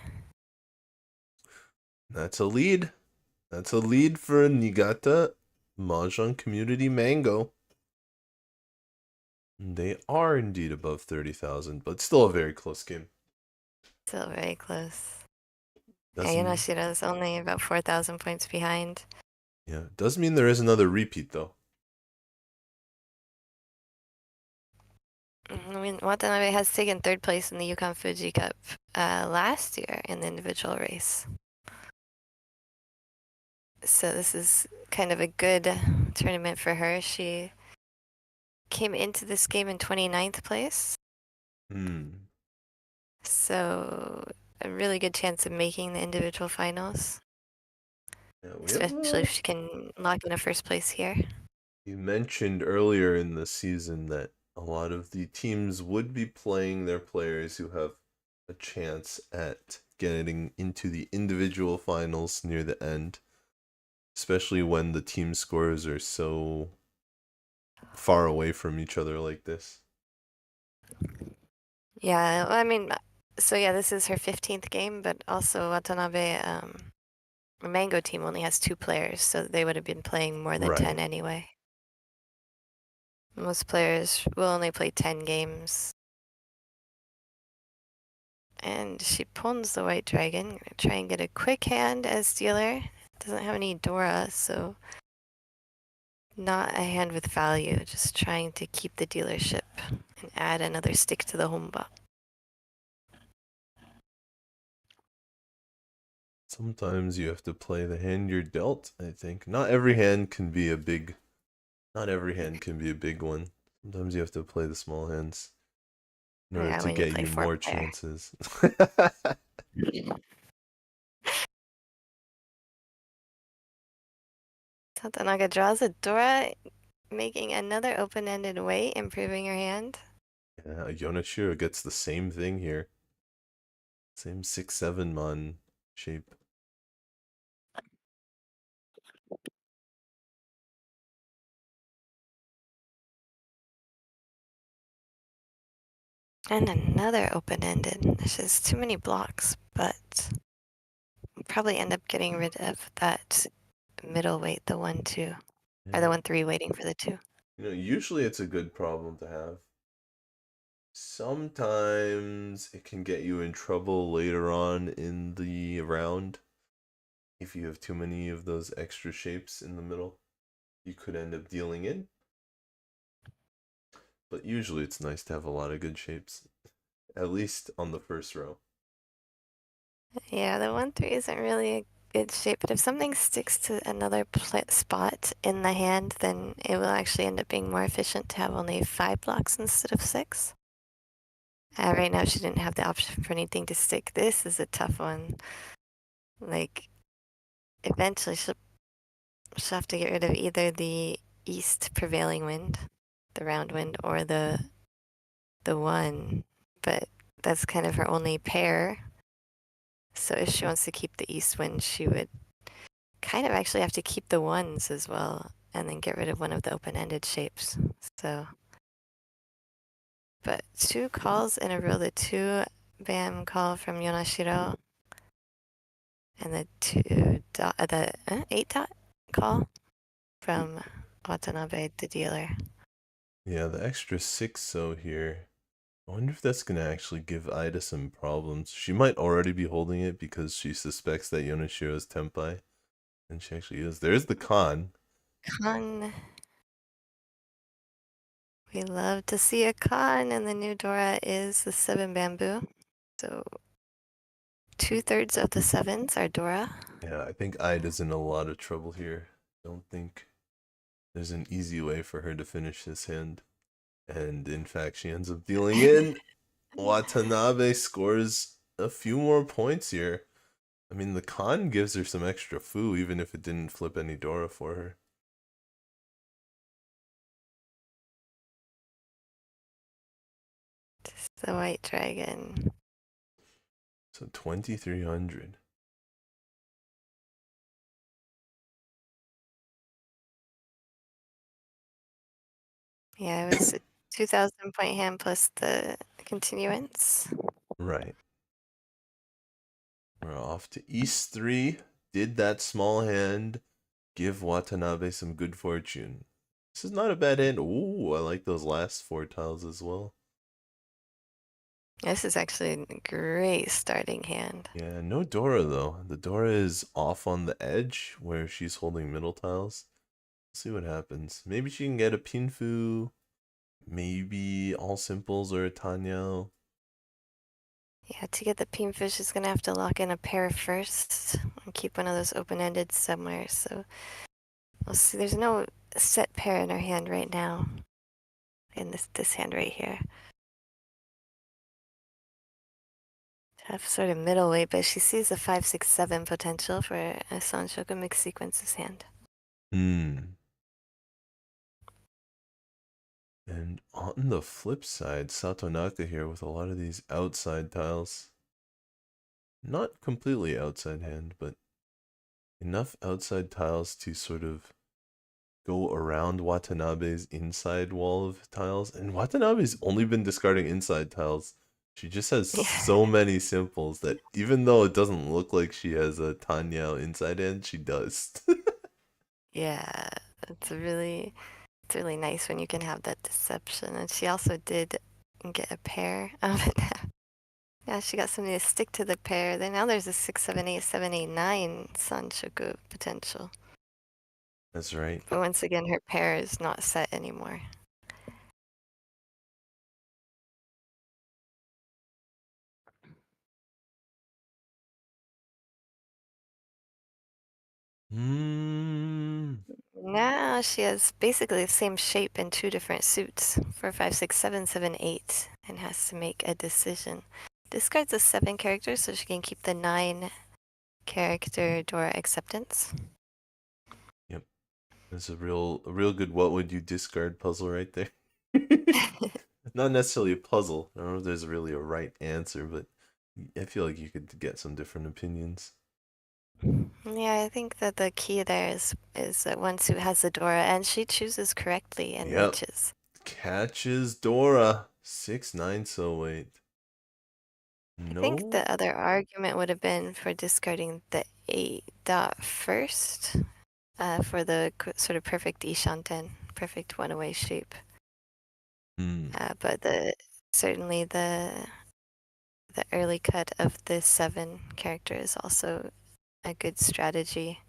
That's a lead. That's a lead for Niigata Mahjong Community Mango. They are indeed above 30,000, but still a very close game. Still very close. Yonashiro is only about 4,000 points behind. Yeah, does mean there is another repeat though. Watanabe has taken 3rd place in the Yukan Fuji Cup last year in the individual race. So this is kind of a good tournament for her. She came into this game in 29th place. So a really good chance of making the individual finals. Yeah, especially if she can lock in a 1st place here. You mentioned earlier in the season that a lot of the teams would be playing their players who have a chance at getting into the individual finals near the end, especially when the team scores are so far away from each other like this. Yeah, I mean, So yeah, this is her 15th game, but also Watanabe, Mango team only has 2 players, so they would have been playing more than 10 Right. anyway. Most players will only play 10 games. And she pawns the white dragon. Gonna try and get a quick hand as dealer. Doesn't have any Dora, so not a hand with value. Just trying to keep the dealership and add another stick to the homba. Sometimes you have to play the hand you're dealt, I think. Not every hand can be a big one. Sometimes you have to play the small hands in order Yeah, to when you get play you 4 more player. chances. Satonaka draws a Dora, making another open-ended way, improving her hand. Yeah, Yonashiro gets the same thing here. Same 6-7 mon shape. And another open-ended. This is too many blocks, but we'll probably end up getting rid of that middleweight, the 1-2. Or the 1-3 waiting for the 2. Usually it's a good problem to have. Sometimes it can get you in trouble later on in the round. If you have too many of those extra shapes in the middle, you could end up dealing in. But usually it's nice to have a lot of good shapes, at least on the first row. Yeah, the 1-3 isn't really a good shape, but if something sticks to another spot in the hand, then it will actually end up being more efficient to have only 5 blocks instead of 6. Right now she didn't have the option for anything to stick. This is a tough one. Like, eventually she'll have to get rid of either the east prevailing wind, the round wind, or the 1, but that's kind of her only pair. So if she wants to keep the east wind, she would kind of actually have to keep the 1s as well, and then get rid of one of the open-ended shapes. So, but 2 calls in a row, the 2 bam call from Yonashiro, and the 8 dot call from Watanabe, the dealer. Yeah, the extra 6 so here. I wonder if that's gonna actually give Ida some problems. She might already be holding it because she suspects that Yonashiro is Tenpai. And she actually is. There's the con. Con. We love to see a con, and the new Dora is the 7 bamboo. So 2/3 of the 7s are Dora. Yeah, I think Ida's in a lot of trouble here. Don't think there's an easy way for her to finish this hand. And in fact, she ends up dealing in. Watanabe scores a few more points here. I mean, the con gives her some extra foo, even if it didn't flip any Dora for her. Just the white dragon. So 2,300. Yeah, it was a 2,000 point hand plus the continuance. Right. We're off to East 3. Did that small hand give Watanabe some good fortune? This is not a bad hand. Ooh, I like those last 4 tiles as well. This is actually a great starting hand. Yeah, no Dora though. The Dora is off on the edge where she's holding middle tiles. Let's see what happens. Maybe she can get a Pinfu. Maybe all simples or a Tanyao. Yeah, to get the pinfish, she's gonna have to lock in a pair first and keep one of those open-ended somewhere. So we'll see. There's no set pair in her hand right now. In this hand right here. Tough sort of middleweight, but she sees the 5, 6, 7 potential for a Sanshoku mixed sequences hand. And on the flip side, Satonaka here with a lot of these outside tiles. Not completely outside hand, but enough outside tiles to sort of go around Watanabe's inside wall of tiles. And Watanabe's only been discarding inside tiles She just has so many simples that even though it doesn't look like she has a Tanyao inside hand, she does. Yeah, it's really nice when you can have that deception. And she also did get a pair of it. Yeah, she got something to stick to the pair. Then now there's a 6, 7, 8, 7, 8, 9 Sanshoku potential. That's right. But once again, her pair is not set anymore. Now she has basically the same shape in 2 different suits. 4, 5, 6, 7, 7, 8, and has to make a decision. Discards a 7 character so she can keep the 9 character Dora acceptance. Yep. That's a real good what would you discard puzzle right there. Not necessarily a puzzle. I don't know if there's really a right answer, but I feel like you could get some different opinions. Yeah, I think that the key there is that one suit has the Dora, and she chooses correctly and reaches. Catches Dora. 6, 9, so wait. No. I think the other argument would have been for discarding the 8 dot first for the sort of perfect Ishanten, perfect one-away shape. But certainly the early cut of the 7 character is also a good strategy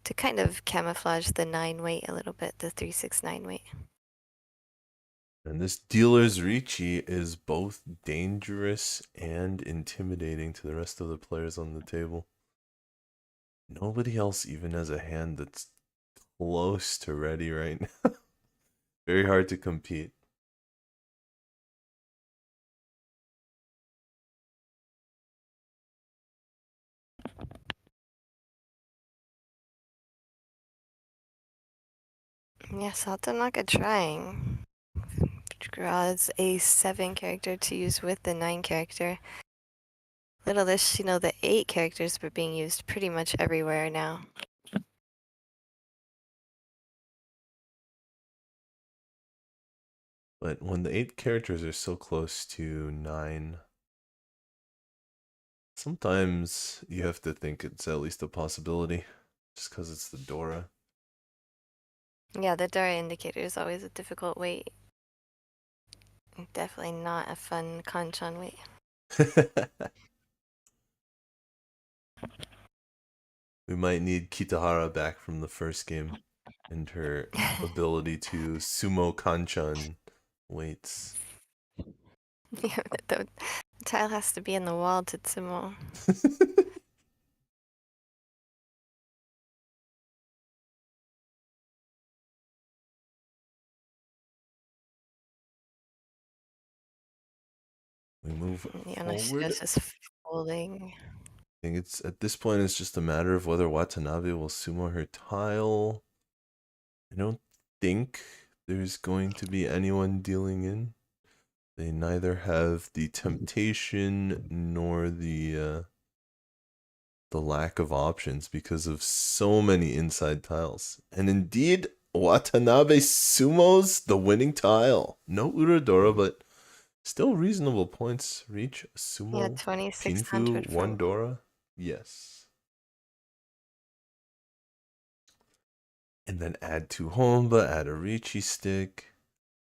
to kind of camouflage the 9 weight a little bit, the 3, 6, 9 weight. And this dealer's Riichi is both dangerous and intimidating to the rest of the players on the table. Nobody else even has a hand that's close to ready right now. Very hard to compete. Yeah, Satonaka trying. Draws a 7 character to use with the 9 character. Little does she know the 8 characters were being used pretty much everywhere now. But when the 8 characters are so close to 9, sometimes you have to think it's at least a possibility, just because it's the Dora. Yeah, the Dora indicator is always a difficult weight. Definitely not a fun Kanchan weight. We might need Kitahara back from the first game and her ability to sumo kanchan weights. Yeah, the tile has to be in the wall to sumo. We move forward. Just folding. I think it's at this point it's just a matter of whether Watanabe will sumo her tile. I don't think there's going to be anyone dealing in. They neither have the temptation nor the lack of options because of so many inside tiles. And indeed, Watanabe sumos the winning tile. No Uradora, but still reasonable points. Reach sumo. Yeah, 2600 Pinfu, 1 Dora. Yes. And then add 2 Honba, add a Riichi stick.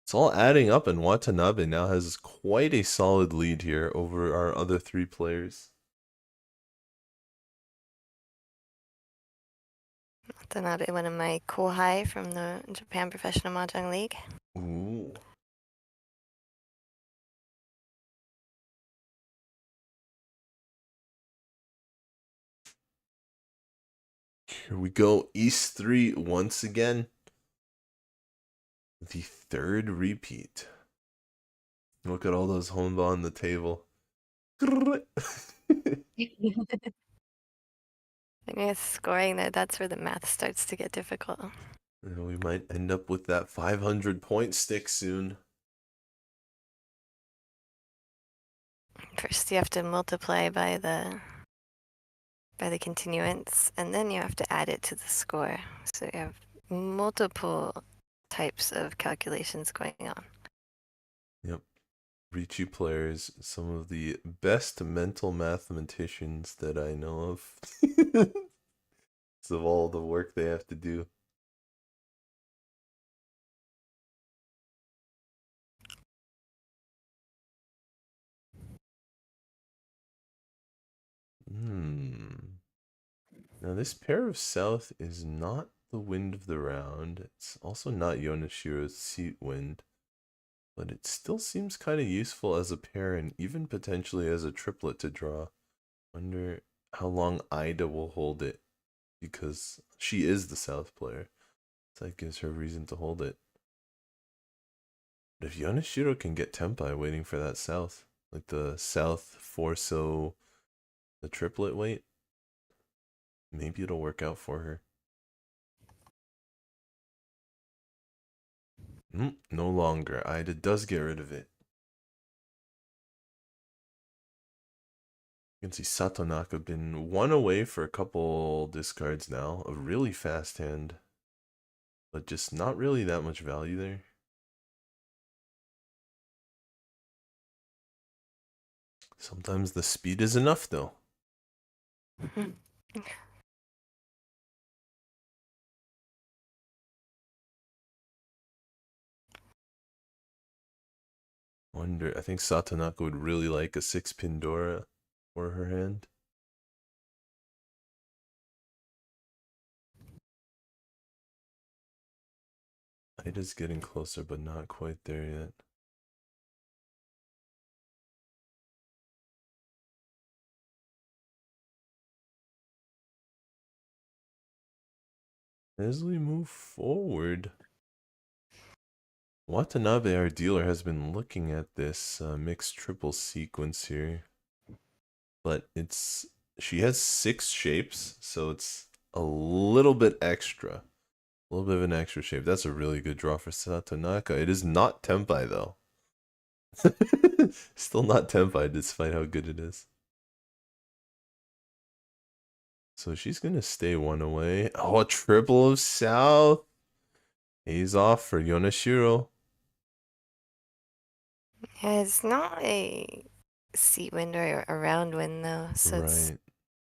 It's all adding up, and Watanabe now has quite a solid lead here over our other 3 players. Watanabe, one of my kohai from the Japan Professional Mahjong League. Ooh. Here we go, East 3 once again. The 3rd repeat. Look at all those Honba on the table. And you're scoring there, that's where the math starts to get difficult. And we might end up with that 500 point stick soon. First you have to multiply by the continuance, and then you have to add it to the score. So you have multiple types of calculations going on. Yep. Riichi players, some of the best mental mathematicians that I know of. Because of all the work they have to do. Now this pair of south is not the wind of the round. It's also not Yonashiro's seat wind. But it still seems kind of useful as a pair and even potentially as a triplet to draw. Wonder how long Ida will hold it, because she is the south player. So that gives her reason to hold it. But if Yonashiro can get Tenpai waiting for that south, like the south Forso, the triplet wait, maybe it'll work out for her. No longer. Ida does get rid of it. You can see Satonaka been one away for a couple discards now. A really fast hand, but just not really that much value there. Sometimes the speed is enough though. I think Satonaka would really like a 6-pin Dora for her hand. Ida's getting closer, but not quite there yet. As we move forward, Watanabe, our dealer, has been looking at this mixed triple sequence here. But she has 6 shapes, so it's a little bit extra. A little bit of an extra shape. That's a really good draw for Satonaka. It is not Tenpai, though. Still not Tenpai, despite how good it is. So she's going to stay one away. Oh, a triple of South. Pays off for Yonashiro. Yeah, it's not a seat wind or a round wind, though. So Right.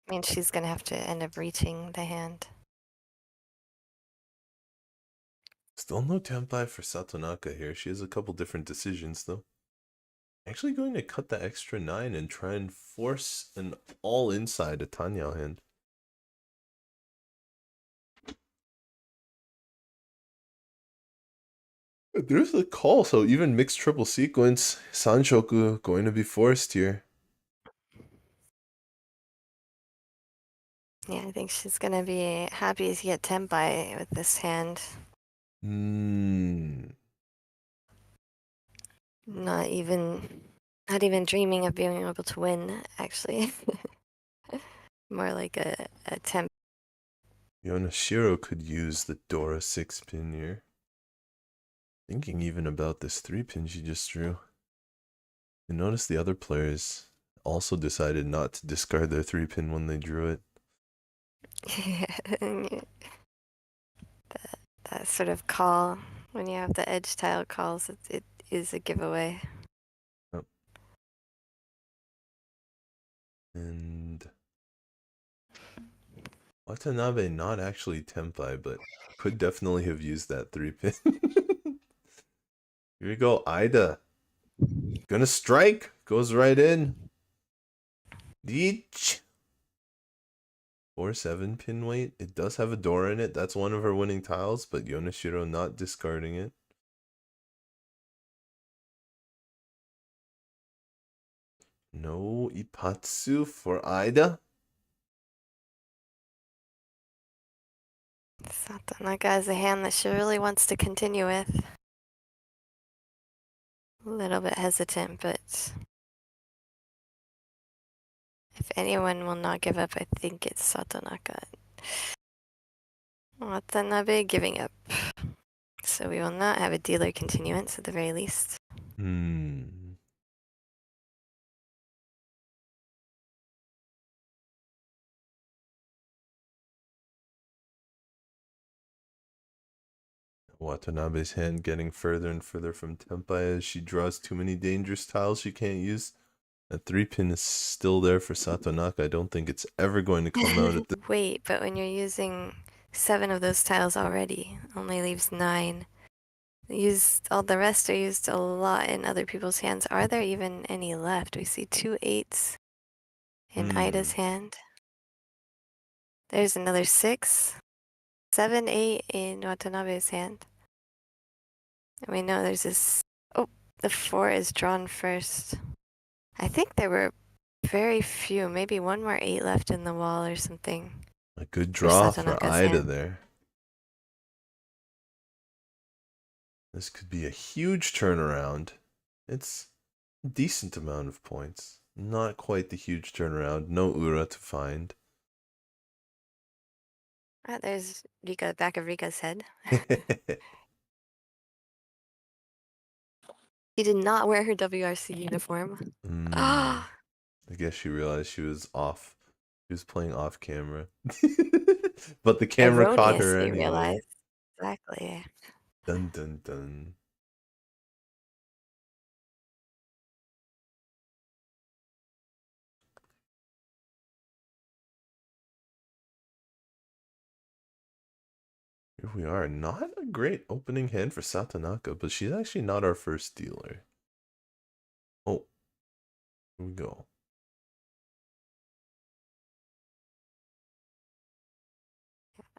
I mean, she's going to have to end up reaching the hand. Still no Tenpai for Satonaka here. She has a couple different decisions, though. Actually going to cut the extra 9 and try and force an all inside a Tanyao hand. There's a call, so even mixed triple sequence, Sanshoku going to be forced here. Yeah, I think she's going to be happy to get Tenpai with this hand. Not even dreaming of being able to win, actually. More like a temp. Yonashiro could use the Dora 6-pin here. Thinking even about this 3-pin she just drew. You notice the other players also decided not to discard their 3-pin when they drew it. that sort of call, when you have the edge tile calls, it is a giveaway. Yep. And Watanabe not actually Tenpai, but could definitely have used that 3-pin. Here we go, Ida. Gonna strike. Goes right in. Each 4-7 pin weight. It does have a door in it. That's one of her winning tiles, but Yonashiro not discarding it. No Ipatsu for Ida. Satonaka has a hand that she really wants to continue with. A little bit hesitant, but if anyone will not give up, I think it's Satonaka. Watanabe giving up. So we will not have a dealer continuance at the very least. Watanabe's hand getting further and further from Anpai as she draws too many dangerous tiles she can't use. That 3-pin is still there for Satonaka. I don't think it's ever going to come out at the... Wait, but when you're using 7 of those tiles already, only leaves 9. All the rest are used a lot in other people's hands. Are there even any left? We see 2 8s in Ida's hand. There's another 6, 7, 8 in Watanabe's hand. And we know there's this. Oh, the 4 is drawn first. I think there were very few, maybe 1 more 8 left in the wall or something. A good draw for Satonaka's Ida hand. there. This could be a huge turnaround. It's a decent amount of points. Not quite the huge turnaround. No Ura to find. There's Rika, back of Rika's head. She did not wear her WRC uniform. I guess she realized she was off. She was playing off camera. But the camera caught her Erroneously anyway. realized. Exactly. Dun dun dun. Here we are. Not a great opening hand for Satonaka, but she's actually not our first dealer. Oh, here we go.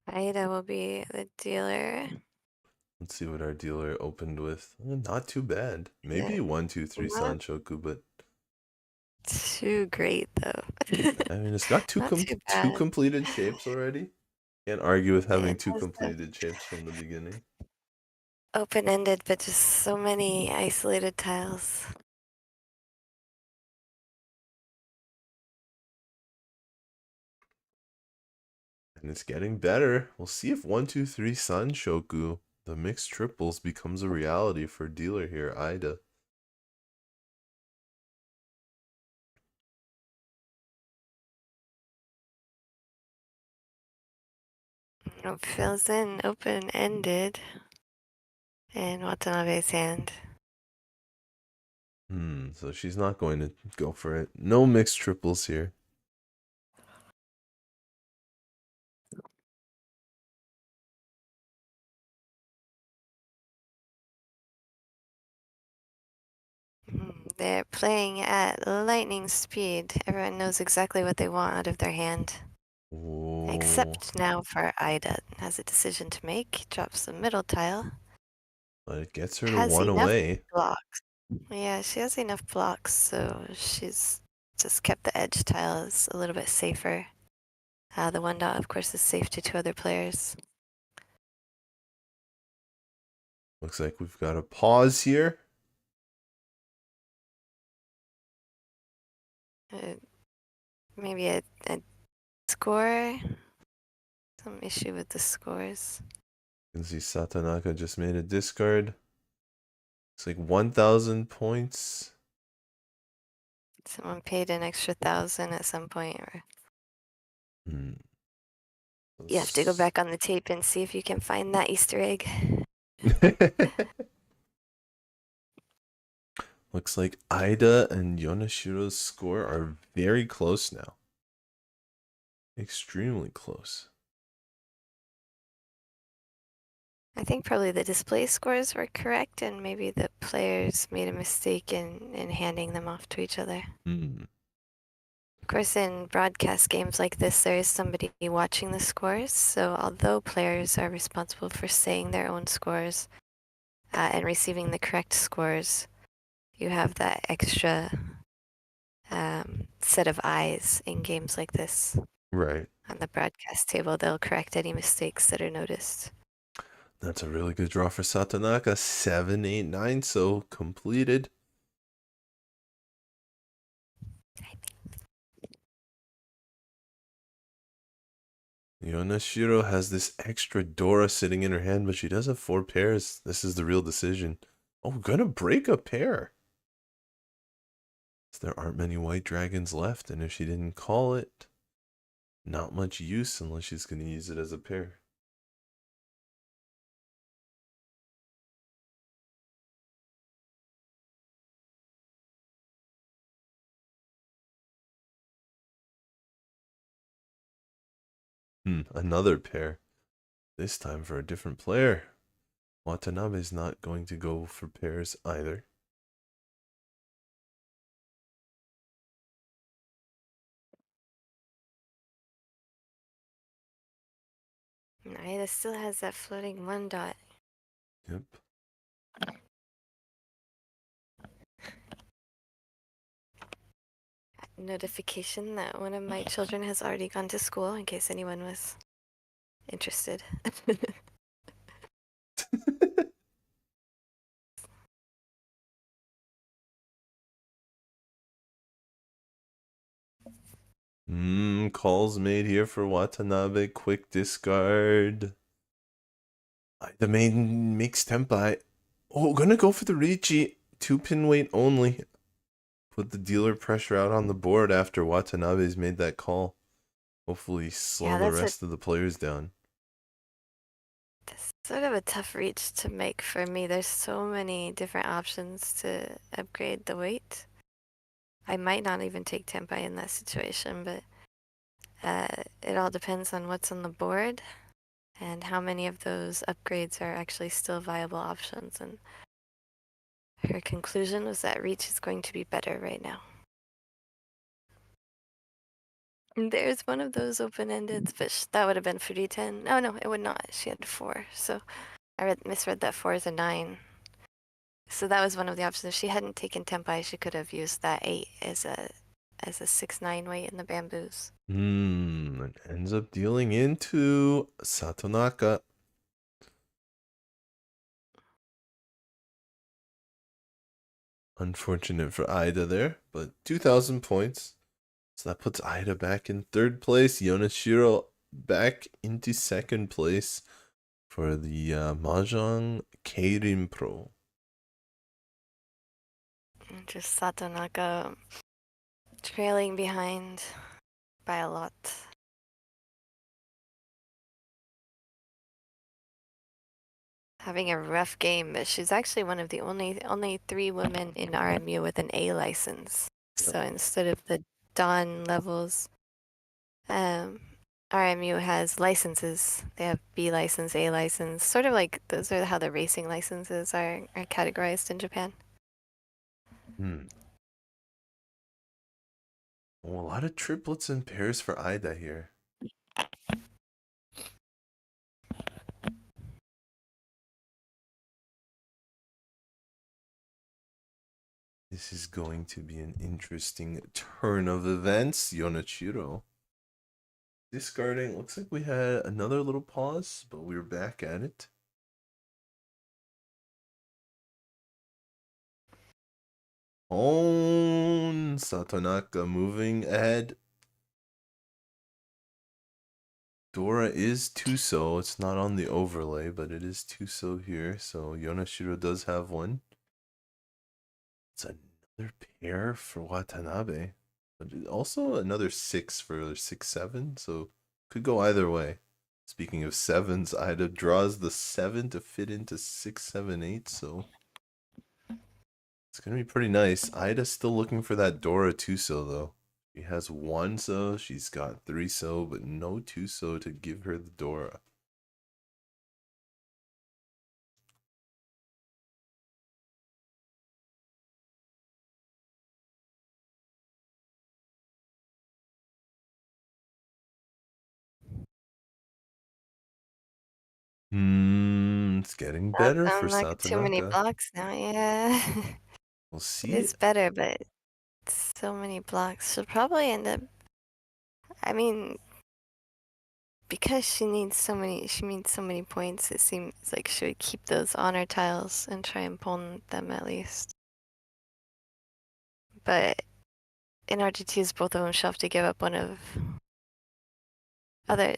Ida will be the dealer. Let's see what our dealer opened with. Not too bad. Maybe 1, 2, 3 Sanshoku, but too great though. I mean, it's got two completed shapes already. Can't argue with having 2 completed shapes from the beginning. Open-ended, but just so many isolated tiles. And it's getting better. We'll see if 1, 2, 3 Sanshoku, the mixed triples, becomes a reality for dealer here, Ida. It fills in open-ended in Watanabe's hand. So she's not going to go for it. No mixed triples here. They're playing at lightning speed. Everyone knows exactly what they want out of their hand. Whoa. Except now for Ida. Has a decision to make. Drops the middle tile. But it gets her to 1 away. Blocks. Yeah, she has enough blocks, so she's just kept the edge tiles a little bit safer. The 1 dot, of course, is safe to 2 other players. Looks like we've got a pause here. Maybe a score. Some issue with the scores. You can see Satonaka just made a discard. It's like 1,000 points. Someone paid an extra 1,000 at some point, or you have to go back on the tape and see if you can find that Easter egg. Looks like Ida and Yonashiro's score are very close now. Extremely close. I think probably the display scores were correct, and maybe the players made a mistake in handing them off to each other. Of course, in broadcast games like this, there is somebody watching the scores, so although players are responsible for saying their own scores and receiving the correct scores, you have that extra set of eyes in games like this. Right. On the broadcast table, they'll correct any mistakes that are noticed. That's a really good draw for Satonaka. 7, 8, 9, so completed. Yonashiro has this extra Dora sitting in her hand, but she does have 4 pairs. This is the real decision. Oh, we're gonna break a pair. There aren't many white dragons left, and if she didn't call it, not much use unless she's gonna use it as a pair. Another pair. This time for a different player. Watanabe's not going to go for pairs either. Naida still has that floating 1 dot. Yep. Notification that one of my children has already gone to school, in case anyone was interested. Calls made here for Watanabe. Quick discard. The main makes Tenpai. Oh, gonna go for the Riichi. 2-pin weight only. Put the dealer pressure out on the board after Watanabe's made that call. Hopefully slow the rest of the players down. That's sort of a tough reach to make for me. There's so many different options to upgrade the weight. I might not even take Tenpai in that situation, but it all depends on what's on the board and how many of those upgrades are actually still viable options. And her conclusion was that reach is going to be better right now. And there's one of those open-ended, but that would have been 310. Oh no, it would not. She had 4, so I misread that 4 as a 9. So that was one of the options. If she hadn't taken Tenpai, she could have used that 8 as a 6-9 weight in the bamboos. It ends up dealing into Satonaka. Unfortunate for Aida there, but 2,000 points. So that puts Aida back in 3rd place. Yonashiro back into 2nd place for the Mahjong Keirin Pro. Just Satonaka trailing behind by a lot. Having a rough game, but she's actually one of the only 3 women in RMU with an A license. So instead of the Dawn levels, RMU has licenses. They have B license, A license, sort of like those are how the racing licenses are categorized in Japan. Oh, a lot of triplets and pairs for Aida here. This is going to be an interesting turn of events. Yonashiro discarding. Looks like we had another little pause, but we're back at it. On Satonaka moving ahead. Dora is Tuso. It's not on the overlay, but it is Tuso here. So Yonashiro does have one. It's another pair for Watanabe. But also another 6 for 6-7. So could go either way. Speaking of 7s, Aida draws the 7 to fit into 6-7-8. So it's going to be pretty nice. Aida's still looking for that Dora Tuso though. She has 1 so, she's got 3 so, but no 2 so to give her the Dora. It's getting better for like Satonaka. too many blocks now, yeah. We'll see. It's better, but so many blocks. She'll probably end up. I mean, because she needs so many points. It seems like she would keep those honor tiles and try and pawn them at least. But in order to use both of them, she'll have to give up one of other.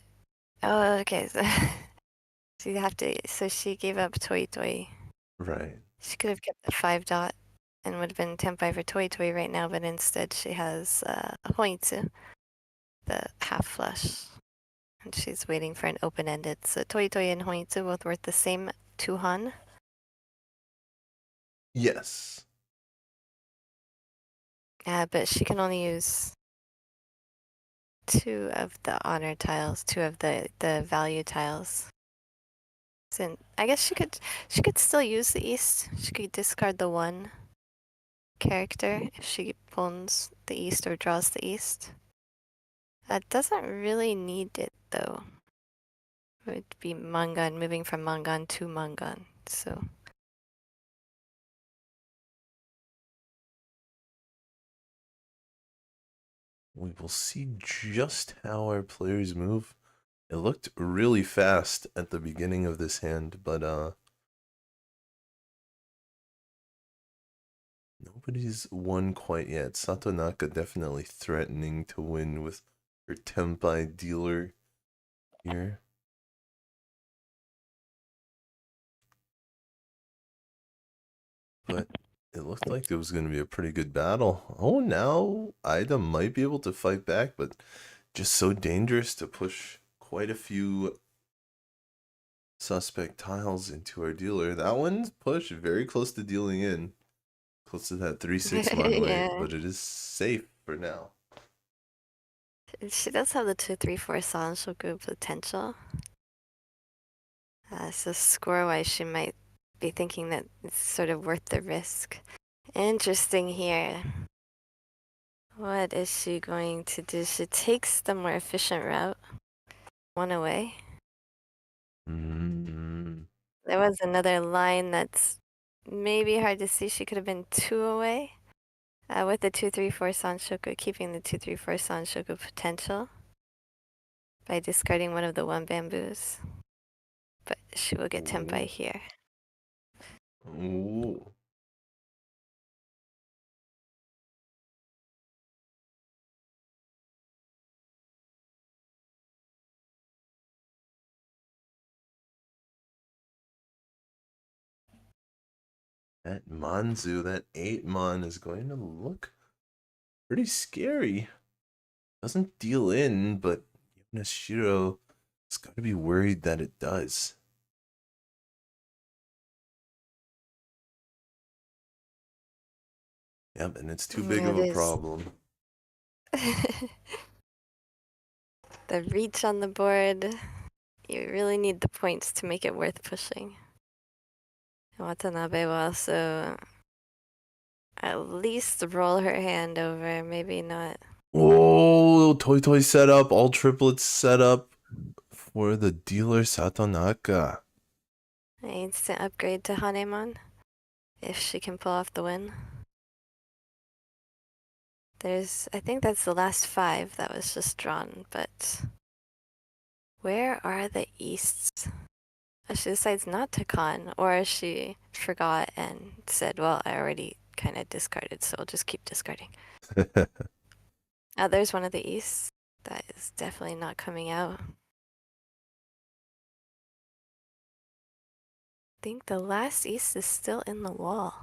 Oh, okay. So you have to. So she gave up Toi Toi. Right. She could have kept the 5 dot and would have been Tenpai for Toi Toi right now, but instead she has Hoitsu, the half flush. And she's waiting for an open-ended. So Toi Toi and Hoitsu both worth the same 2 Han. Yes. But she can only use 2 of the honor tiles, 2 of the value tiles. And I guess she could still use the east. She could discard the 1 character if she pawns the east or draws the east. That doesn't really need it though. It would be Mangan, moving from Mangan to Mangan, so. We will see just how our players move. It looked really fast at the beginning of this hand, but nobody's won quite yet. Satonaka definitely threatening to win with her Tenpai dealer here. But it looked like it was going to be a pretty good battle. Oh, now Ida might be able to fight back, but just so dangerous to push quite a few suspect tiles into our dealer. That one's pushed very close to dealing in. Close to that 3-6 runway, Yeah. but it is safe for now. She does have the 2-3-4 Sanshoku potential. So score-wise, she might be thinking that it's sort of worth the risk. Interesting here. What is she going to do? She takes the more efficient route. 1 away. There was another line that's maybe hard to see. She could have been 2 away. With the 2-3-4 Sanshoku, keeping the 2-3-4 Sanshoku potential by discarding one of the 1 bamboos. But she will get Tenpai here. Ooh. That Manzu, that 8 mon is going to look pretty scary. Doesn't deal in, but Yonashiro has got to be worried that it does. Yep, and it's too big of a problem. The reach on the board. You really need the points to make it worth pushing. Watanabe will also at least roll her hand over, maybe not. Oh, Toy set up, all triplets set up for the dealer Satonaka. Needs to upgrade to Hanemon if she can pull off the win. I think that's the last 5 that was just drawn, but where are the easts? She decides not to con, or she forgot and said, well, I already kind of discarded, so I'll just keep discarding. There's one of the easts. That is definitely not coming out. I think the last east is still in the wall.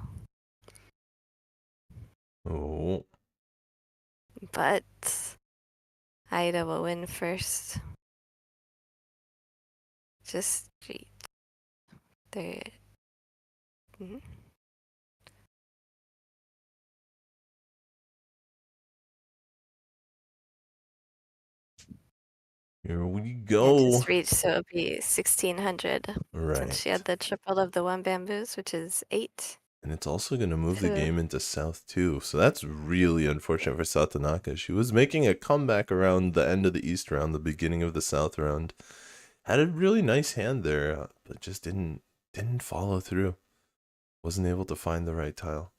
Oh. But Ida will win first. Just there. Here we go. Just reach, so it'll be 1600. Right. Since she had the triple of the 1 bamboos, which is 8. And it's also going to move the game into South too. So that's really unfortunate for Satonaka. She was making a comeback around the end of the East round, the beginning of the South round. Had a really nice hand there, but just didn't follow through. Wasn't able to find the right tile.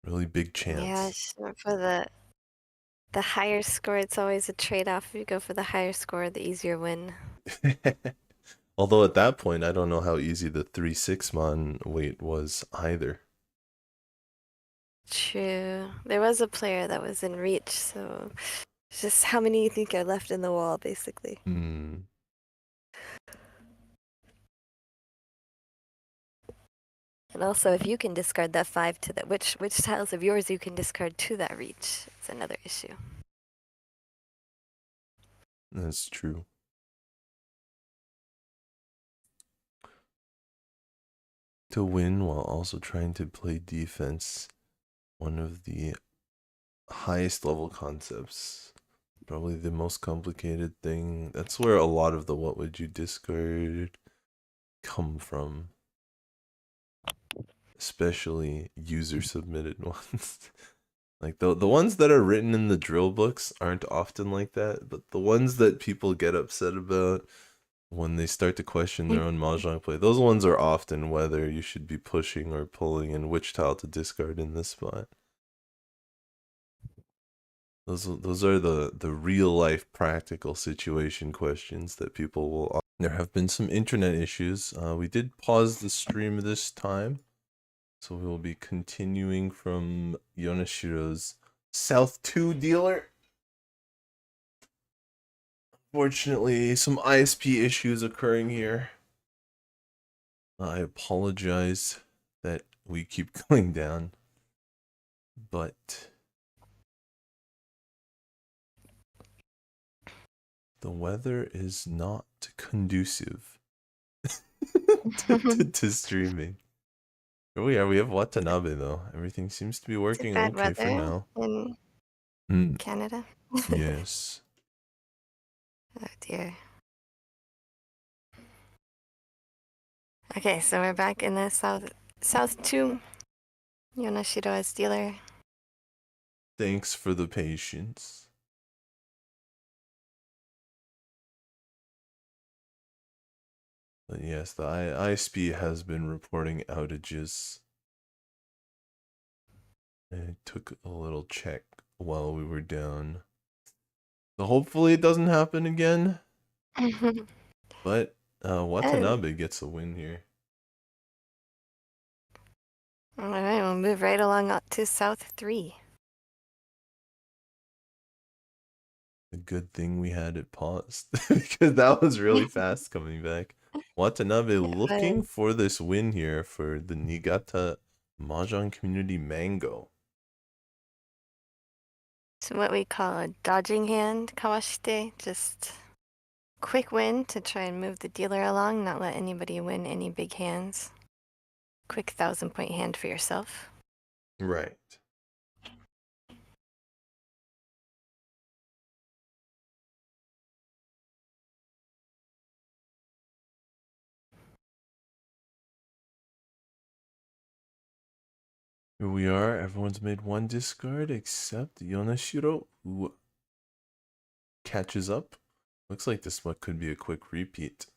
Really big chance. Yeah, for the higher score, it's always a trade-off. If you go for the higher score, the easier win. Although at that point, I don't know how easy the 3-6 mon weight was either. True. There was a player that was in reach, so just how many you think are left in the wall, basically. And also, if you can discard that 5 to that, which tiles of yours you can discard to that reach, it's another issue. That's true. To win while also trying to play defense one of the highest level concepts. Probably the most complicated thing. That's where a lot of the what would you discard come from. Especially user submitted ones. Like the ones that are written in the drill books aren't often like that, but the ones that people get upset about when they start to question their own mahjong play, those ones are often whether you should be pushing or pulling and which tile to discard in this spot. Those are the real life practical situation questions that people will. There have been some internet issues. We did pause the stream this time, so we will be continuing from Yonashiro's South 2 dealer. Unfortunately, some ISP issues occurring here. I apologize that we keep going down, but the weather is not conducive to streaming. Here we are. We have Watanabe though. Everything seems to be working bad okay for weather now. in Canada. Yes. Oh dear. Okay, so we're back in the South 2. Yonashiro as dealer. Thanks for the patience. But yes, the ISP has been reporting outages. I took a little check while we were down. So hopefully it doesn't happen again. But Watanabe gets a win here. Alright, we'll move right along up to South 3. A good thing we had it paused because that was really fast coming back. Watanabe looking for this win here for the Niigata Mahjong Community Mango. So what we call a dodging hand, kawashite, just quick win to try and move the dealer along, not let anybody win any big hands. Quick 1,000-point hand for yourself. Right. Here we are. Everyone's made one discard except Yonashiro, who catches up. Looks like this one could be a quick repeat.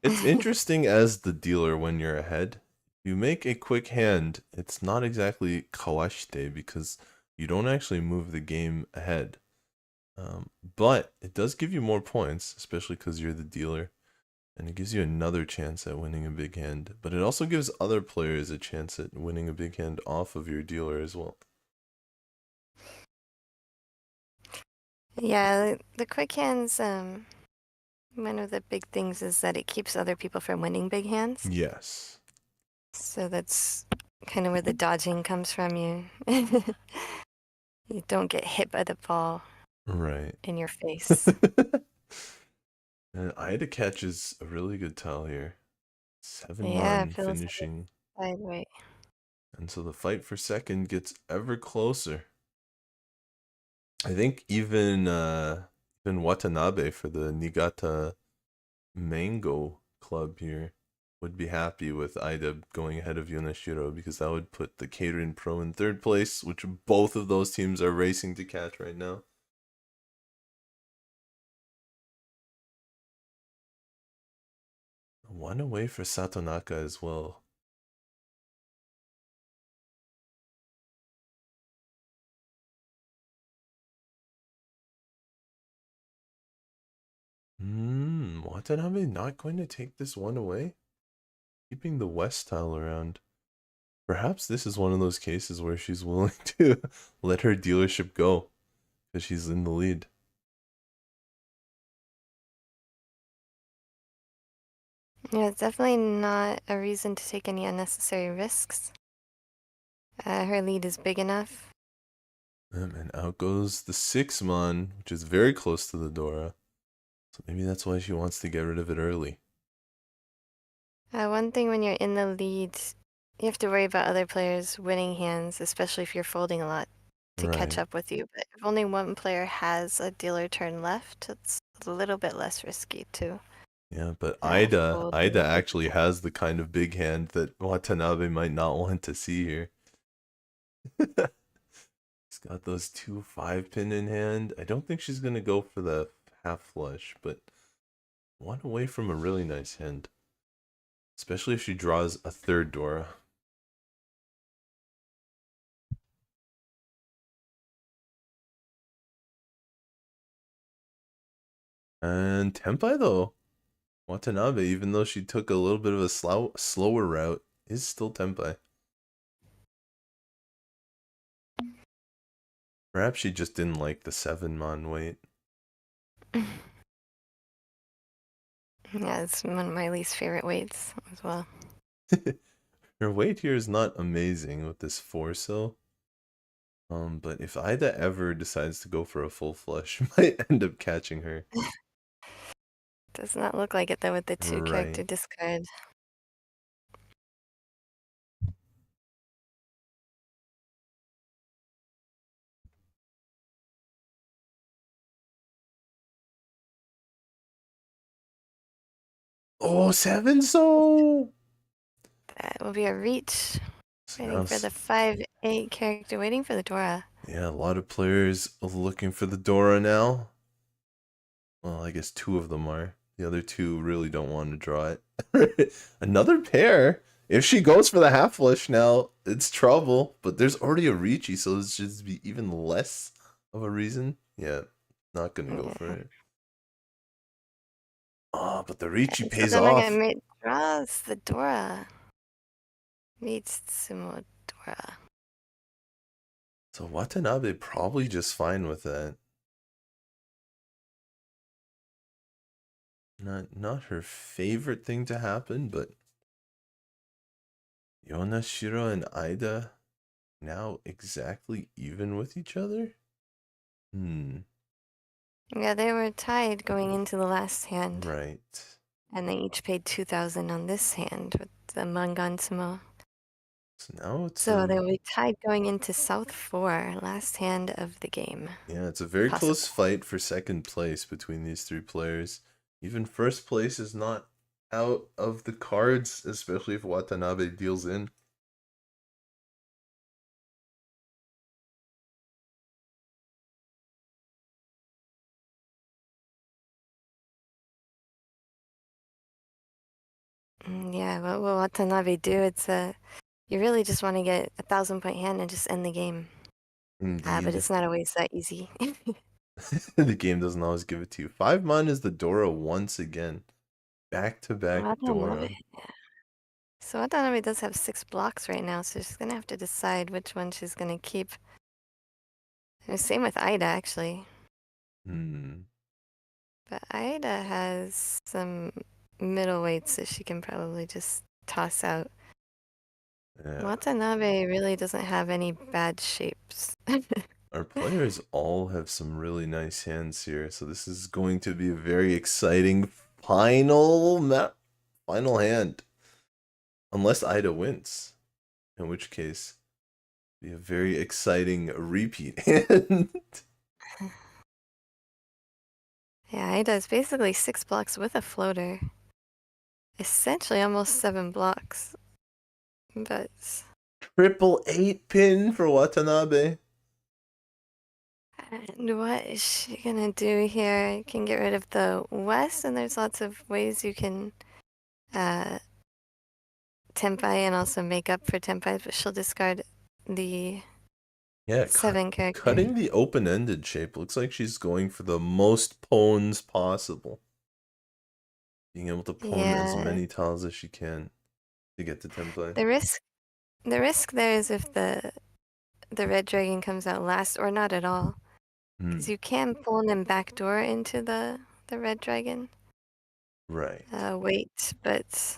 It's interesting as the dealer when you're ahead. You make a quick hand, it's not exactly kawashite because you don't actually move the game ahead. But it does give you more points, especially because you're the dealer. And it gives you another chance at winning a big hand. But it also gives other players a chance at winning a big hand off of your dealer as well. Yeah, the quick hands, one of the big things is that it keeps other people from winning big hands. Yes. So that's kind of where the dodging comes from. You don't get hit by the ball Right. in your face. And Ida catches a really good tile here. 7-1 Yeah, it feels finishing. Right. And so the fight for second gets ever closer. I think even Watanabe for the Niigata Mango Club here would be happy with Ida going ahead of Yonashiro because that would put the Keirin Pro in third place, which both of those teams are racing to catch right now. One away for Satonaka as well. Watanabe not going to take this one away? Keeping the west tile around. Perhaps this is one of those cases where she's willing to let her dealership go because she's in the lead. Yeah, it's definitely not a reason to take any unnecessary risks. Her lead is big enough. And out goes the 6-mon, which is very close to the Dora. So maybe that's why she wants to get rid of it early. One thing when you're in the lead, You have to worry about other players winning hands, especially if you're folding a lot to catch Right. up with you. But if only one player has a dealer turn left, it's a little bit less risky to Yeah, but Ida fold. actually has the kind of big hand that Watanabe might not want to see here. She's got those 2 5-pin in hand. I don't think she's gonna go for the half flush, but one away from a really nice hand. Especially if she draws a third Dora. And Tenpai though. Watanabe, even though she took a little bit of a slower route, is still Tenpai. Perhaps she just didn't like the 7-mon weight. Yeah, it's one of my least favorite weights as well. Her weight here is not amazing with this 4-sil. But if Ida ever decides to go for a full flush, might end up catching her. Does not look like it though with the 2 character Right. discard. Oh, 7-so! That will be a reach. So Waiting for the 5/8 character, waiting for the Dora. yeah, a lot of players looking for the Dora now. Well, I guess 2 of them are. The other 2 really don't want to draw it. Another pair. If she goes for the half flush now, it's trouble. But there's already a Riichi, so it should be even less of a reason. Yeah, not gonna go for it. Oh, but the Riichi pays off. Satonaka draws the Dora. Meets Sumo Dora. So Watanabe probably just fine with that. Not her favorite thing to happen, but Yonashiro and Ida now exactly even with each other? Yeah, they were tied going into the last hand. Right. And they each paid 2,000 on this hand with the Mangan Sumo. So now it's So they'll be tied going into South 4, last hand of the game. yeah, it's a very close fight for second place between these 3 players. Even first place is not out of the cards, especially if Watanabe deals in. Yeah, what will Watanabe do? It's you really just want to get a 1,000-point hand and just end the game. Indeed. But it's not always that easy. The game doesn't always give it to you. 5-mon is the Dora once again. Back-to-back Dora. So Watanabe does have 6 blocks right now, so she's gonna have to decide which one she's gonna keep. And same with Ida, actually. But Ida has some middleweights that she can probably just toss out. Yeah. Watanabe really doesn't have any bad shapes. Our players all have some really nice hands here, so this is going to be a very exciting final hand. Unless Ida wins, in which case, be a very exciting repeat hand. Yeah, Ida is basically 6 blocks with a floater. Essentially almost 7 blocks. But Triple 8-pin for Watanabe. and what is she gonna do here? You can get rid of the west, and there's lots of ways you can Tenpai and also make up for Tenpai, but she'll discard the 7 character. Cutting the open-ended shape looks like she's going for the most pawns possible. Being able to pawn as many tiles as she can to get to Tenpai. The risk there is if the red dragon comes out last or not at all. Because you can pull them backdoor into the red dragon. Right. Wait, but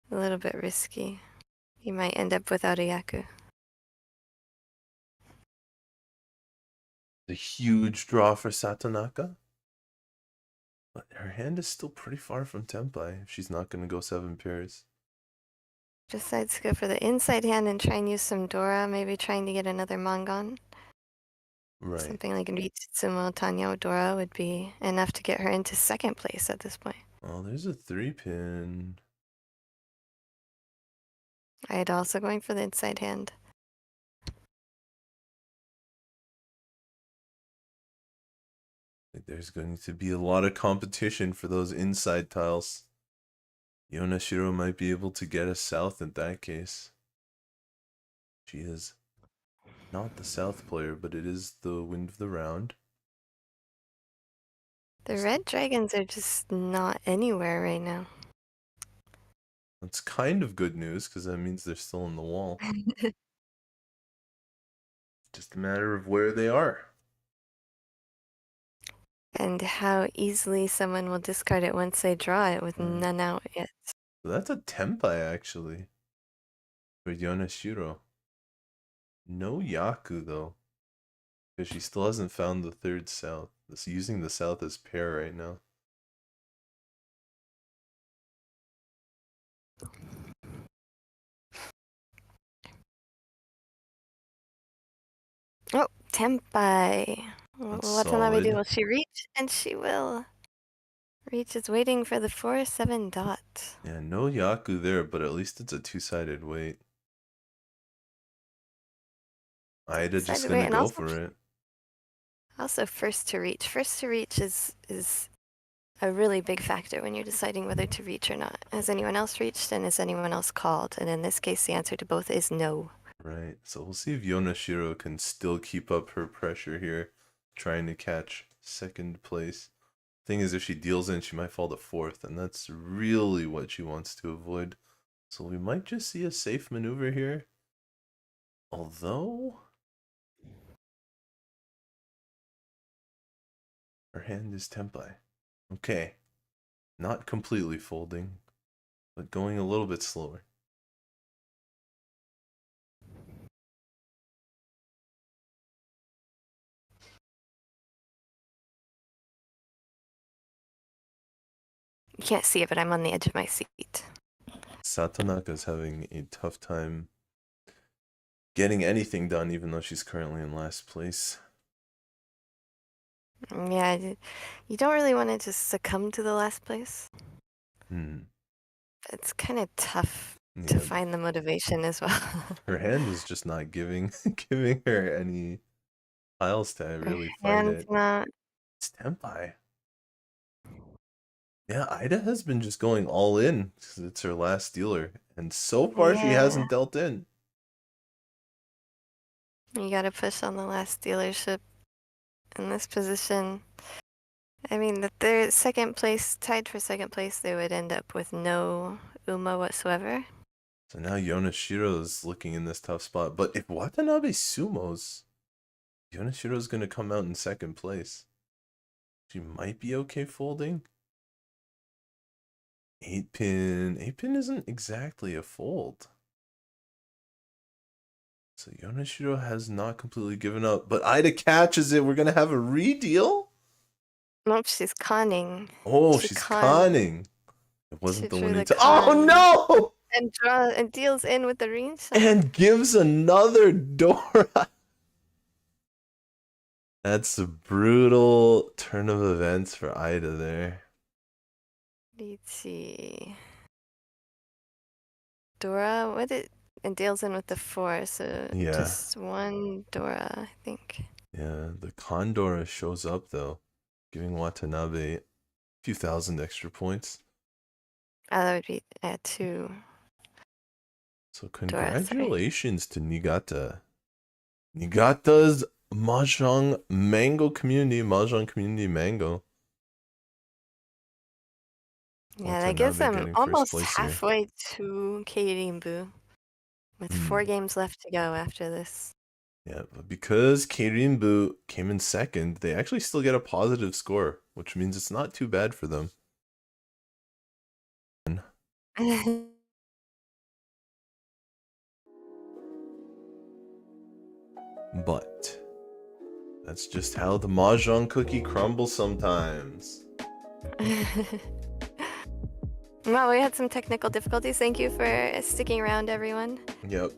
a little bit risky. You might end up without a Yaku. A huge draw for Satonaka. But her hand is still pretty far from Tenpai if she's not going to go 7 pairs. decides to go for the inside hand and try and use some Dora, maybe trying to get another Mangon. Right. Something like Ritsumo Tanyo Dora would be enough to get her into second place at this point. Oh, there's a 3-pin. I'd also going for the inside hand. There's going to be a lot of competition for those inside tiles. Yonashiro might be able to get us south in that case. She is not the south player, but it is the win of the round. The red dragons are just not anywhere right now. That's kind of good news, because that means they're still in the wall. Just a matter of where they are. And how easily someone will discard it once they draw it with none out yet. So that's a Tenpai, actually, for Yonashiro. No Yaku, though, because she still hasn't found the third south. It's using the south as pair right now. Oh, Tenpai. That's Watanabe solid. will she reach? And she will. Reach is waiting for the 4-7 dot. Yeah, no Yaku there, but at least it's a two-sided weight. Aida just gonna go for it. Also, first to reach. First to reach is a really big factor when you're deciding whether to reach or not. Has anyone else reached and is anyone else called? And in this case, the answer to both is no. Right, so we'll see if Yonashiro can still keep up her pressure here, trying to catch second place. Thing is, if she deals in, she might fall to fourth, and that's really what she wants to avoid. So we might just see a safe maneuver here. Although her hand is Tenpai. Okay. Not completely folding, but going a little bit slower. You can't see it, but I'm on the edge of my seat. Satonaka's having a tough time getting anything done, even though she's currently in last place. Yeah, you don't really want to just succumb to the last place. It's kind of tough to find the motivation as well. Her hand is just not giving her any piles to really fight it. It's Tenpai. Yeah, Aida has been just going all in because it's her last dealer, and so far she hasn't dealt in. You gotta push on the last dealership in this position. I mean, the second place, tied for second place, they would end up with no Uma whatsoever. So now Yonashiro is looking in this tough spot. But if Watanabe sumos, Yonashiro is going to come out in second place. She might be okay folding. 8-pin. 8-pin isn't exactly a fold. So Yonashiro has not completely given up. But Aida catches it. We're going to have a redeal? Nope, she's conning. Oh, she's conning. It wasn't the winning time. Oh, no! And deals in with the range. And gives another Dora. That's a brutal turn of events for Aida there. Riichi. Dora, and deals in with the 4, so just one Dora, I think. Yeah, the Condora shows up though, giving Watanabe a few thousand extra points. That would be 2. So congratulations to Niigata. Niigata's Mahjong community Mango. Yeah, that gives them almost halfway to Keirin with 4 games left to go after this. Yeah, but because Keirin came in second, they actually still get a positive score, which means it's not too bad for them. But that's just how the Mahjong cookie crumbles sometimes. Well, we had some technical difficulties. Thank you for sticking around, everyone. Yep.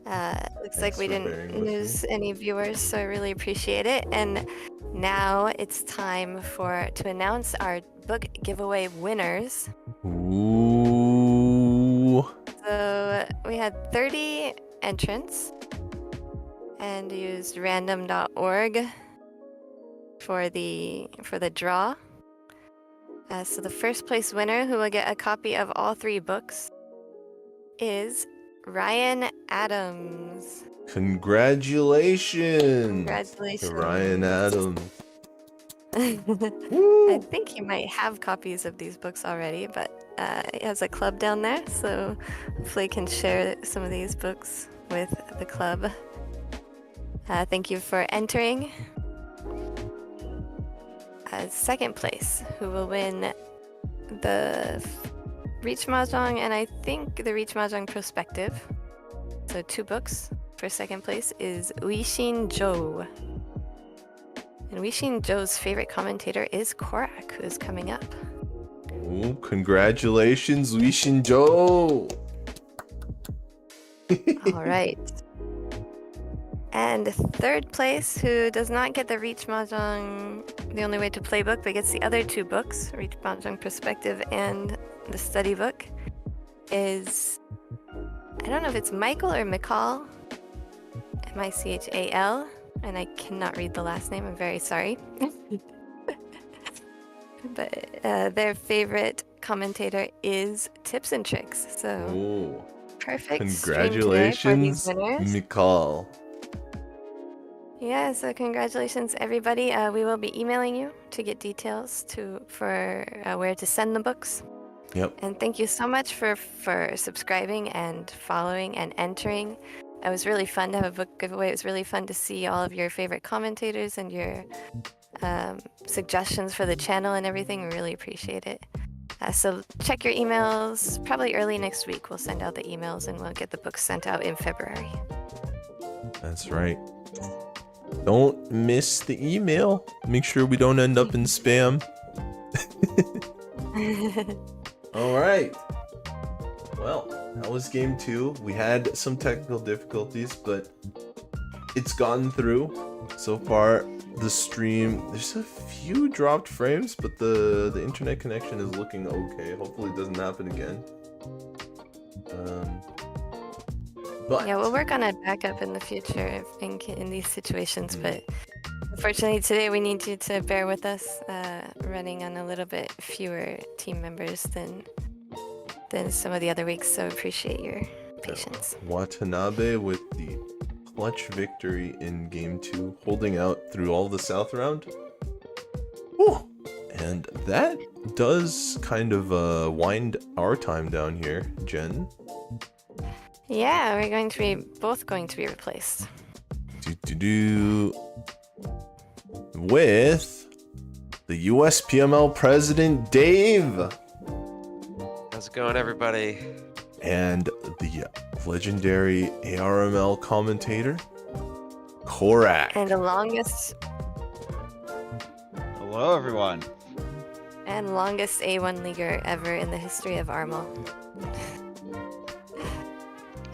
Looks like we for bearing didn't with lose any viewers, so I really appreciate it. And now it's time to announce our book giveaway winners. Ooh. So we had 30 entrants and used random.org for the draw. So the first place winner, who will get a copy of all 3 books, is Ryan Adams. Congratulations. Congratulations. To Ryan Adams. I think he might have copies of these books already, but he has a club down there, so hopefully he can share some of these books with the club. Thank you for entering. Second place, who will win the Riichi Mahjong and I think the Riichi Mahjong Prospective. So 2 books. For second place is Uishin Joe. And Uishin Joe's favorite commentator is Corak, who's coming up. Oh, congratulations, Uishin Joe. All right. And third place, who does not get the Riichi Mahjong, the only way to play book, but gets the other 2 books, Riichi Mahjong Perspective and the study book, is, I don't know if it's Michael or Michal, Michal, and I cannot read the last name, I'm very sorry. But their favorite commentator is Tipzntrix, so Oh, perfect stream today for these congratulations, winners. Mikal. Yeah, so congratulations, everybody. We will be emailing you to get details for where to send the books. Yep. And thank you so much for subscribing and following and entering. It was really fun to have a book giveaway. It was really fun to see all of your favorite commentators and your suggestions for the channel and everything. We really appreciate it. So check your emails. Probably early next week we'll send out the emails and we'll get the books sent out in February. That's right. Don't miss the email. Make sure we don't end up in spam. All right. Well, that was game 2. We had some technical difficulties, but it's gotten through. So far, the stream, there's a few dropped frames, but the internet connection is looking okay. Hopefully it doesn't happen again. But Yeah, we'll work on a backup in the future in these situations, but unfortunately today we need you to bear with us, running on a little bit fewer team members than some of the other weeks, so appreciate your patience. Watanabe with the clutch victory in game 2, holding out through all the South round. Whew. And that does kind of wind our time down here, Jen. Yeah, we're both going to be replaced. With the USPML president, Dave. How's it going, everybody? And the legendary ARML commentator, Corak. And the longest Hello, everyone. and longest A1 leaguer ever in the history of Armal.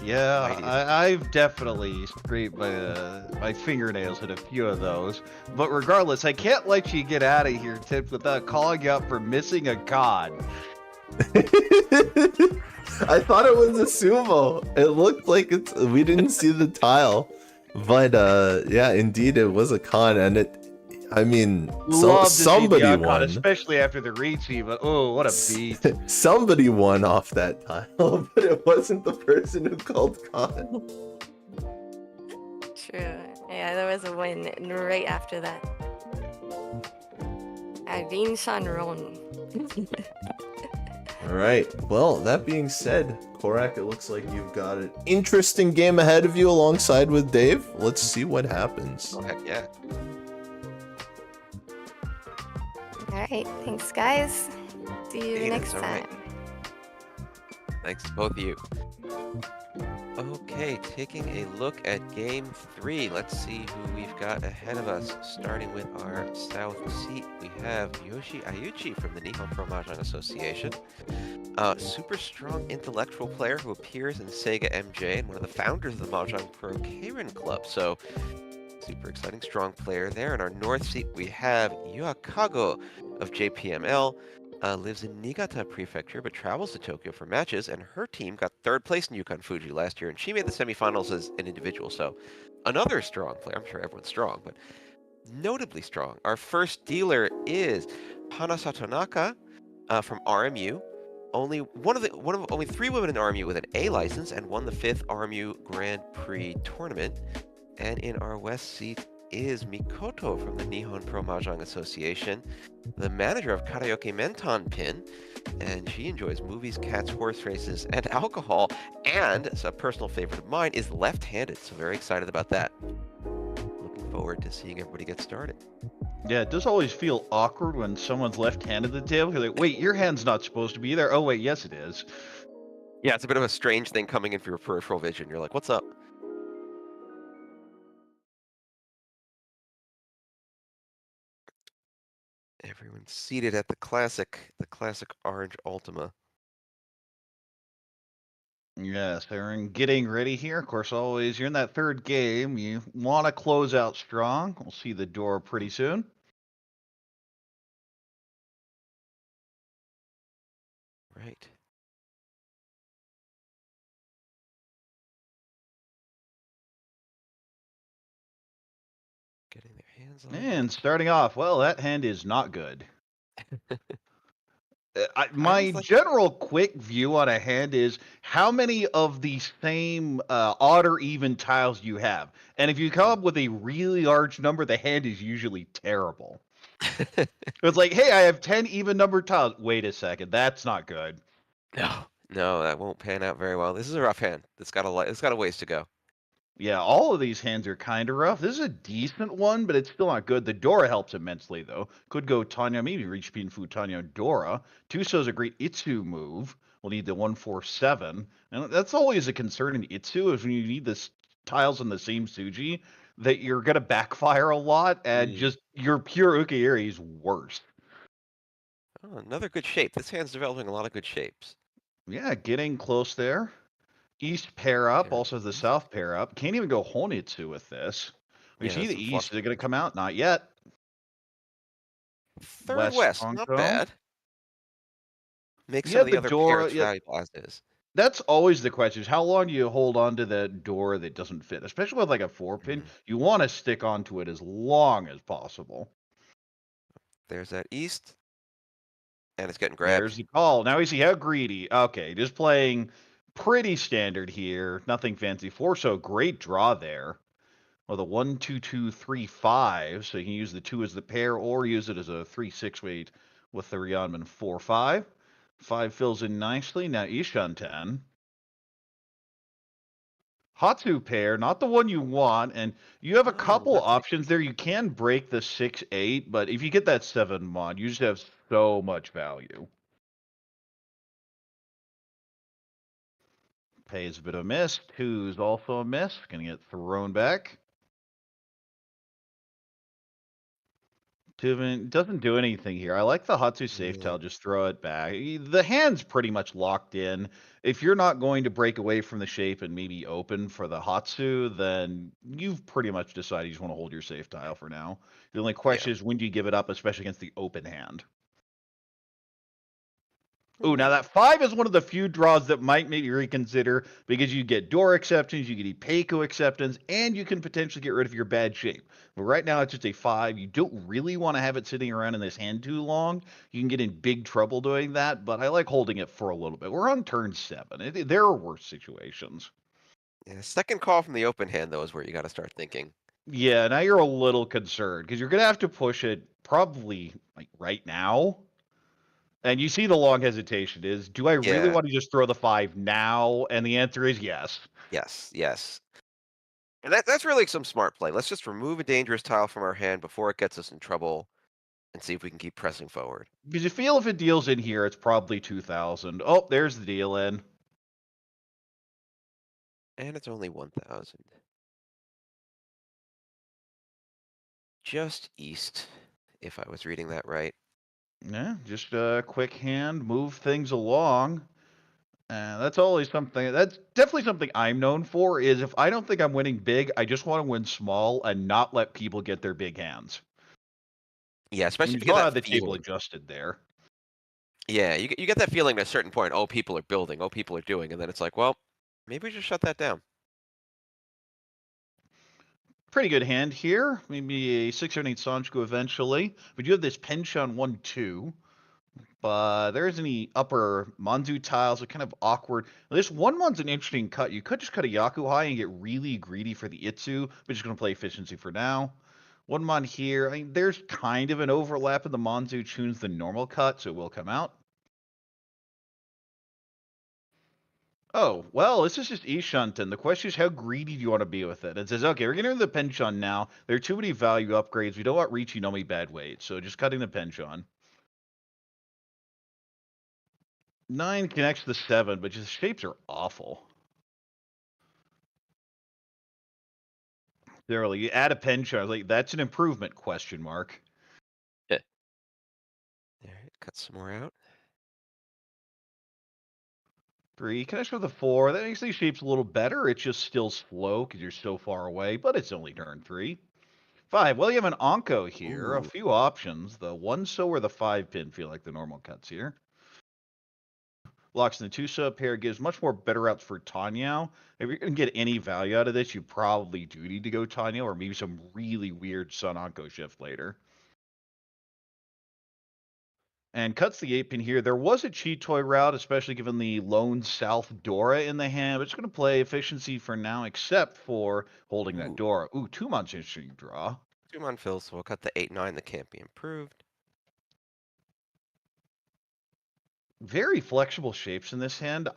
Yeah, I've definitely scraped my fingernails at a few of those. But regardless, I can't let you get out of here, Tip, without calling you out for missing a card. I thought it was a sumo. It looked like we didn't see the tile. But yeah, indeed it was a con, and somebody the won. especially after the Riichi, but oh, what a beat. Somebody won off that tile, but it wasn't the person who called con. True. Yeah, there was a win right after that. Avin Shanron. Alright, well, that being said, Corak, it looks like you've got an interesting game ahead of you alongside with Dave. Let's see what happens. Oh, heck yeah. Alright, thanks guys. See you Yeah, next it's all right. time. Thanks to both of you. Okay, taking a look at game 3. Let's see who we've got ahead of us. Starting with our south seat, we have Yoshi Ayuchi from the Nihon Pro Mahjong Association. Super strong intellectual player who appears in Sega MJ and one of the founders of the Mahjong Pro Keirin Club. So, super exciting, strong player there. In our north seat, we have Kago of JPML. Lives in Niigata Prefecture, but travels to Tokyo for matches, and her team got 3rd place in Yukan Fuji last year, and she made the semifinals as an individual, so another strong player. I'm sure everyone's strong, but notably strong. Our first dealer is Hana Satonaka from RMU. Only only 3 women in RMU with an A license, and won the 5th RMU Grand Prix tournament. And in our west seat is Mikoto from the Nihon Pro Mahjong Association, the manager of Karaoke Mentanpin, and she enjoys movies, cats, horse races, and alcohol, and a personal favorite of mine is left-handed, so very excited about that. Looking forward to seeing everybody get started. Yeah, it does always feel awkward when someone's left-handed at the table. You're like, wait, your hand's not supposed to be there. Oh, wait, yes, it is. Yeah, it's a bit of a strange thing coming in for your peripheral vision. You're like, what's up? Everyone's seated at the classic orange Ultima. Yes, Aaron, getting ready here. Of course, always, you're in that 3rd game. You want to close out strong. We'll see the door pretty soon. Right. Getting their hands on And starting off, well, that hand is not good. My general quick view on a hand is how many of the same odd or even tiles you have. And if you come up with a really large number, the hand is usually terrible. It's like, hey, I have 10 even numbered tiles. Wait a second, that's not good. No, that won't pan out very well. This is a rough hand. It's got a ways to go. Yeah, all of these hands are kind of rough. This is a decent one, but it's still not good. The Dora helps immensely, though. Could go Tanya, maybe Riichi Mahjong Tanya Dora. Tuso is a great Itsu move. We'll need the 147. And that's always a concern in Itsu, is when you need the tiles in the same Suji, that you're going to backfire a lot, and just your pure Ukeiri is worse. Oh, another good shape. This hand's developing a lot of good shapes. Yeah, getting close there. East pair up, also the south pair up. Can't even go Honitsu with this. We see the east. Is it going to come out? Not yet. 3rd west, not bad. Makes some Yeah, of the other pairs Dora, valuable as is. That's always the question: is how long do you hold on to the door that doesn't fit? Especially with like a 4-pin, you want to stick onto it as long as possible. There's that east, and it's getting grabbed. There's the call. Now we see how greedy. Okay, just playing pretty standard here. Nothing fancy. 4, so great draw there. Well, the 1, 2, 2, 3, 5. So you can use the 2 as the pair, or use it as a 3, 6 weight with the Ryanman 4, 5. 5 fills in nicely. Now Ishan 10. Hatsu pair, not the one you want, and you have a couple options there. You can break the 6, 8, but if you get that 7 mod, you just have so much value. Pays a bit of a miss. 2's also a miss. Gonna get thrown back. Doesn't do anything here. I like the Hatsu safe tile. Just throw it back. The hand's pretty much locked in. If you're not going to break away from the shape and maybe open for the Hatsu, then you've pretty much decided you just want to hold your safe tile for now. The only question is, when do you give it up, especially against the open hand? Ooh, now that 5 is one of the few draws that might maybe reconsider, because you get door acceptance, you get Ipeku acceptance, and you can potentially get rid of your bad shape. But right now it's just a 5. You don't really want to have it sitting around in this hand too long. You can get in big trouble doing that, but I like holding it for a little bit. We're on turn 7. There are worse situations. Yeah, second call from the open hand, though, is where you got to start thinking. Yeah, now you're a little concerned, because you're going to have to push it probably like right now. And you see the long hesitation is, do I really want to just throw the 5 now? And the answer is yes. Yes. And that's really some smart play. Let's just remove a dangerous tile from our hand before it gets us in trouble and see if we can keep pressing forward. Because you feel if it deals in here, it's probably 2,000. Oh, there's the deal in. And it's only 1,000. Just east, if I was reading that right. Yeah, just a quick hand, move things along. That's always something. That's definitely something I'm known for. Is if I don't think I'm winning big, I just want to win small and not let people get their big hands. Yeah, especially And if you you saw get how that the table feeling. adjusted there. Yeah, you get that feeling at a certain point. Oh, people are building. Oh, people are doing. And then it's like, well, maybe we just shut that down. Pretty good hand here. Maybe a 6 or an 8 Sanchiku eventually. But you have this penchant 1-2. But there isn't any upper Manzu tiles. Are kind of awkward. This 1-mon's an interesting cut. You could just cut a Yaku high and get really greedy for the Itsu. But just going to play efficiency for now. 1-mon here. I mean, there's kind of an overlap in the Manzu tunes the normal cut, so it will come out. Oh, well, this is just Ishunten. The question is, how greedy do you want to be with it? It says, okay, we're getting rid of the Penchon now. There are too many value upgrades. We don't want Riichi Nomi bad weight, so just cutting the Penchon. 9 connects to the 7, but just the shapes are awful. Literally, you add a Penchon, like, that's an improvement, question mark. There, cut some more out. 3 connects with the 4. That makes these shapes a little better. It's just still slow because you're so far away, but it's only turn 3. 5. Well, you have an Anko here. A Ooh. few options. The 1-so or the 5-pin feel like the normal cuts here. Locks in the 2-so pair gives much more better routes for Tanyao. If you're going to get any value out of this, you probably do need to go Tanyao or maybe some really weird Sun Anko shift later. And cuts the 8-pin here. There was a Chitose route, especially given the lone South Dora in the hand. But it's going to play efficiency for now, except for holding that Dora. Ooh, 2-mon's interesting draw. 2-mon fills, so we'll cut the 8-9 that can't be improved. Very flexible shapes in this hand.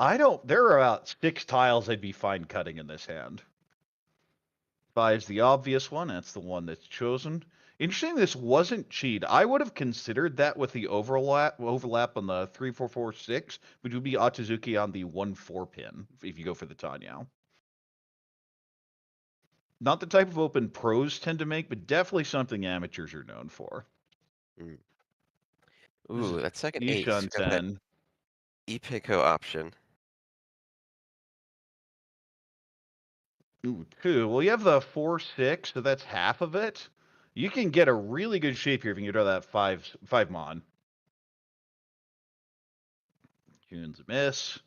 There are about 6 tiles I'd be fine cutting in this hand. 5's the obvious one. That's the one that's chosen. Interesting, this wasn't cheat. I would have considered that with the overlap on the 3-4-4-6, which would be Otozuki on the 1-4 pin if you go for the Tanyao. Not the type of open pros tend to make, but definitely something amateurs are known for. Ooh, that second 8. Got that Ishunten. Ipeko option. Ooh, 2. Well, you have the 4-6, so that's half of it. You can get a really good shape here if you can draw that 5-mon. June's a miss.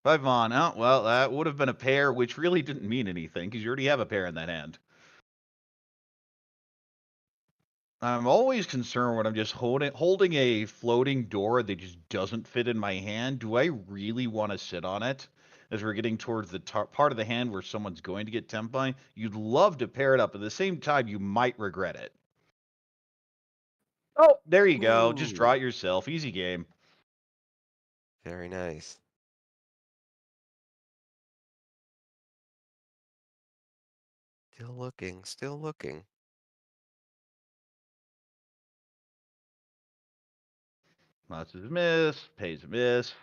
5-mon. Oh, well, that would have been a pair, which really didn't mean anything, because you already have a pair in that hand. I'm always concerned when I'm just holding a floating door that just doesn't fit in my hand. Do I really want to sit on it? As we're getting towards the part of the hand where someone's going to get Tenpai, you'd love to pair it up. At the same time, you might regret it. Oh, there you go. Just draw it yourself. Easy game. Very nice. Still looking, still looking. Lots of miss. Pays a miss.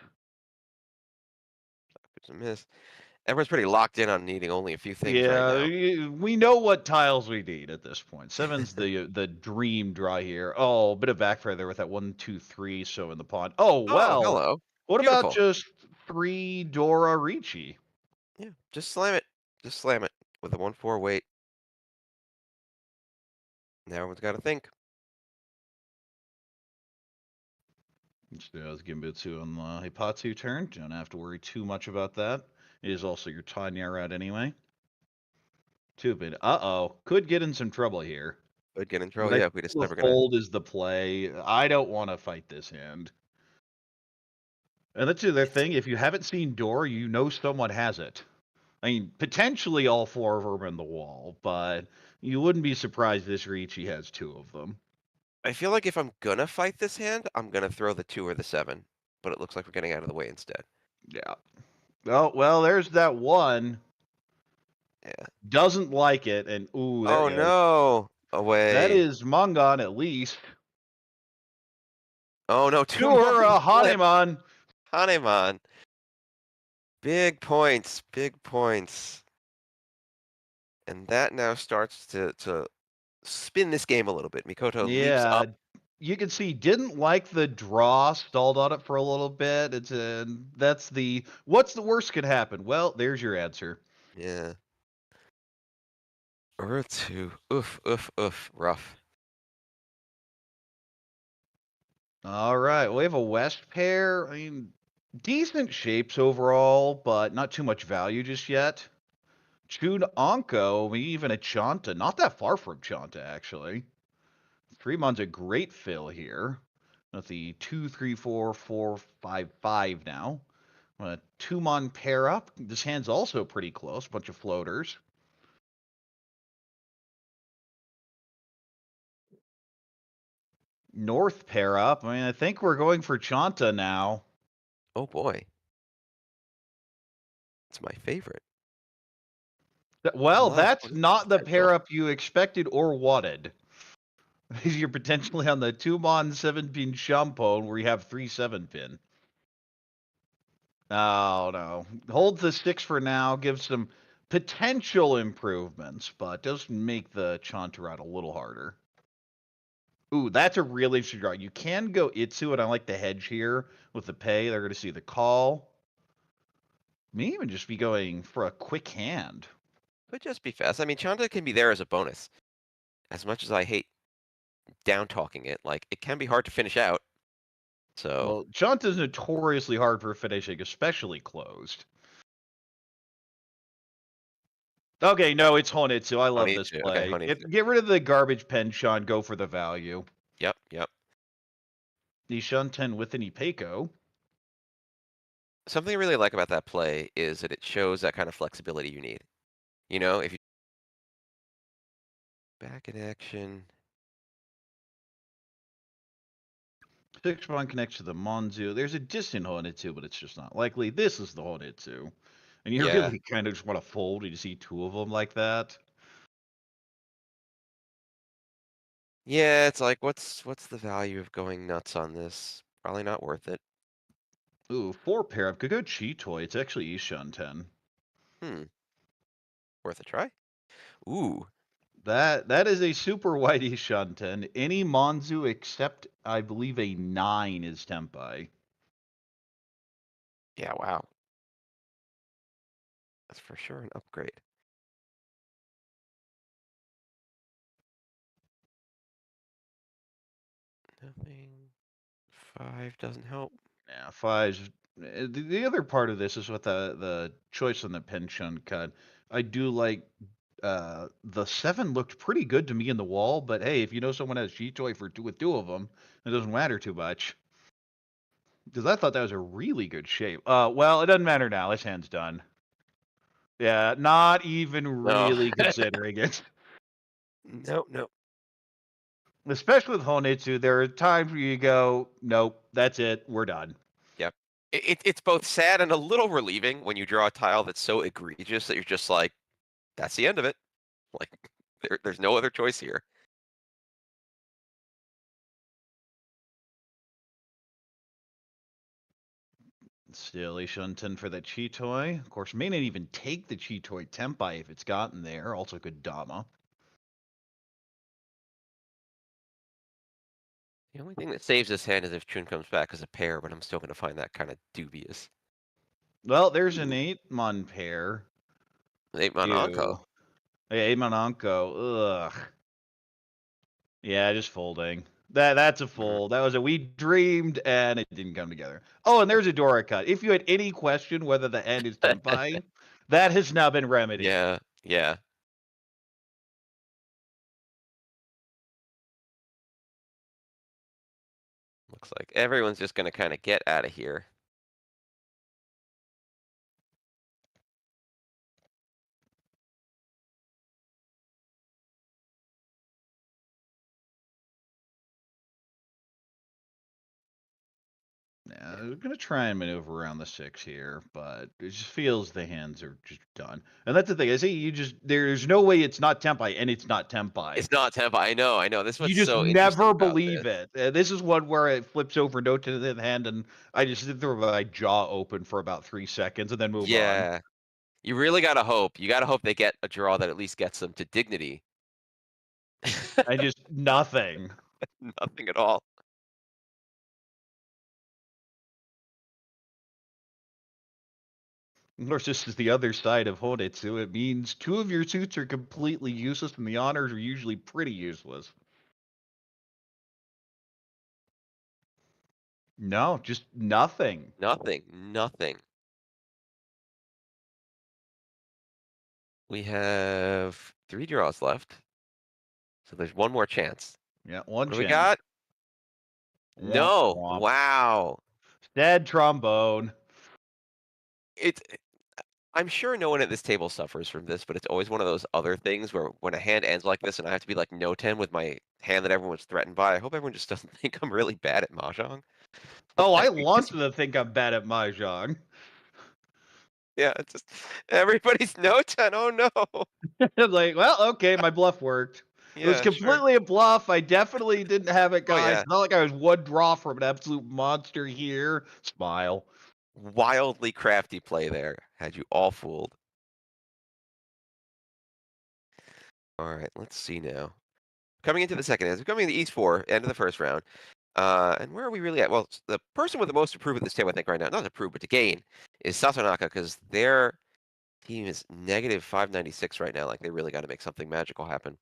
It's a miss. Everyone's pretty locked in on needing only a few things right now. We know what tiles we need at this point. 7's the dream draw here. Oh, a bit of backfire there with that 1, 2, 3. So in the pawn. Oh well. Oh, hello. What Beautiful. about just 3 Dora Riichi? Yeah, just slam it. Just slam it with a 1-4 weight. Now everyone's got to think. Let's Gimbutsu on the Hipatsu turn. Don't have to worry too much about that. It is also your Tanya route anyway. Stupid. Uh-oh. Could get in some trouble here. Could get in trouble. Yeah, we just never gonna. Fold is the play. I don't want to fight this hand. And that's the other thing. If you haven't seen Dora, you know someone has it. I mean, potentially all 4 of them in the wall, but you wouldn't be surprised this Riichi has 2 of them. I feel like if I'm gonna fight this hand, I'm gonna throw the 2 or the 7. But it looks like we're getting out of the way instead. Yeah. Oh, well, there's that one. Yeah. Doesn't like it, and ooh. Oh no! Away. That is Mangan at least. Oh no! 2 To her, Haneman. Haneman. Big points, big points. And that now starts to spin this game a little bit. Mikoto leaps Yeah, up. you can see didn't like the draw, stalled on it for a little bit. That's the what's the worst could happen? Well, there's your answer. Yeah. Two. Oof, oof, oof. Rough. All right, we have a West pair. I mean, decent shapes overall, but not too much value just yet. Chun Onko, maybe even a Chanta. Not that far from Chanta, actually. Freemon's a great fill here. With the 2, 3, 4, 4, 5, 5 now. A 2-mon pair up. This hand's also pretty close. Bunch of floaters. North pair up. I mean, I think we're going for Chanta now. Oh boy. It's my favorite. Well, Lot of that's not the potential. pair up you expected or wanted. You're potentially on the 2-mon 7-pin Shampoo where you have 3 7-pin. Oh, no. Hold the 6 for now. Give some potential improvements, but does make the Chanta route a little harder. Ooh, that's a really interesting draw. You can go Itsu, and I like the hedge here with the pay. They're going to see the call. May even just be going for a quick hand. Could just be fast. I mean, Chanta can be there as a bonus. As much as I hate down talking it, like it can be hard to finish out. So Well, Chanta's notoriously hard for finishing, especially closed. Okay, no, it's Honitsu. I love this Honitsu. Okay, play. Honitsu. Get rid of the garbage pen, Sean. Go for the value. Yep, yep. Nishunten with an Ipeiko. Something I really like about that play is that it shows that kind of flexibility you need. You know, if you back in action. 6-mon connects to the Monzu. There's a distant Honitsu, but it's just not likely. This is the Honitsu. And you Yeah. really kind of just want to fold when you see 2 of them like that. Yeah, it's like what's the value of going nuts on this? Probably not worth it. Ooh, 4 pair up. Could go Chitose. It's actually Ishunten. Hmm. Worth a try? Ooh. That is a super white Ishunten. Any Monzu except, I believe, a 9 is Tempai. Yeah, wow. That's for sure an upgrade. Nothing. 5 doesn't help. Yeah, 5's. The other part of this is with the choice on the pension cut. I do like the 7 looked pretty good to me in the wall, but hey, if you know someone has Chitose with 2 of them, it doesn't matter too much. Because I thought that was a really good shape. Well, it doesn't matter now. This hand's done. Yeah, not even really considering it. Nope, nope. Especially with Honitsu, there are times where you go, nope, that's it, we're done. Yep. It's both sad and a little relieving when you draw a tile that's so egregious that you're just like, that's the end of it. Like, there's no other choice here. Still Ishunten for the Chitose. Of course, may not even take the Chitose Tempai if it's gotten there. Also good Dama. The only thing that saves this hand is if Chun comes back as a pair, but I'm still going to find that kind of dubious. Well, there's an Ooh. 8-mon pair. 8-mon Anko. Yeah, 8-mon Anko. Ugh. Yeah, just folding. That's a fold. That was a we dreamed and it didn't come together. Oh, and there's a Dora cut. If you had any question whether the end is Tempai, that has now been remedied. Yeah, yeah. Looks like everyone's just going to kind of get out of here. Yeah, Yeah, we're gonna try and maneuver around the 6 here, but it just feels the hands are just done. And that's the thing. I say there's no way it's not Tempai, and it's not Tempai. It's not Tempai. I know. This is You what's just so interesting never about believe this. it. This is one where it flips over no to the hand, and I just sit there with my jaw open for about 3 seconds and then move on. Yeah. You really gotta hope. You gotta hope they get a draw that at least gets them to dignity. I just nothing. Nothing at all. Of course, this is the other side of Honetsu. It means 2 of your suits are completely useless, and the honors are usually pretty useless. No, just nothing. Nothing. We have 3 draws left. So there's one more chance. Yeah, one What do we chance. got? Womp No. womp. Wow. Dead trombone. I'm sure no one at this table suffers from this, but it's always one of those other things where when a hand ends like this and I have to be like no 10 with my hand that everyone's threatened by, I hope everyone just doesn't think I'm really bad at Mahjong. Oh, I want to think I'm bad at Mahjong. Yeah, it's just everybody's no 10. Oh no. Like, well, okay, my bluff worked. It was Yeah, sure. completely a bluff. I definitely didn't have it, Oh, guys. yeah. It's not like I was one draw from an absolute monster here. Smile. Wildly crafty play there. Had you all fooled. All right, let's see now. Coming into the second hand, we're coming into East 4, end of the first round. And where are we really at? Well, the person with the most to prove at this table, I think, right now, not to prove, but to gain, is Satonaka, because their team is negative 596 right now. Like, they really got to make something magical happen.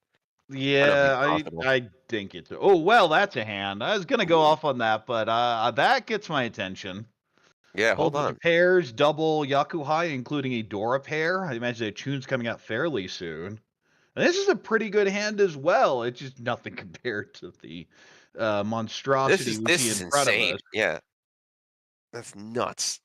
Yeah, Possible. I think it's. Oh, well, that's a hand. I was going to go off on that, but that gets my attention. Yeah, hold Both on. pairs, double Yakuhai, including a Dora pair. I imagine the tune's coming out fairly soon. And this is a pretty good hand as well. It's just nothing compared to the monstrosity we This see is in front of insane. us. Yeah. That's nuts.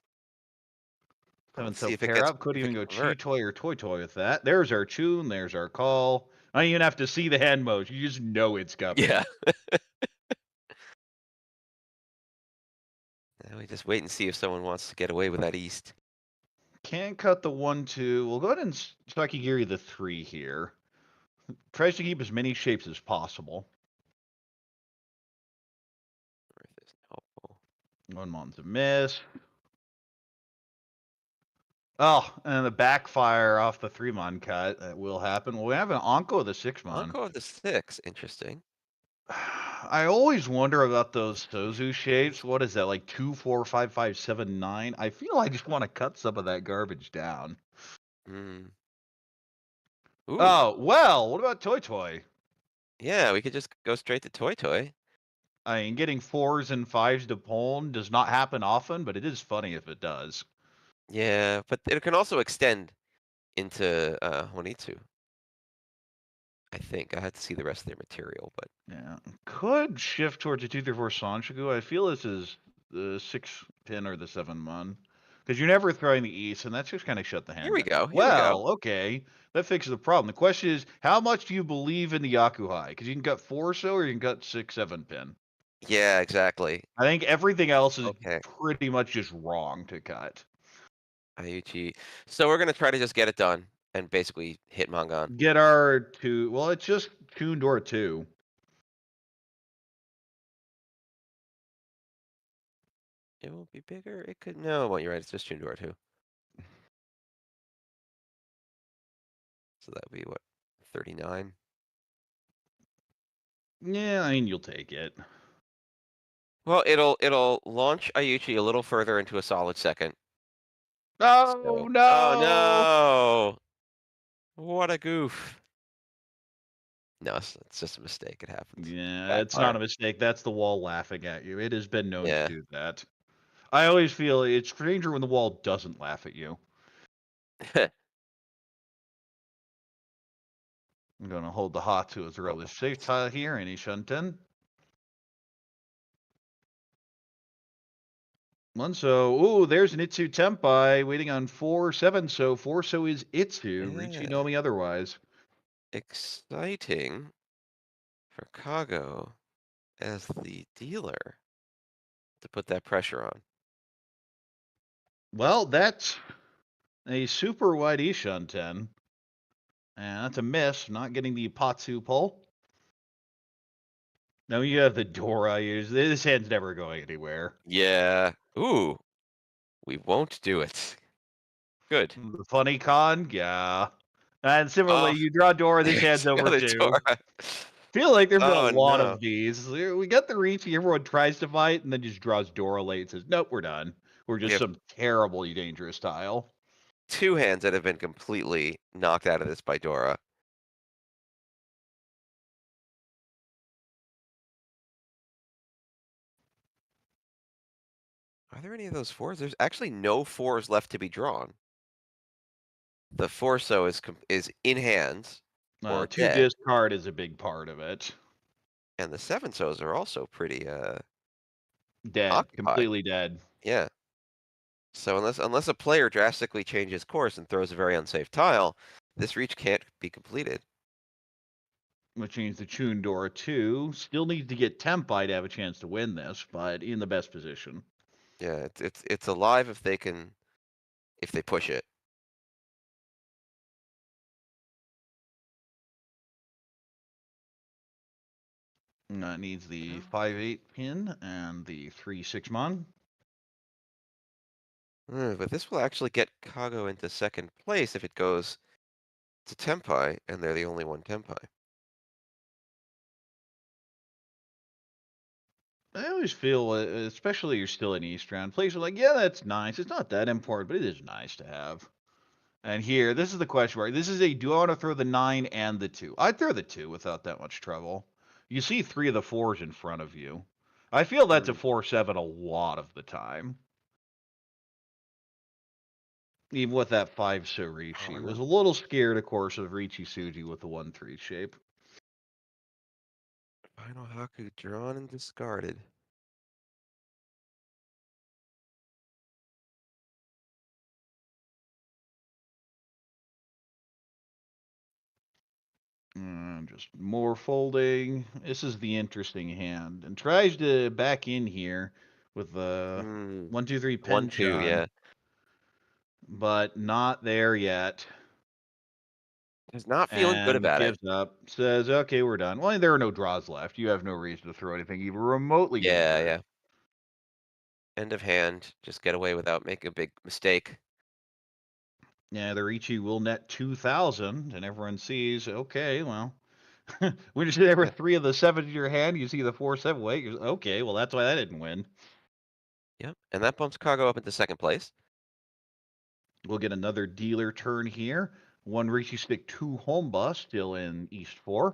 Seven Let's see so if it pair gets up. Could if it even can go convert. Toy or Toy with that. There's our tune. There's our call. I don't even have to see the hand motion. You just know it's coming. Yeah. Now we just wait and see if someone wants to get away with that East. Can't cut the 1-2. We'll go ahead and Sakigiri the 3 here. Tries to keep as many shapes as possible. One mon's a miss. Oh, and the backfire off the 3-mon cut. That will happen. Well, we have an Anko of the 6-mon. Anko of the 6. Interesting. I always wonder about those Sozu shapes. What is that, like 2, 4, 5, 5, 7, 9? I feel I just want to cut some of that garbage down. Ooh. Oh, well, what about Toy? Yeah, we could just go straight to Toy. I mean, getting 4s and 5s to Pon does not happen often, but it is funny if it does. Yeah, but it can also extend into Honitsu. I think. I had to see the rest of their material, but Yeah. Could shift towards a 2, 3, 4 Sanshiku. I feel this is the 6-pin or the 7-mon. Because you're never throwing the East, and that's just kind of shut the hand here we down. go. Well, okay. That fixes the problem. The question is, how much do you believe in the Yakuhai? Because you can cut 4 so, or you can cut 6, 7-pin. Yeah, exactly. I think everything else is Okay. pretty much just wrong to cut. Ayuchi. So we're gonna try to just get it done and basically hit Mangan. Get our 2. Well, it's just tuned or 2. It will be bigger. It could no. Well, you're right. It's just tuned door 2. So that would be what 39. Yeah, I mean, you'll take it. Well, it'll launch Ayuchi a little further into a solid second. Oh, So, no! Oh no! What a goof. No, it's just a mistake. It happens. Yeah, it's not a mistake. That's the wall laughing at you. It has been known Yeah. to do that. I always feel it's stranger when the wall doesn't laugh at you. I'm going to hold the Hatu as a relative safe tile here, and Ishunten. Ooh, there's an Itsu Tempai waiting on 4-7, so 4-so is Itsu. Riichi no me otherwise. Exciting for Kago as the dealer to put that pressure on. Well, that's a super wide Ishan 10. And that's a miss, not getting the Patsu pull. No, you have the Dora. This hand's never going anywhere. Yeah. Ooh. We won't do it. Good. The funny con, yeah. And similarly, Oh, you draw Dora, this hand's there's over another too. Dora. Feel like there's been a Oh, lot no. of these. We got the Riichi, everyone tries to fight, and then just draws Dora late and says, nope, we're done. We're We just have some terribly dangerous tile. 2 hands that have been completely knocked out of this by Dora. Are there any of those 4s? There's actually no 4s left to be drawn. The 4-so is in hand or 2 dead, discard is a big part of it. and the 7-sos are also pretty, Dead. occupied. Completely dead. Yeah. So unless a player drastically changes course and throws a very unsafe tile, this reach can't be completed. Which means the Chun Dora 2 still needs to get Tempai to have a chance to win this, but in the best position. Yeah, it's alive if they push it. It needs the 5-8 pin and the 3-6 mon. But this will actually get Kago into second place if it goes to Tempai, and they're the only one Tempai. I always feel, especially you're still in East round, players are like, yeah, that's nice. It's not that important, but it is nice to have. And here, this is the question mark. This is do I want to throw the 9 and the 2? I'd throw the 2 without that much trouble. You see 3 of the 4s in front of you. I feel that's a 4-7 a lot of the time. Even with that 5-so Riichi. Was a little scared, of course, of Riichi Suji with the 1-3 shape. Final Haku drawn and discarded. Just more folding. This is the interesting hand. And tries to back in here with the 1-2-3 1-2, penchant. yeah. But not there yet. He's not feeling good about it. Gives up. Says, okay, we're done. Well, there are no draws left. You have no reason to throw anything even remotely Yeah, dangerous. yeah. End of hand. Just get away without making a big mistake. Yeah, the Riichi will net 2,000, and everyone sees, okay, well, when you see every 3 of the 7 in your hand, you see the 4-7 weight, you're okay, well, that's why that didn't win. Yep, and that bumps Kago up into second place. We'll get another dealer turn here. 1 Riichi stick, 2 Homba, still in East 4.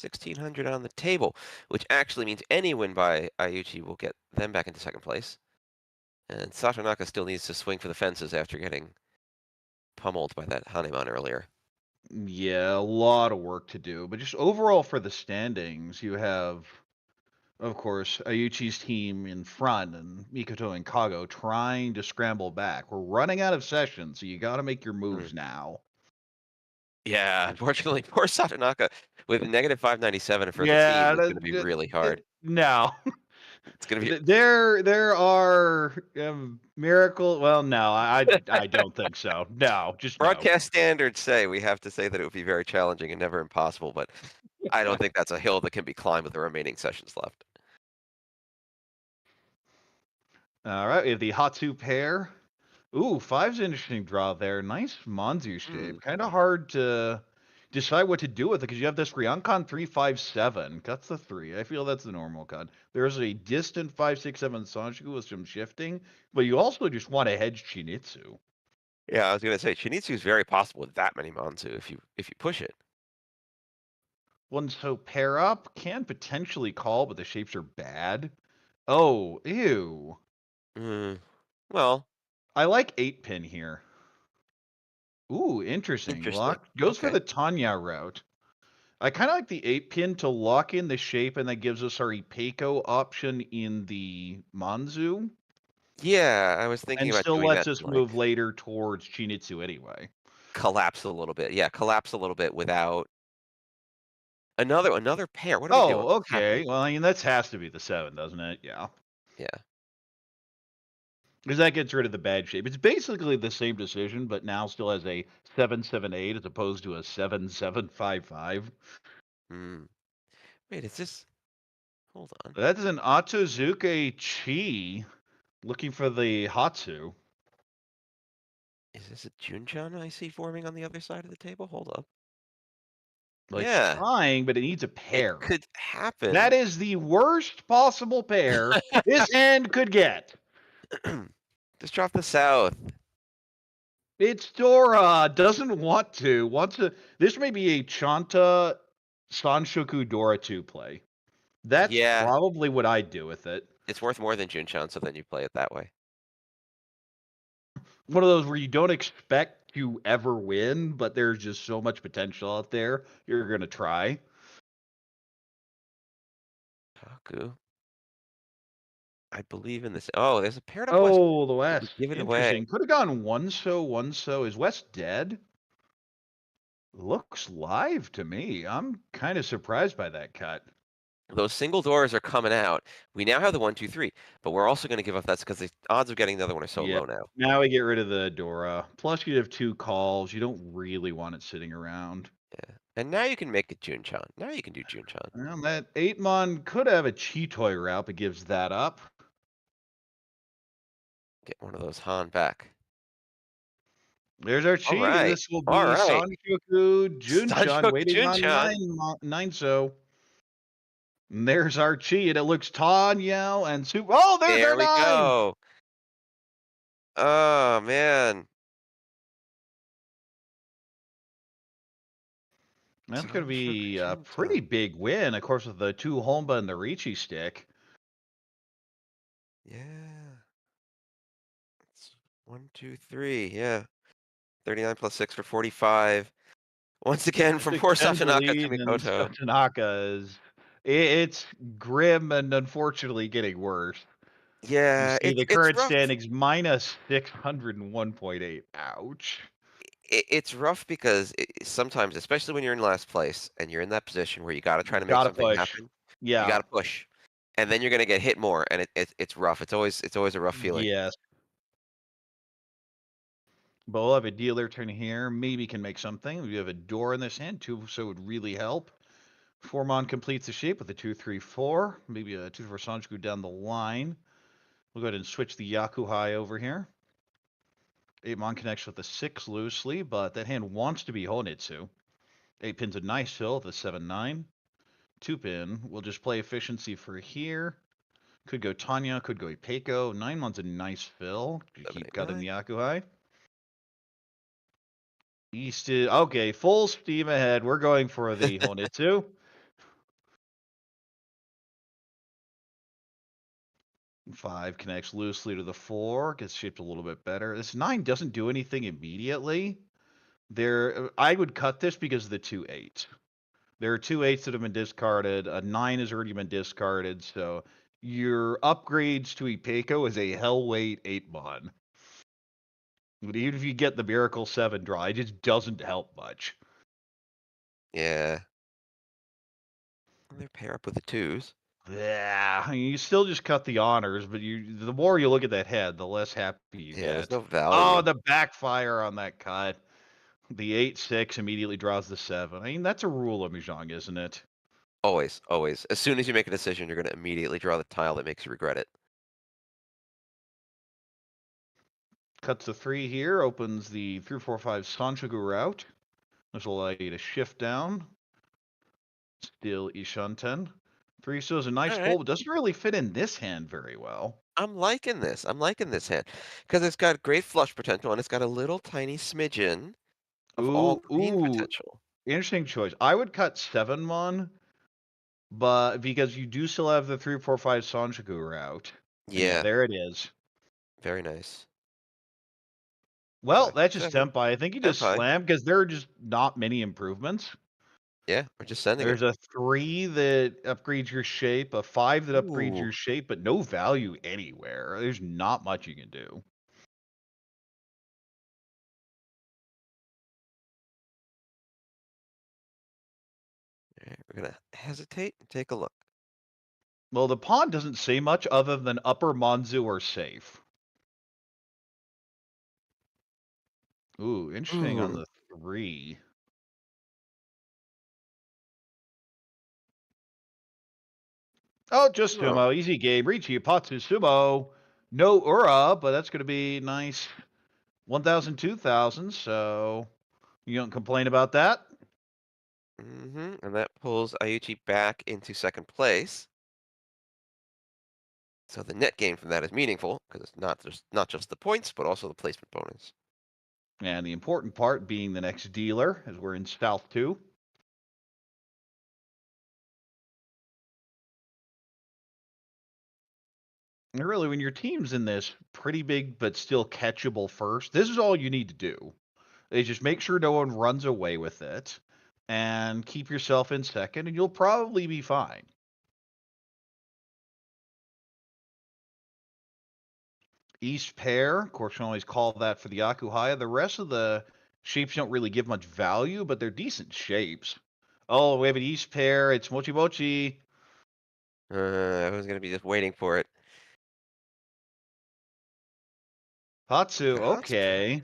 1,600 on the table, which actually means any win by Ayuchi will get them back into second place. And Satonaka still needs to swing for the fences after getting pummeled by that Haneman earlier. Yeah, a lot of work to do. But just overall for the standings, you have, of course, Ayuchi's team in front and Mikoto and Kago trying to scramble back. We're running out of sessions, so you got to make your moves now. Yeah, unfortunately, poor Satonaka with negative 597 for the Yeah, team is going to be really hard. No. It's going to be There are miracle. Well, no, I don't think so. No, just no. broadcast standards say we have to say that it would be very challenging and never impossible, but I don't think that's a hill that can be climbed with the remaining sessions left. All right, we have the Hatsu pair. Ooh, 5's an interesting draw there. Nice Manzu shape. Kind of hard to decide what to do with it because you have this Ryankon 3-5-7. That's the 3. I feel that's the normal con. There's a distant 5-6-7 Sanjiku with some shifting, but you also just want to hedge Chinitsu. Yeah, I was going to say Chinitsu is very possible with that many Manzu if you push it. 1-so pair up can potentially call, but the shapes are bad. Oh, ew. Well, I like 8-pin here. Ooh, interesting. Lock goes for the Tanya route. I kind of like the 8-pin to lock in the shape, and that gives us our Ipeiko option in the Manzu. Yeah, I was thinking And about still doing lets that us to, move later towards Chinitsu anyway. collapse a little bit. Yeah, collapse a little bit without another pair. What are we doing? Oh, okay. Well, I mean, that has to be the 7, doesn't it? Yeah. Yeah. Because that gets rid of the bad shape. It's basically the same decision, but now still has a 7-7-8 as opposed to a 7-7-5-5. Hmm. Wait, is this? Hold on. That is an Otozuke Chi looking for the Hatsu. Is this a Junchan I see forming on the other side of the table? Hold up. Like, Yeah, trying, but it needs a it pair. could happen. That is the worst possible pair this hand could get. Just drop the south. It's Dora doesn't want to. Wants to. This may be a Chanta Sanshoku Dora 2 play. That's Yeah. probably what I'd do with it. It's worth more than Junchan, so then you play it that way. One of those where you don't expect to ever win, but there's just so much potential out there, you're gonna try. Kaku. I believe in this. Oh, there's a paired up West. Oh, the West. Give it Interesting. away. Could have gone one so. Is West dead? Looks live to me. I'm kind of surprised by that cut. Those single doors are coming out. We now have the 1, 2, 3, but we're also going to give up that's because the odds of getting the other one are so low now. Now we get rid of the Dora. Plus, you have 2 calls. You don't really want it sitting around. Yeah. And now you can make it Junchan. Now you can do Junchan. Well, that 8-mon could have a Chitose route, but gives that up. Get one of those Han back. There's our Chi. right. This will be All right. Sanshoku Junchan Sanshoku waiting Junchan. on 9-so. And there's our Chi, and it looks Tanyao and Super. Oh, there's There our we 9! go. Oh, man. That's going to be a pretty big win, of course, with the 2 Honba and the Riichi stick. Yeah. It's 1, 2, 3. Yeah. 39 plus 6 for 45. Once again, from poor Satonaka to Mikoto. Satonaka is. It's grim and unfortunately getting worse. Yeah, You see the it's current rough. standings minus 601.8. Ouch. It's rough because sometimes, especially when you're in last place and you're in that position where you got to try to make Gotta something push. happen. Yeah. You got to push, and then you're going to get hit more, and it's rough. It's always a rough feeling. Yes. But we'll have a dealer turn here. Maybe can make something. We have a door in this hand, 2, so it would really help. 4-mon completes the shape with a 2-3-4. Maybe a 2-4 Sanjuku down the line. We'll go ahead and switch the Yakuhai over here. 8-mon connects with the 6 loosely, but that hand wants to be Honitsu. 8 pin's a nice fill with a 7-9. 2-pin, we'll just play efficiency for here. Could go Tanya, could go Ipeiko. 9-mon's a nice fill. You keep cutting the Yakuhai. East is okay, full steam ahead. We're going for the Honitsu. 5 connects loosely to the 4, gets shaped a little bit better. This 9 doesn't do anything immediately. I would cut this because of the 2 8s. There are 2 8s that have been discarded. A 9 has already been discarded, so your upgrades to Ipeiko is a hellweight 8-mon. But even if you get the Miracle 7 draw, it just doesn't help much. Yeah. They're pair up with the 2s. Yeah, I mean, you still just cut the honors, but the more you look at that head, the less happy you get. There's no value. Oh, the backfire on that cut. The 8-6 immediately draws the 7. I mean, that's a rule of Mahjong, isn't it? Always, always. As soon as you make a decision, you're going to immediately draw the tile that makes you regret it. Cuts the 3 here, opens the 3-4-5 Sanchoku route. This will allow you to shift down. Still Ishanten. 3 so is a nice pull, but doesn't really fit in this hand very well. I'm liking this. I'm liking this hand because it's got great flush potential and it's got a little tiny smidgen of all green potential. Interesting choice. I would cut 7-mon, but because you do still have the 3-4-5 Sanchoku route. Yeah, there it is. Very nice. Well, that's just Tempai. I think you just Tempai. slam because there are just not many improvements. Yeah, we're just sending There's it. a 3 that upgrades your shape, a 5 that upgrades your shape, but no value anywhere. There's not much you can do. All right, we're going to hesitate and take a look. Well, the pawn doesn't say much other than upper Manzu are safe. Ooh, interesting on Ooh. the 3. Oh, just Oh. sumo. Easy game. Riichi Patsu sumo. No ura, but that's going to be nice. 1,000, 2,000. So you don't complain about that. And that pulls Ayuchi back into second place. So the net gain from that is meaningful because it's not just the points, but also the placement bonus. And the important part being the next dealer, as we're in South 2. And really, when your team's in this pretty big but still catchable first, this is all you need to do. Is just make sure no one runs away with it and keep yourself in second, and you'll probably be fine. East pair, of course, we always call that for the Yakuhaya. The rest of the shapes don't really give much value, but they're decent shapes. Oh, we have an East pair. It's Mochi Mochi. I was going to be just waiting for it. Hatsu, Hatsu. okay.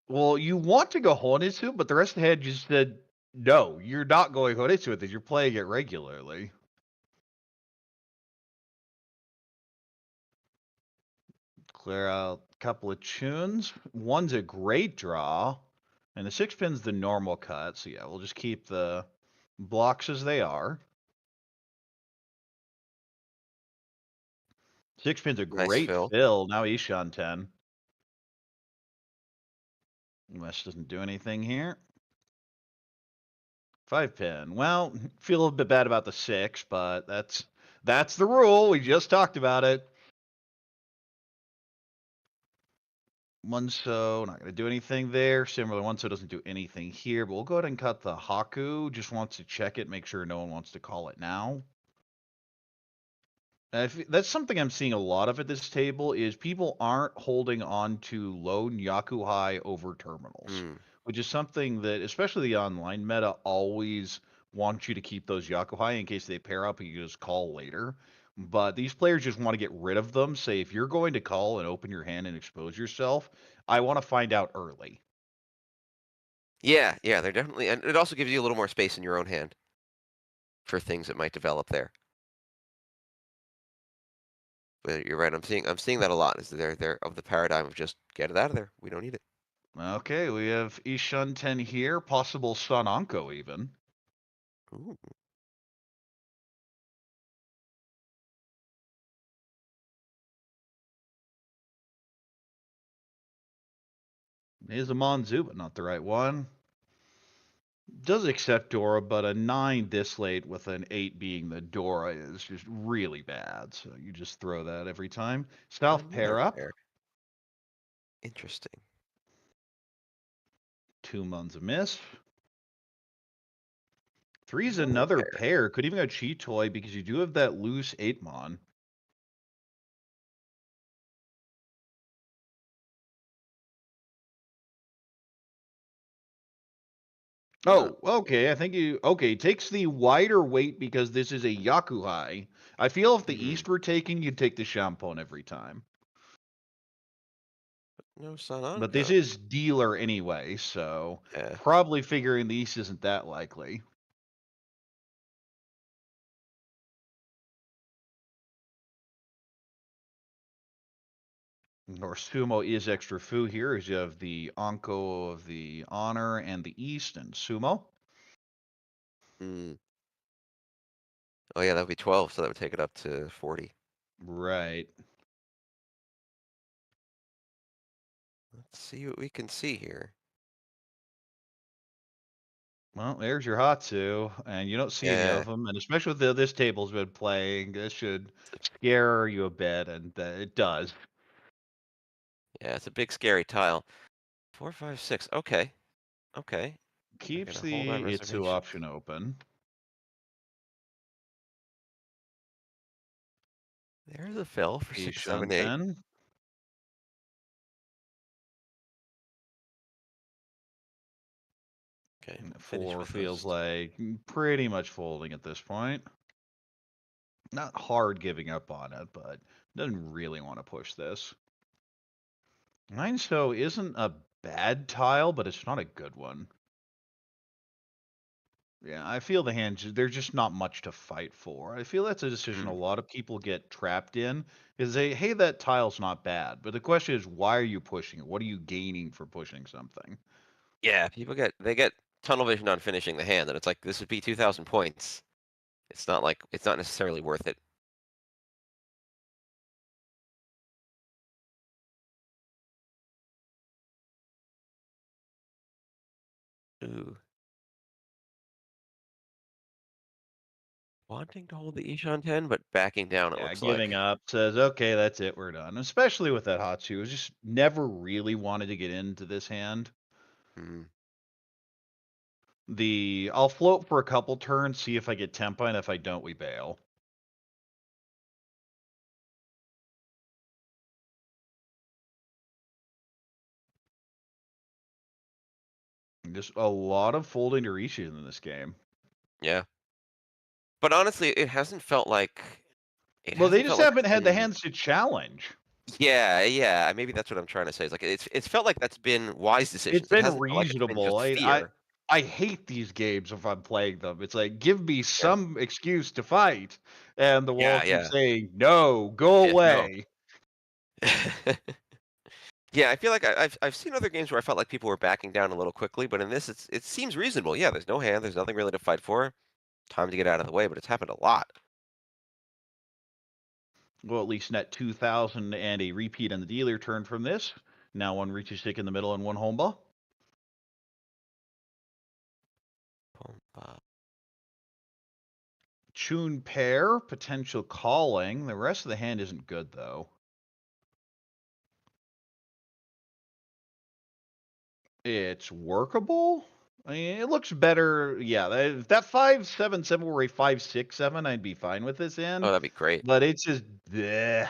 Well, you want to go Honitsu, but the rest of the head just said, no, you're not going Honitsu with it. You're playing it regularly. Clear out a couple of tunes. One's a great draw, and the 6-pin's the normal cut. So yeah, we'll just keep the blocks as they are. 6-pin's a Nice great fill. fill. Now Ishan 10. West doesn't do anything here. 5-pin. Well, feel a bit bad about the 6, but that's the rule. We just talked about it. Munso, not going to do anything there. Similar, Munso doesn't do anything here, but we'll go ahead and cut the Haku. Just wants to check it, make sure no one wants to call it now. That's something I'm seeing a lot of at this table is people aren't holding on to lone Yakuhai over terminals, which is something that, especially the online meta, always wants you to keep those Yakuhai in case they pair up and you just call later. But these players just want to get rid of them. Say, if you're going to call and open your hand and expose yourself, I want to find out early. Yeah, they're definitely, and it also gives you a little more space in your own hand for things that might develop there. But you're right. I'm seeing that a lot. Is they're of the paradigm of just get it out of there. We don't need it. Okay, we have Ishan 10 here, possible Sananko even. Ooh. Is a Monzu, but not the right one. Does accept Dora, but a 9 this late with an 8 being the Dora is just really bad. So you just throw that every time. South pair Another up. pair. Interesting. 2 months a miss. 3 is Another another pair. pair. Could even go Chitose because you do have that loose 8 mon. Oh, okay. I think takes the wider weight because this is a Yakuhai. I feel if the East were taking, you'd take the Shampon every time. No Sananko. But this is dealer anyway, so probably figuring the East isn't that likely. Or Sumo is extra fu here, as you have the Anko of the Honor and the East and Sumo. Oh yeah, that would be 12, so that would take it up to 40. Right. Let's see what we can see here. Well, there's your Hatsu, and you don't see any of them, and especially with this table's been playing, this should scare you a bit, and it does. Yeah, it's a big scary tile. 4, 5, 6. Okay. Keeps hold that the Itsu reservation. option open. There's a fill for 6, 7, 8. 10. Okay. 4 feels like pretty much folding at this point. Not hard giving up on it, but doesn't really want to push this. 9-so isn't a bad tile, but it's not a good one. Yeah, I feel the hands, there's just not much to fight for. I feel that's a decision a lot of people get trapped in, is they, hey, that tile's not bad. But the question is, why are you pushing it? What are you gaining for pushing something? Yeah, people get tunnel vision on finishing the hand, and it's like, this would be 2,000 points. It's not necessarily worth it. Ooh. Wanting to hold the Ishan 10, but backing down, it Yeah, looks giving like. up, says, okay, that's it, we're done. Especially with that Hatsu, just never really wanted to get into this hand. Hmm. I'll float for a couple turns, see if I get Tempa, and if I don't, we bail. Just a lot of folding to Riichi in this game. Yeah. But honestly, it hasn't felt like... Well, they just haven't it's had the been... hands to challenge. Yeah, maybe that's what I'm trying to say. It's like, it's felt like that's been wise It's decisions. It been hasn't felt like it's been reasonable. just fear. I hate these games if I'm playing them. It's like, give me Yeah. some excuse to fight. And the wall keeps Yeah. saying, no, go Yeah, no. away. Yeah, I feel like I've seen other games where I felt like people were backing down a little quickly, but in this, it seems reasonable. Yeah, there's no hand, there's nothing really to fight for. Time to get out of the way, but it's happened a lot. Well, at least net 2,000 and a repeat on the dealer turn from this. Now one Riichi stick in the middle and one home ball. Chun pair, potential calling. The rest of the hand isn't good, though. It's workable. I mean, it looks better. Yeah, if that 5-7-7 were a 5-6-7, I'd be fine with this Oh, hand. that'd be great. But it's just, bleh.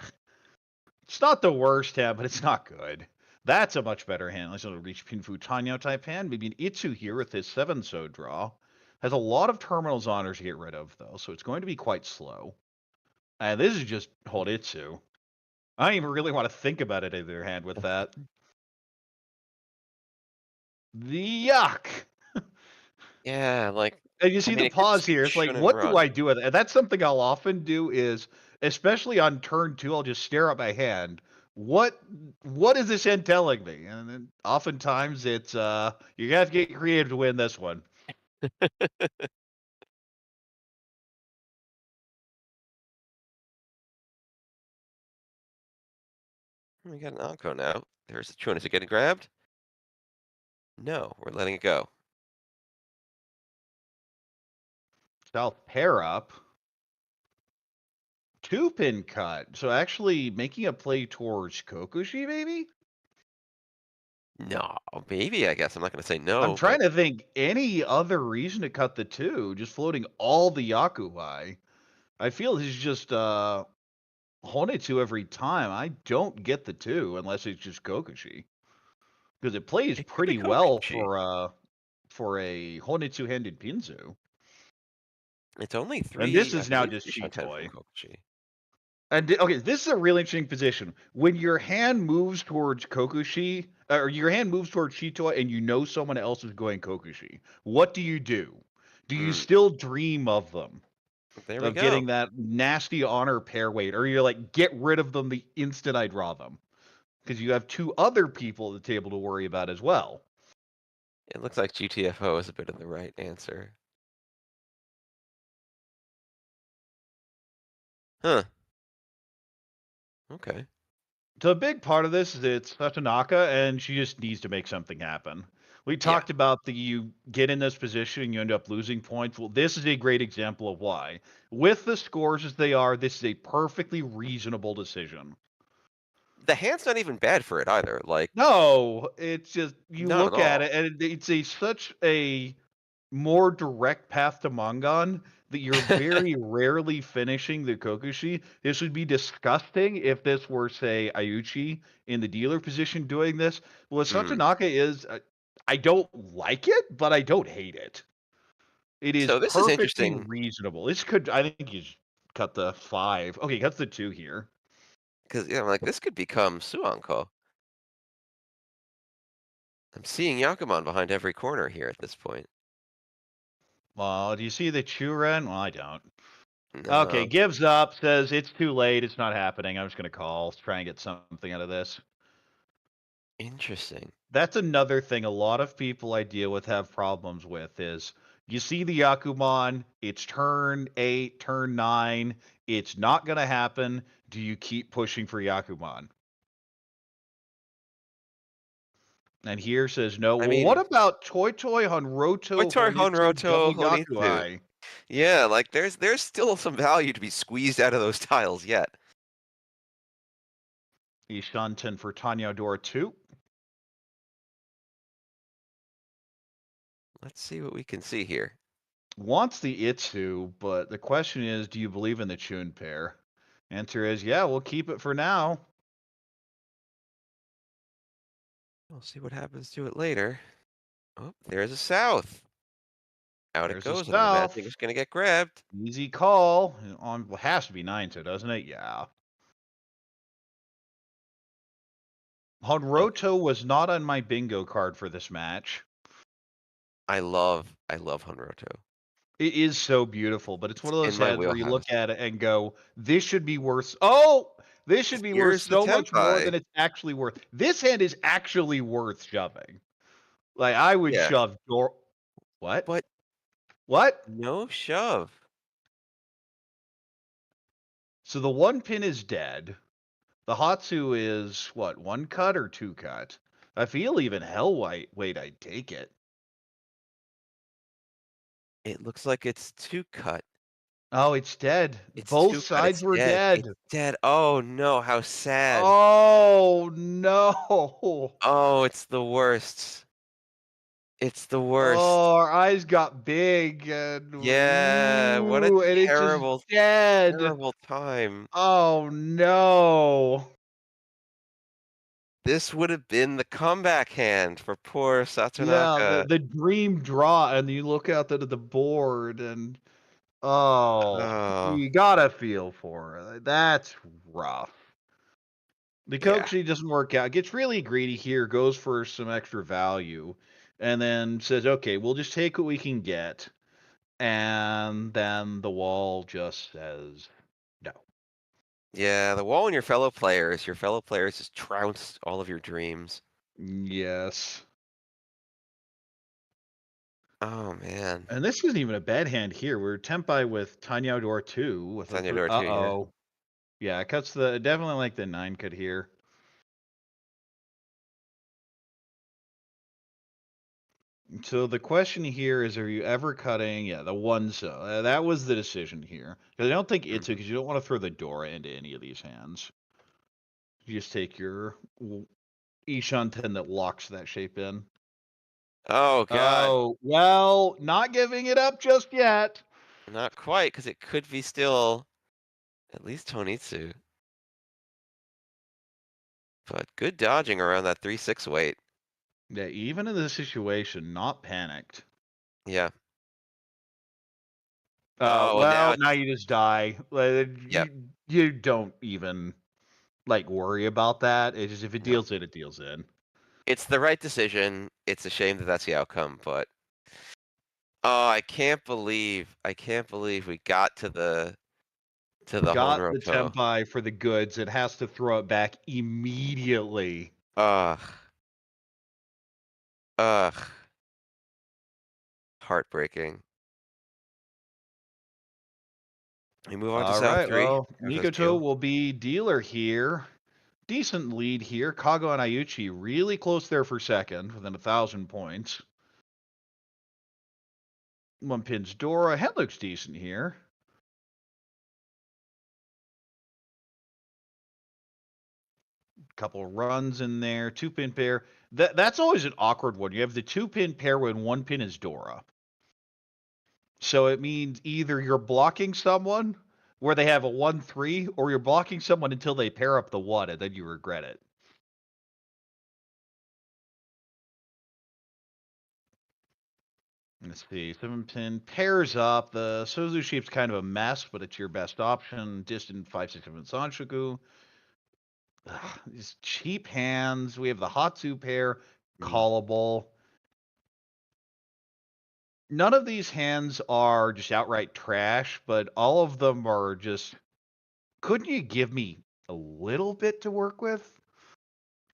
It's not the worst hand, but it's not good. That's a much better hand. Let's reach Pinfu Tanyo type hand. Maybe an Itsu here with his 7-so draw. Has a lot of terminals honors to get rid of, though, so it's going to be quite slow. And this is just hold Itsu. I don't even really want to think about it in their hand with that. The yuck! Yeah, like... And you see the it could pause just be here. It's like, shouldn't what do run. I do with it? And that's something I'll often do is, especially on turn 2, I'll just stare at my hand. What is this hand telling me? And then oftentimes it's you have to get creative to win this one. We got an Anko now. There's the Chun. Is it getting grabbed? No, we're letting it go. South pair up. 2-pin cut. So actually making a play towards Kokushi, maybe? No, maybe, I guess. I'm not going to say no. I'm trying to think any other reason to cut the 2, just floating all the Yakubai. I feel he's just Honetsu every time. I don't get the 2 unless it's just Kokushi. Because it plays It could be pretty well Kokushi. for a Honetsu handed Pinzu. It's only 3. And this I is now believe, just Ishan 10 Chitose. from Kokushi. And okay, this is a really interesting position. When your hand moves towards Kokushi, or your hand moves towards Chitose, and you know someone else is going Kokushi, what do you do? Do you still dream of them? There we Of go. getting that nasty honor pair weight, or you're like, get rid of them the instant I draw them? Because you have 2 other people at the table to worry about as well. It looks like GTFO is a bit of the right answer. Huh. Okay. So a big part of this is it's Satonaka, and she just needs to make something happen. We talked about you get in this position and you end up losing points. Well, this is a great example of why. With the scores as they are, this is a perfectly reasonable decision. The hand's not even bad for it either. Like, no, it's just you not look at at it, and it's such a more direct path to Mangan that you're very rarely finishing the Kokushi. This would be disgusting if this were, say, Ayuchi in the dealer position doing this. Well, Satonaka is, I don't like it, but I don't hate it. It is So this is perfectly interesting. reasonable. This could, I think he's cut the 5. Okay, cuts the 2 here. Because, like, this could become Suanko. I'm seeing Yakuman behind every corner here at this point. Well, do you see the Churen? Well, I don't. No. Okay, gives up, says it's too late, it's not happening. I'm just going to call, try and get something out of this. Interesting. That's another thing a lot of people I deal with have problems with is you see the Yakuman, it's turn 8, turn 9, it's not going to happen. Do you keep pushing for Yakuman? And here says no. I Well, mean, what about Toy Honroto Toy Honroto Honitsu Honitsu. Yakuai? Yeah, like there's still some value to be squeezed out of those tiles yet. Ishanten for Tanya Dora 2. Let's see what we can see here. Wants the Itsu, but the question is, do you believe in the Chun pair? Answer is, yeah, we'll keep it for now. We'll see what happens to it later. Oh, there's a south. Out There's it a goes, and I'm south. imagining it's going to get grabbed. Easy call. On well, has to be 9 to, doesn't it? Yeah. Honroto was not on my bingo card for this match. I love Honroto. It is so beautiful, but it's one of those in my heads where you look wheelhouse. at it and go, this should be worth this should be worth Here's the so much more Tenpai. than it's actually worth. This hand is actually worth shoving. Like I would Yeah. shove door. What? But What? no shove. So the 1 pin is dead. The Hatsu is what, 1 cut or 2 cut? I feel even hell wait, I'd take it. It looks like it's 2 cut. Oh, it's dead. It's Both 2 cut. sides It's were dead. dead. It's dead. Oh no, how sad. Oh no. Oh, it's the worst. It's the worst. Oh, our eyes got big and Yeah, what a and it's terrible, just dead. terrible time. Oh no. This would have been the comeback hand for poor Yeah, Satonaka. the dream draw, and you look out at the board, and Oh, you gotta feel for it. That's rough. The yeah. Kokushi doesn't work out. Gets really greedy here, goes for some extra value, and then says, okay, we'll just take what we can get. And then the wall just says no. Yeah, the wall and your fellow players just trounced all of your dreams. Yes. Oh man. And this isn't even a bad hand here. We're Tenpai with Tanya Door 2. With Tanya Door 2, yeah. Uh-oh. Yeah, it cuts definitely like the 9 cut here. So the question here is, are you ever cutting? Yeah, the 1 so. That was the decision here. Because I don't think it's because you don't want to throw the Dora into any of these hands. You just take your Ishanten that locks that shape in. Oh god. Oh, well, not giving it up just yet. Not quite, because it could be still at least Tonitsu. But good dodging around that 3-6 weight. Yeah, even in this situation, not panicked. Yeah. Well, now you just die. Yep. You don't even worry about that. It's just if it deals in, it deals in. It's the right decision. It's a shame that that's the outcome, but I can't believe we got to the Got the Honroto. Tenpai for the goods. It has to throw it back immediately. Ugh. Heartbreaking. We move on to South 3. Well, Niigata will be dealer here. Decent lead here. Kago and Ayuchi really close there for second, within 1,000 points. 1 pin's Dora. Head looks decent here. Couple runs in there. 2 pin pair. That's always an awkward one. You have the 2 pin pair when 1 pin is Dora. So it means either you're blocking someone where they have a 1-3, or you're blocking someone until they pair up the 1, and then you regret it. Let's see. 7 pin pairs up. The Sozu shape's kind of a mess, but it's your best option. Distant 5, 6, 7 Sanshoku. These cheap hands. We have the Hatsu pair. callable. None of these hands are just outright trash, but all of them are just. Couldn't you give me a little bit to work with?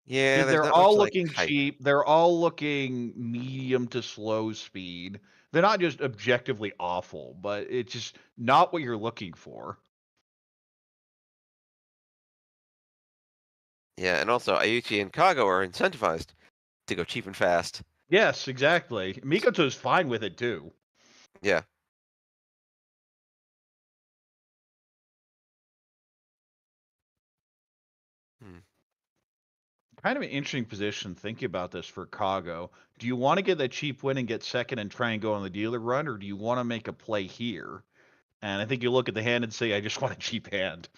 Yeah, there's They're not all much like looking height. cheap. They're all looking medium to slow speed. They're not just objectively awful, but it's just not what you're looking for. Yeah, and also Ayuchi and Kago are incentivized to go cheap and fast. Yes, exactly. Mikoto's fine with it too. Yeah. Kind of an interesting position thinking about this for Kago. Do you want to get that cheap win and get second and try and go on the dealer run, or do you want to make a play here? And I think you look at the hand and say, I just want a cheap hand.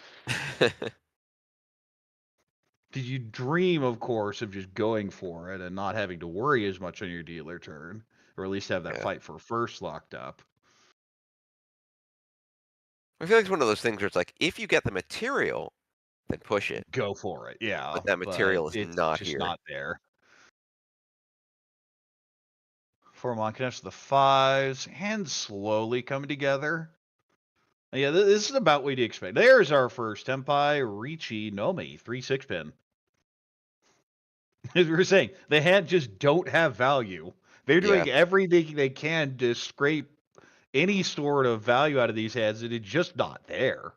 Did you dream, of course, of just going for it and not having to worry as much on your dealer turn, or at least have that Yeah. fight for first locked up? I feel like it's one of those things where it's like, if you get the material, then push it. Go for it, yeah. But that material is it's not just here. not there. Formon connects to the fives. Hands slowly coming together. Yeah, this is about what you'd expect. There's our first Anpai Riichi Nomi 3-6 pin. As we were saying, the hand just don't have value. They're doing everything they can to scrape any sort of value out of these hands, and it's just not there.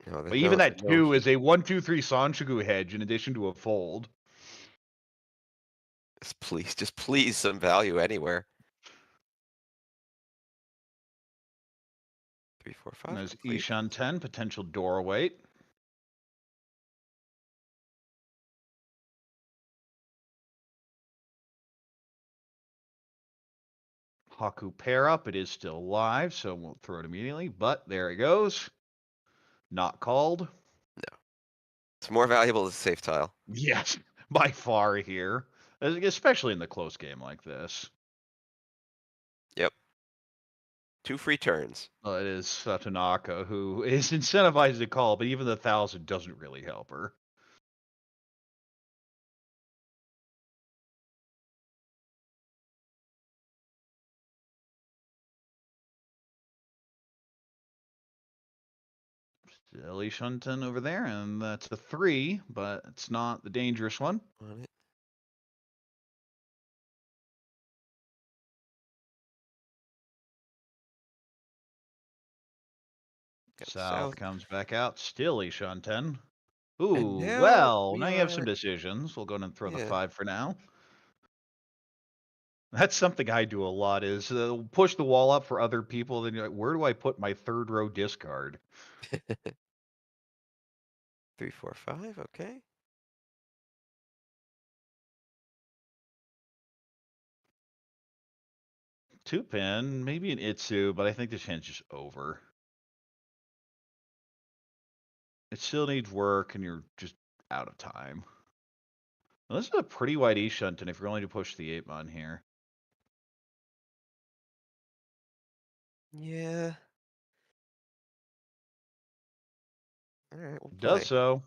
No, But even that 2 is a 1-2-3 Sanshigu hedge in addition to a fold. Just please, some value anywhere. 3, 4, 5. There's Ishan 10, potential door weight. Haku pair up. It is still live, so we'll throw it immediately. But there it goes. Not called. No. It's more valuable as a safe tile. Yes, by far here. Especially in the close game like this. Yep. 2 free turns. It is Satonaka, who is incentivized to call, but even the 1,000 doesn't really help her. Silly Shunton over there, and that's the 3, but it's not the dangerous one. On it. South comes back out. Still Ishan 10. Ooh, now well, we now you have are- some decisions. We'll go ahead and throw the Yeah. 5 for now. That's something I do a lot is push the wall up for other people. Then you're like, where do I put my third row discard? 3, 4, 5. Okay. Two pin, maybe an Itsu, but I think this hand's just over. It still needs work, and you're just out of time. Well, this is a pretty wide E-Shunt, and if you're only to push the 8-mon here. Yeah. All right, we'll Does play. so.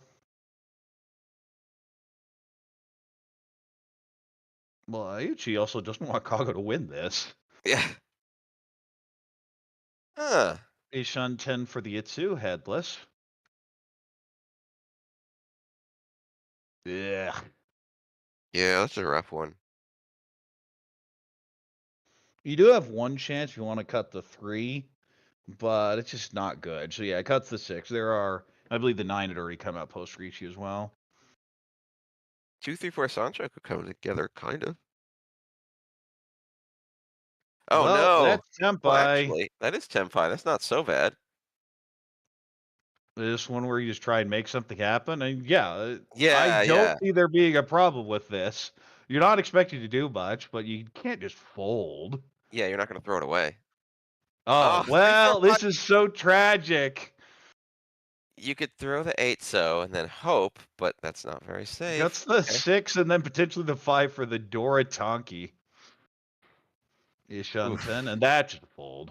Well, Ayuchi also doesn't want Kago to win this. Yeah. Huh. E-Shun 10 for the Itsu, headless. Yeah. Yeah, that's a rough one. You do have one chance if you want to cut the 3, but it's just not good. So yeah, it cuts the 6. There are, I believe the 9 had already come out post Riichi as well. 2, 3, 4 Sancho could come together, kind of. Oh well, no! that's Anpai. Well, actually, that is Tenpai. That's not so bad. This one where you just try and make something happen, and yeah, Yeah, I don't yeah. see there being a problem with this. You're not expected to do much, but you can't just fold. Yeah, you're not going to throw it away. Oh, 3, 4, well, 5. this is so tragic. You could throw the 8 so and then hope, but that's not very safe. That's the 6 and then potentially the 5 for the Dora Tonki. Ishan 10, and that should fold.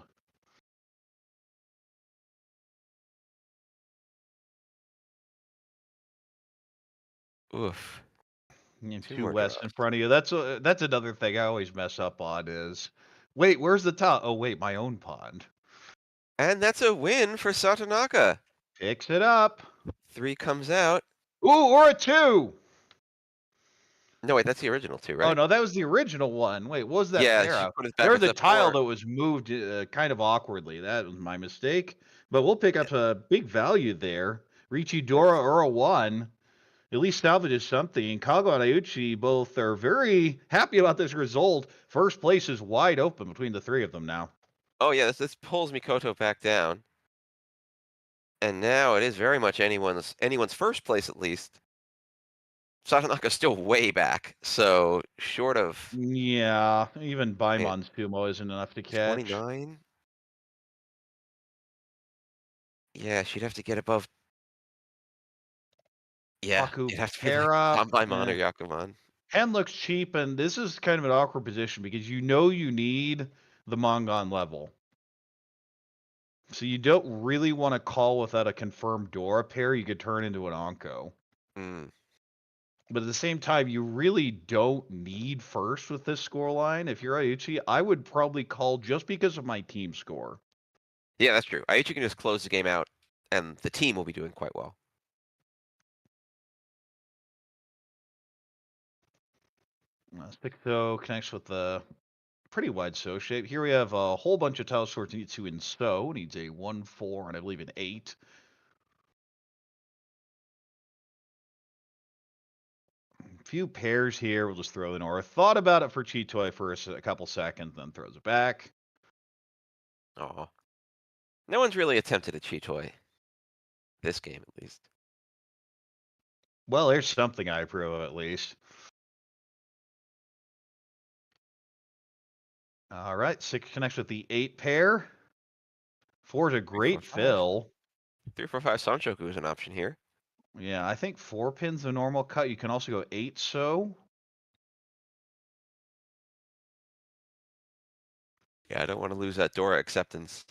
Oof. Two Two more west draws. in front of you. That's another thing I always mess up on is, wait, where's the top? Oh, wait, my own pond. And that's a win for Satonaka. Picks it up. 3 comes out. Ooh, or a 2. No, wait, that's the original 2, Oh, right? no, that was the original one. Wait, what was that Yeah, pair she of? put it There back was up a to tile 4. that was moved kind of awkwardly. That was my mistake. But we'll pick up a big value there. Riichi Dora or a 1. At least salvages something. And Kago and Ayuchi both are very happy about this result. First place is wide open between the 3 of them now. Oh, yeah, this pulls Mikoto back down. And now it is very much anyone's first place, at least. Satonaka's still way back, so short of Yeah, even Baimon's Kumo isn't enough to catch. 29. Yeah, she'd have to get above. Yeah, Haku it'd have to be like Para. Anpai or Yakuman. Hen looks cheap, and this is kind of an awkward position because you know you need the Mongon level. So you don't really want to call without a confirmed Dora pair you could turn into an Onko. Mm. But at the same time, you really don't need first with this scoreline. If you're Ayuchi, I would probably call just because of my team score. Yeah, that's true. Aichi can just close the game out, and the team will be doing quite well. Stick So connects with the pretty wide So shape. Here we have a whole bunch of tile sorts needs to in So. Needs a 1, 4, and I believe an 8. Few pairs here. We'll just throw the Nora. Thought about it for Chitose for a couple seconds, then throws it back. Oh, no one's really attempted a Chitose. This game, at least. Well, there's something I approve of at least. All right, 6 connects with the 8 pair. 4 is a great 4, 5. fill. 3, 4, 5 Sanshoku is an option here. Yeah, I think 4 pins the normal cut. You can also go 8 So. Yeah, I don't want to lose that Dora acceptance.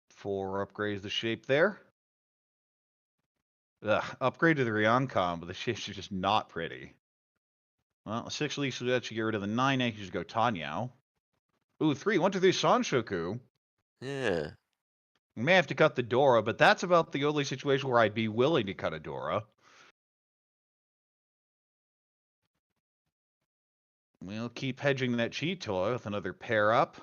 4 upgrades the shape there. Ugh, upgrade to the Ryoncon, but the shape's just not pretty. Well, 6 at least we actually get rid of the 9. You just go Tanyao. Ooh, 3, 1, 2, 3 Sanshoku. Yeah. We may have to cut the Dora, but that's about the only situation where I'd be willing to cut a Dora. We'll keep hedging that Chitose with another pair up.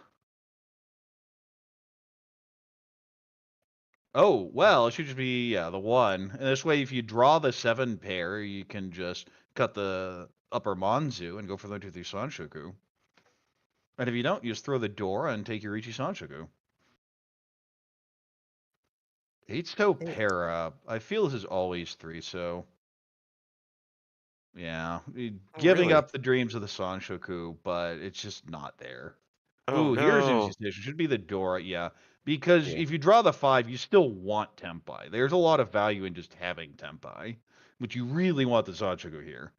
Oh, well, it should just be, yeah, the 1. And this way, if you draw the 7 pair, you can just cut the upper Manzu and go for the 1, 2, 3 Sanshoku. And if you don't, you just throw the Dora and take your Riichi Sanshoku. 8 So pair up. I feel this is always 3 So. Yeah, giving really? up the dreams of the Sanshoku, but it's just not there. Oh, Ooh, here's no. Zumi's decision. Should be the Dora, yeah. Because Yeah. if you draw the 5, you still want Tenpai. There's a lot of value in just having Tenpai, but you really want the Sanshoku here.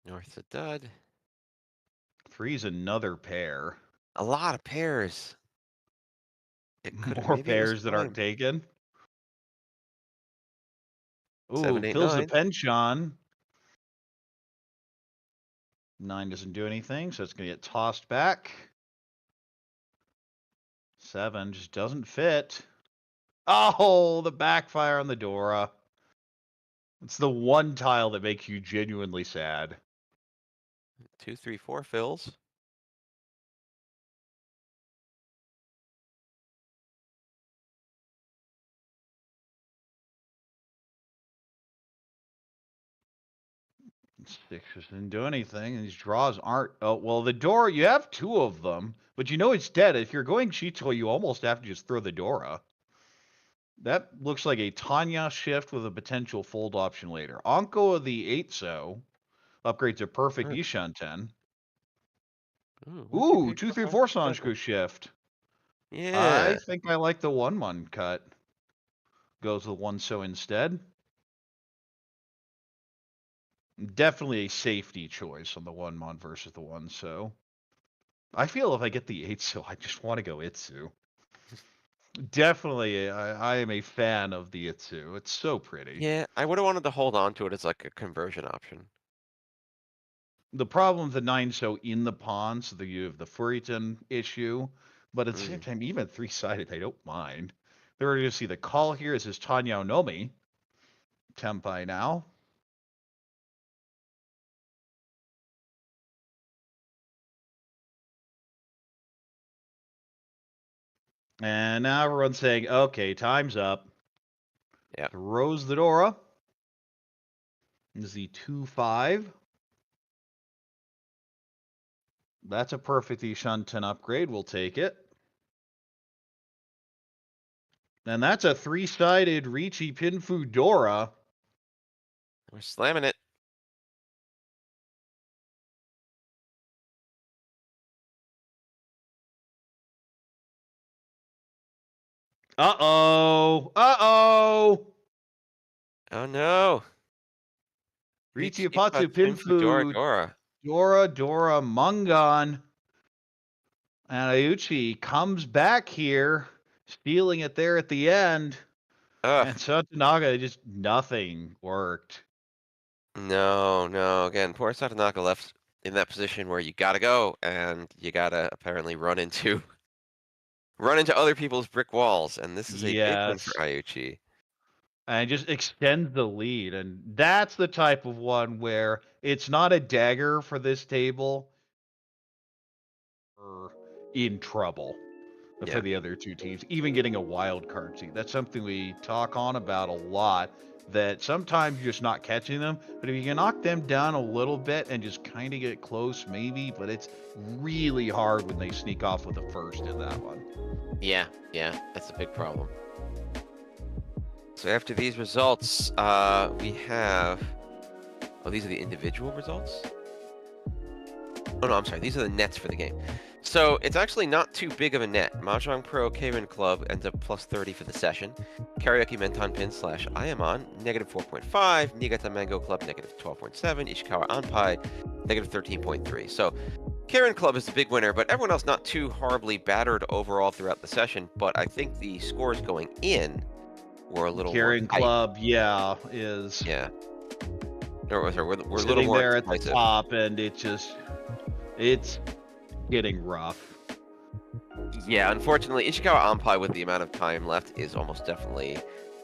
North's a dud. 3's another pair. A lot of pairs. It could have More maybe it was pairs that aren't time. taken. Ooh, 7, 8, fills the 9. penchant. 9 doesn't do anything, so it's going to get tossed back. 7 just doesn't fit. Oh, the backfire on the Dora. It's the one tile that makes you genuinely sad. 2, 3, 4 fills. Six doesn't do anything, and these draws aren't. Oh, well, the Dora, you have 2 of them, but you know it's dead. If you're going Chitose, you almost have to just throw the Dora. That looks like a Tanya shift with a potential fold option later. Anko of the 8 So upgrades a perfect Sure. Ishanten. Ooh, 2, 3, 4 Sanshku shift. Yeah. I think I like the 1-1 cut. Goes with 1 So instead. Definitely a safety choice on the 1-mon versus the 1 So. I feel if I get the Itsu, I just want to go Itsu. Definitely, I am a fan of the Itsu. It's so pretty. Yeah, I would have wanted to hold on to it as like a conversion option. The problem with the 9 so in the pawn, so that you have the Furitan issue, but at the same time, even 3-sided, I don't mind. We're going to see the call here. This is Tanyao Nomi. Tempai now. And now everyone's saying, okay, time's up. Yeah. Throws the Dora. This is the 2-5. That's a perfect Ishun-10 upgrade. We'll take it. And that's a 3-sided Riichi Pinfu Dora. We're slamming it. Uh-oh. Uh-oh. Oh no. Riichi Ipatsu Pinfu Dora Mungan. And Ayuchi comes back here, stealing it there at the end. And Satonaka, just nothing worked. No. Again, poor Satonaka left in that position where you gotta go, and you gotta apparently run into other people's brick walls, and this is a big win for Ayuchi. And just extends the lead, and that's the type of one where it's not a dagger for this table. We're in trouble for the other two teams, even getting a wild card seat. That's something we talk on about a lot, that sometimes you're just not catching them, but if you can knock them down a little bit and just kind of get close, maybe, but it's really hard when they sneak off with a first in that one. Yeah, that's a big problem. So after these results, we have... Oh, these are the individual results? Oh, no, I'm sorry. These are the nets for the game. So it's actually not too big of a net. Mahjong Pro Keirin Club ends up plus 30 for the session. Karaoke Mentanpin / Ayaman, negative 4.5. Niigata Mango Club, negative 12.7. Ishikawa Anpai, negative 13.3. So Keirin Club is the big winner, but everyone else not too horribly battered overall throughout the session. But I think the scores going in were a little Keirin Club, is... Yeah. We're a little sitting more there at the decisive. top, and it's getting rough. Yeah, unfortunately, Ishikawa Anpai, with the amount of time left, is almost definitely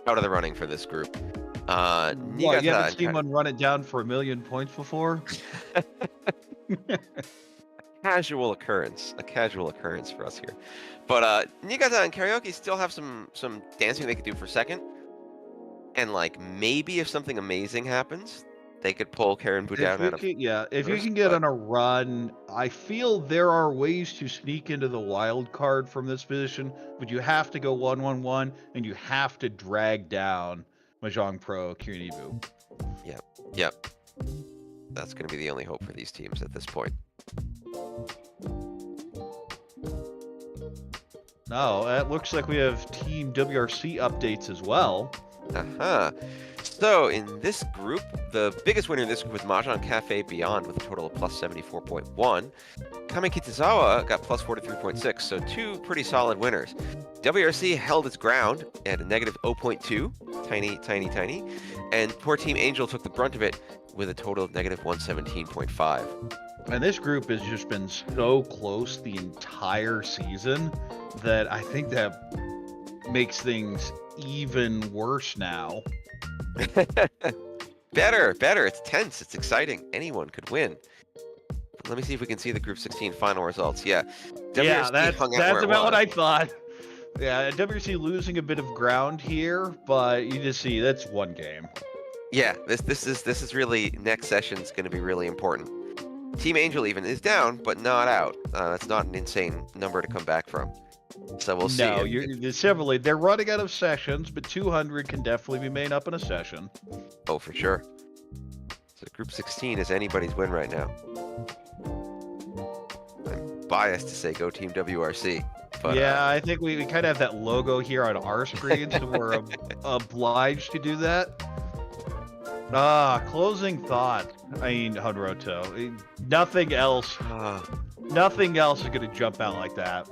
out of the running for this group. What, you haven't seen one run it down for 1 million points before? A casual occurrence for us here. But Niigata and Karaoke still have some dancing they could do for second. And like maybe if something amazing happens, they could pull Keirin down out of if you can get on a run, I feel there are ways to sneak into the wild card from this position, but you have to go 1-1-1 and you have to drag down Mahjong Pro Keirin Club. Yep. That's going to be the only hope for these teams at this point. No, it looks like we have Team WRC updates as well. So in this group, the biggest winner in this group was Mahjong Cafe Beyond with a total of plus 74.1. Kame Kitazawa got plus 43.6, so two pretty solid winners. WRC held its ground at a negative 0.2, tiny, and poor Team Angel took the brunt of it with a total of negative 117.5. And this group has just been so close the entire season that I think that makes things even worse now. Better. It's tense. It's exciting. Anyone could win. But let me see if we can see the Group 16 final results. Yeah. WRC that's about what I thought. Yeah, WRC losing a bit of ground here, but you just see that's one game. Yeah, this is really, next session's going to be really important. Team Angel even is down, but not out. That's not an insane number to come back from. So we'll see. No, they're running out of sessions, but 200 can definitely be made up in a session. Oh, for sure. So Group 16 is anybody's win right now. I'm biased to say go Team WRC. But, yeah, I think we kind of have that logo here on our screen, so we're obliged to do that. Closing thought. I mean, Haruto. Nothing else Nothing else is going to jump out like that.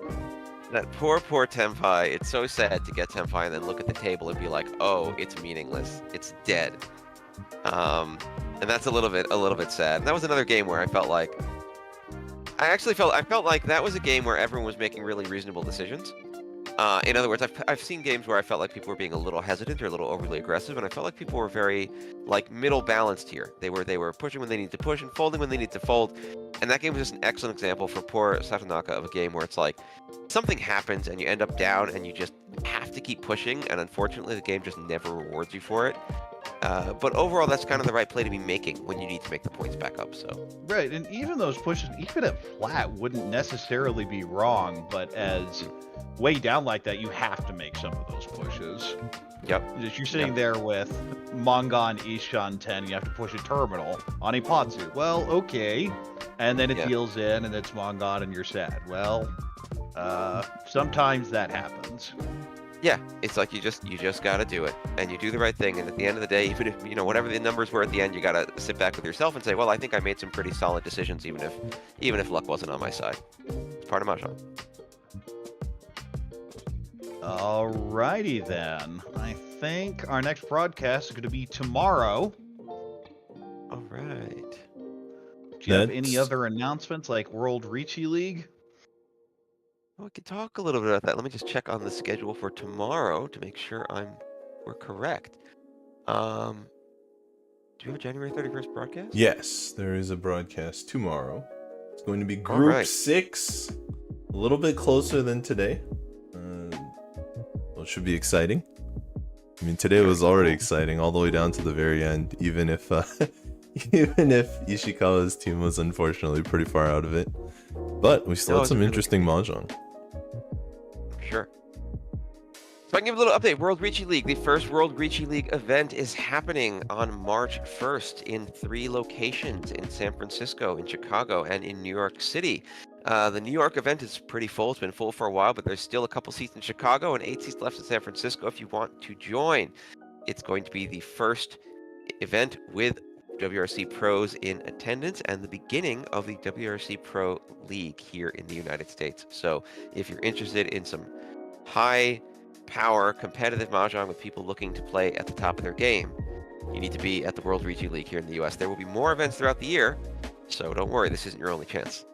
That poor Tenpai. It's so sad to get Tenpai and then look at the table and be like, oh, it's meaningless. It's dead. And that's a little bit sad. And that was another game where I felt like I felt like that was a game where everyone was making really reasonable decisions. In other words, I've seen games where I felt like people were being a little hesitant or a little overly aggressive, and I felt like people were very like middle balanced here. They were pushing when they needed to push and folding when they needed to fold. And that game was just an excellent example for poor Satonaka of a game where it's like something happens and you end up down and you just have to keep pushing, and unfortunately the game just never rewards you for it. But overall, that's kind of the right play to be making when you need to make the points back up. So right, and even those pushes, even at flat, wouldn't necessarily be wrong. But as way down like that, you have to make some of those pushes. Yep. Just you're sitting there with manga on Ishan 10, you have to push a terminal on Ipatsu. Well, okay, and then it deals in, and it's manga on, and you're sad. Well, sometimes that happens. Yeah, it's like you just gotta do it, and you do the right thing, and at the end of the day, even if whatever the numbers were at the end, you gotta sit back with yourself and say, well, I think I made some pretty solid decisions, even if luck wasn't on my side. It's part of Mahjong. Alrighty then. I think our next broadcast is going to be tomorrow. All right. Do you have any other announcements like World Riichi League? Well, we could talk a little bit about that. Let me just check on the schedule for tomorrow to make sure we're correct. Do you have a January 31st broadcast? Yes, there is a broadcast tomorrow. It's going to be Group 6, a little bit closer than today. Well, it should be exciting. I mean, today was already exciting all the way down to the very end, even if Ishikawa's team was unfortunately pretty far out of it. But we still had some interesting mahjong. Sure. So I can give a little update. World Riichi League. The first World Riichi League event is happening on March 1st in 3 locations, in San Francisco, in Chicago, and in New York City. The New York event is pretty full. It's been full for a while, but there's still a couple seats in Chicago and 8 seats left in San Francisco if you want to join. It's going to be the first event with WRC pros in attendance and the beginning of the WRC Pro League here in the United States. So if you're interested in some high power competitive mahjong with people looking to play at the top of their game, you need to be at the World Riichi League here in the US. There will be more events throughout the year, so don't worry, this isn't your only chance.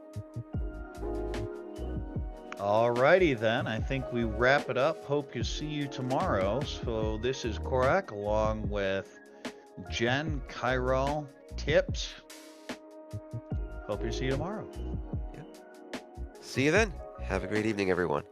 Alrighty then, I think we wrap it up. Hope to see you tomorrow. So this is Corak along with Jenn, Chiral, Tips. Hope to see you tomorrow. See you then. Have a great evening, everyone.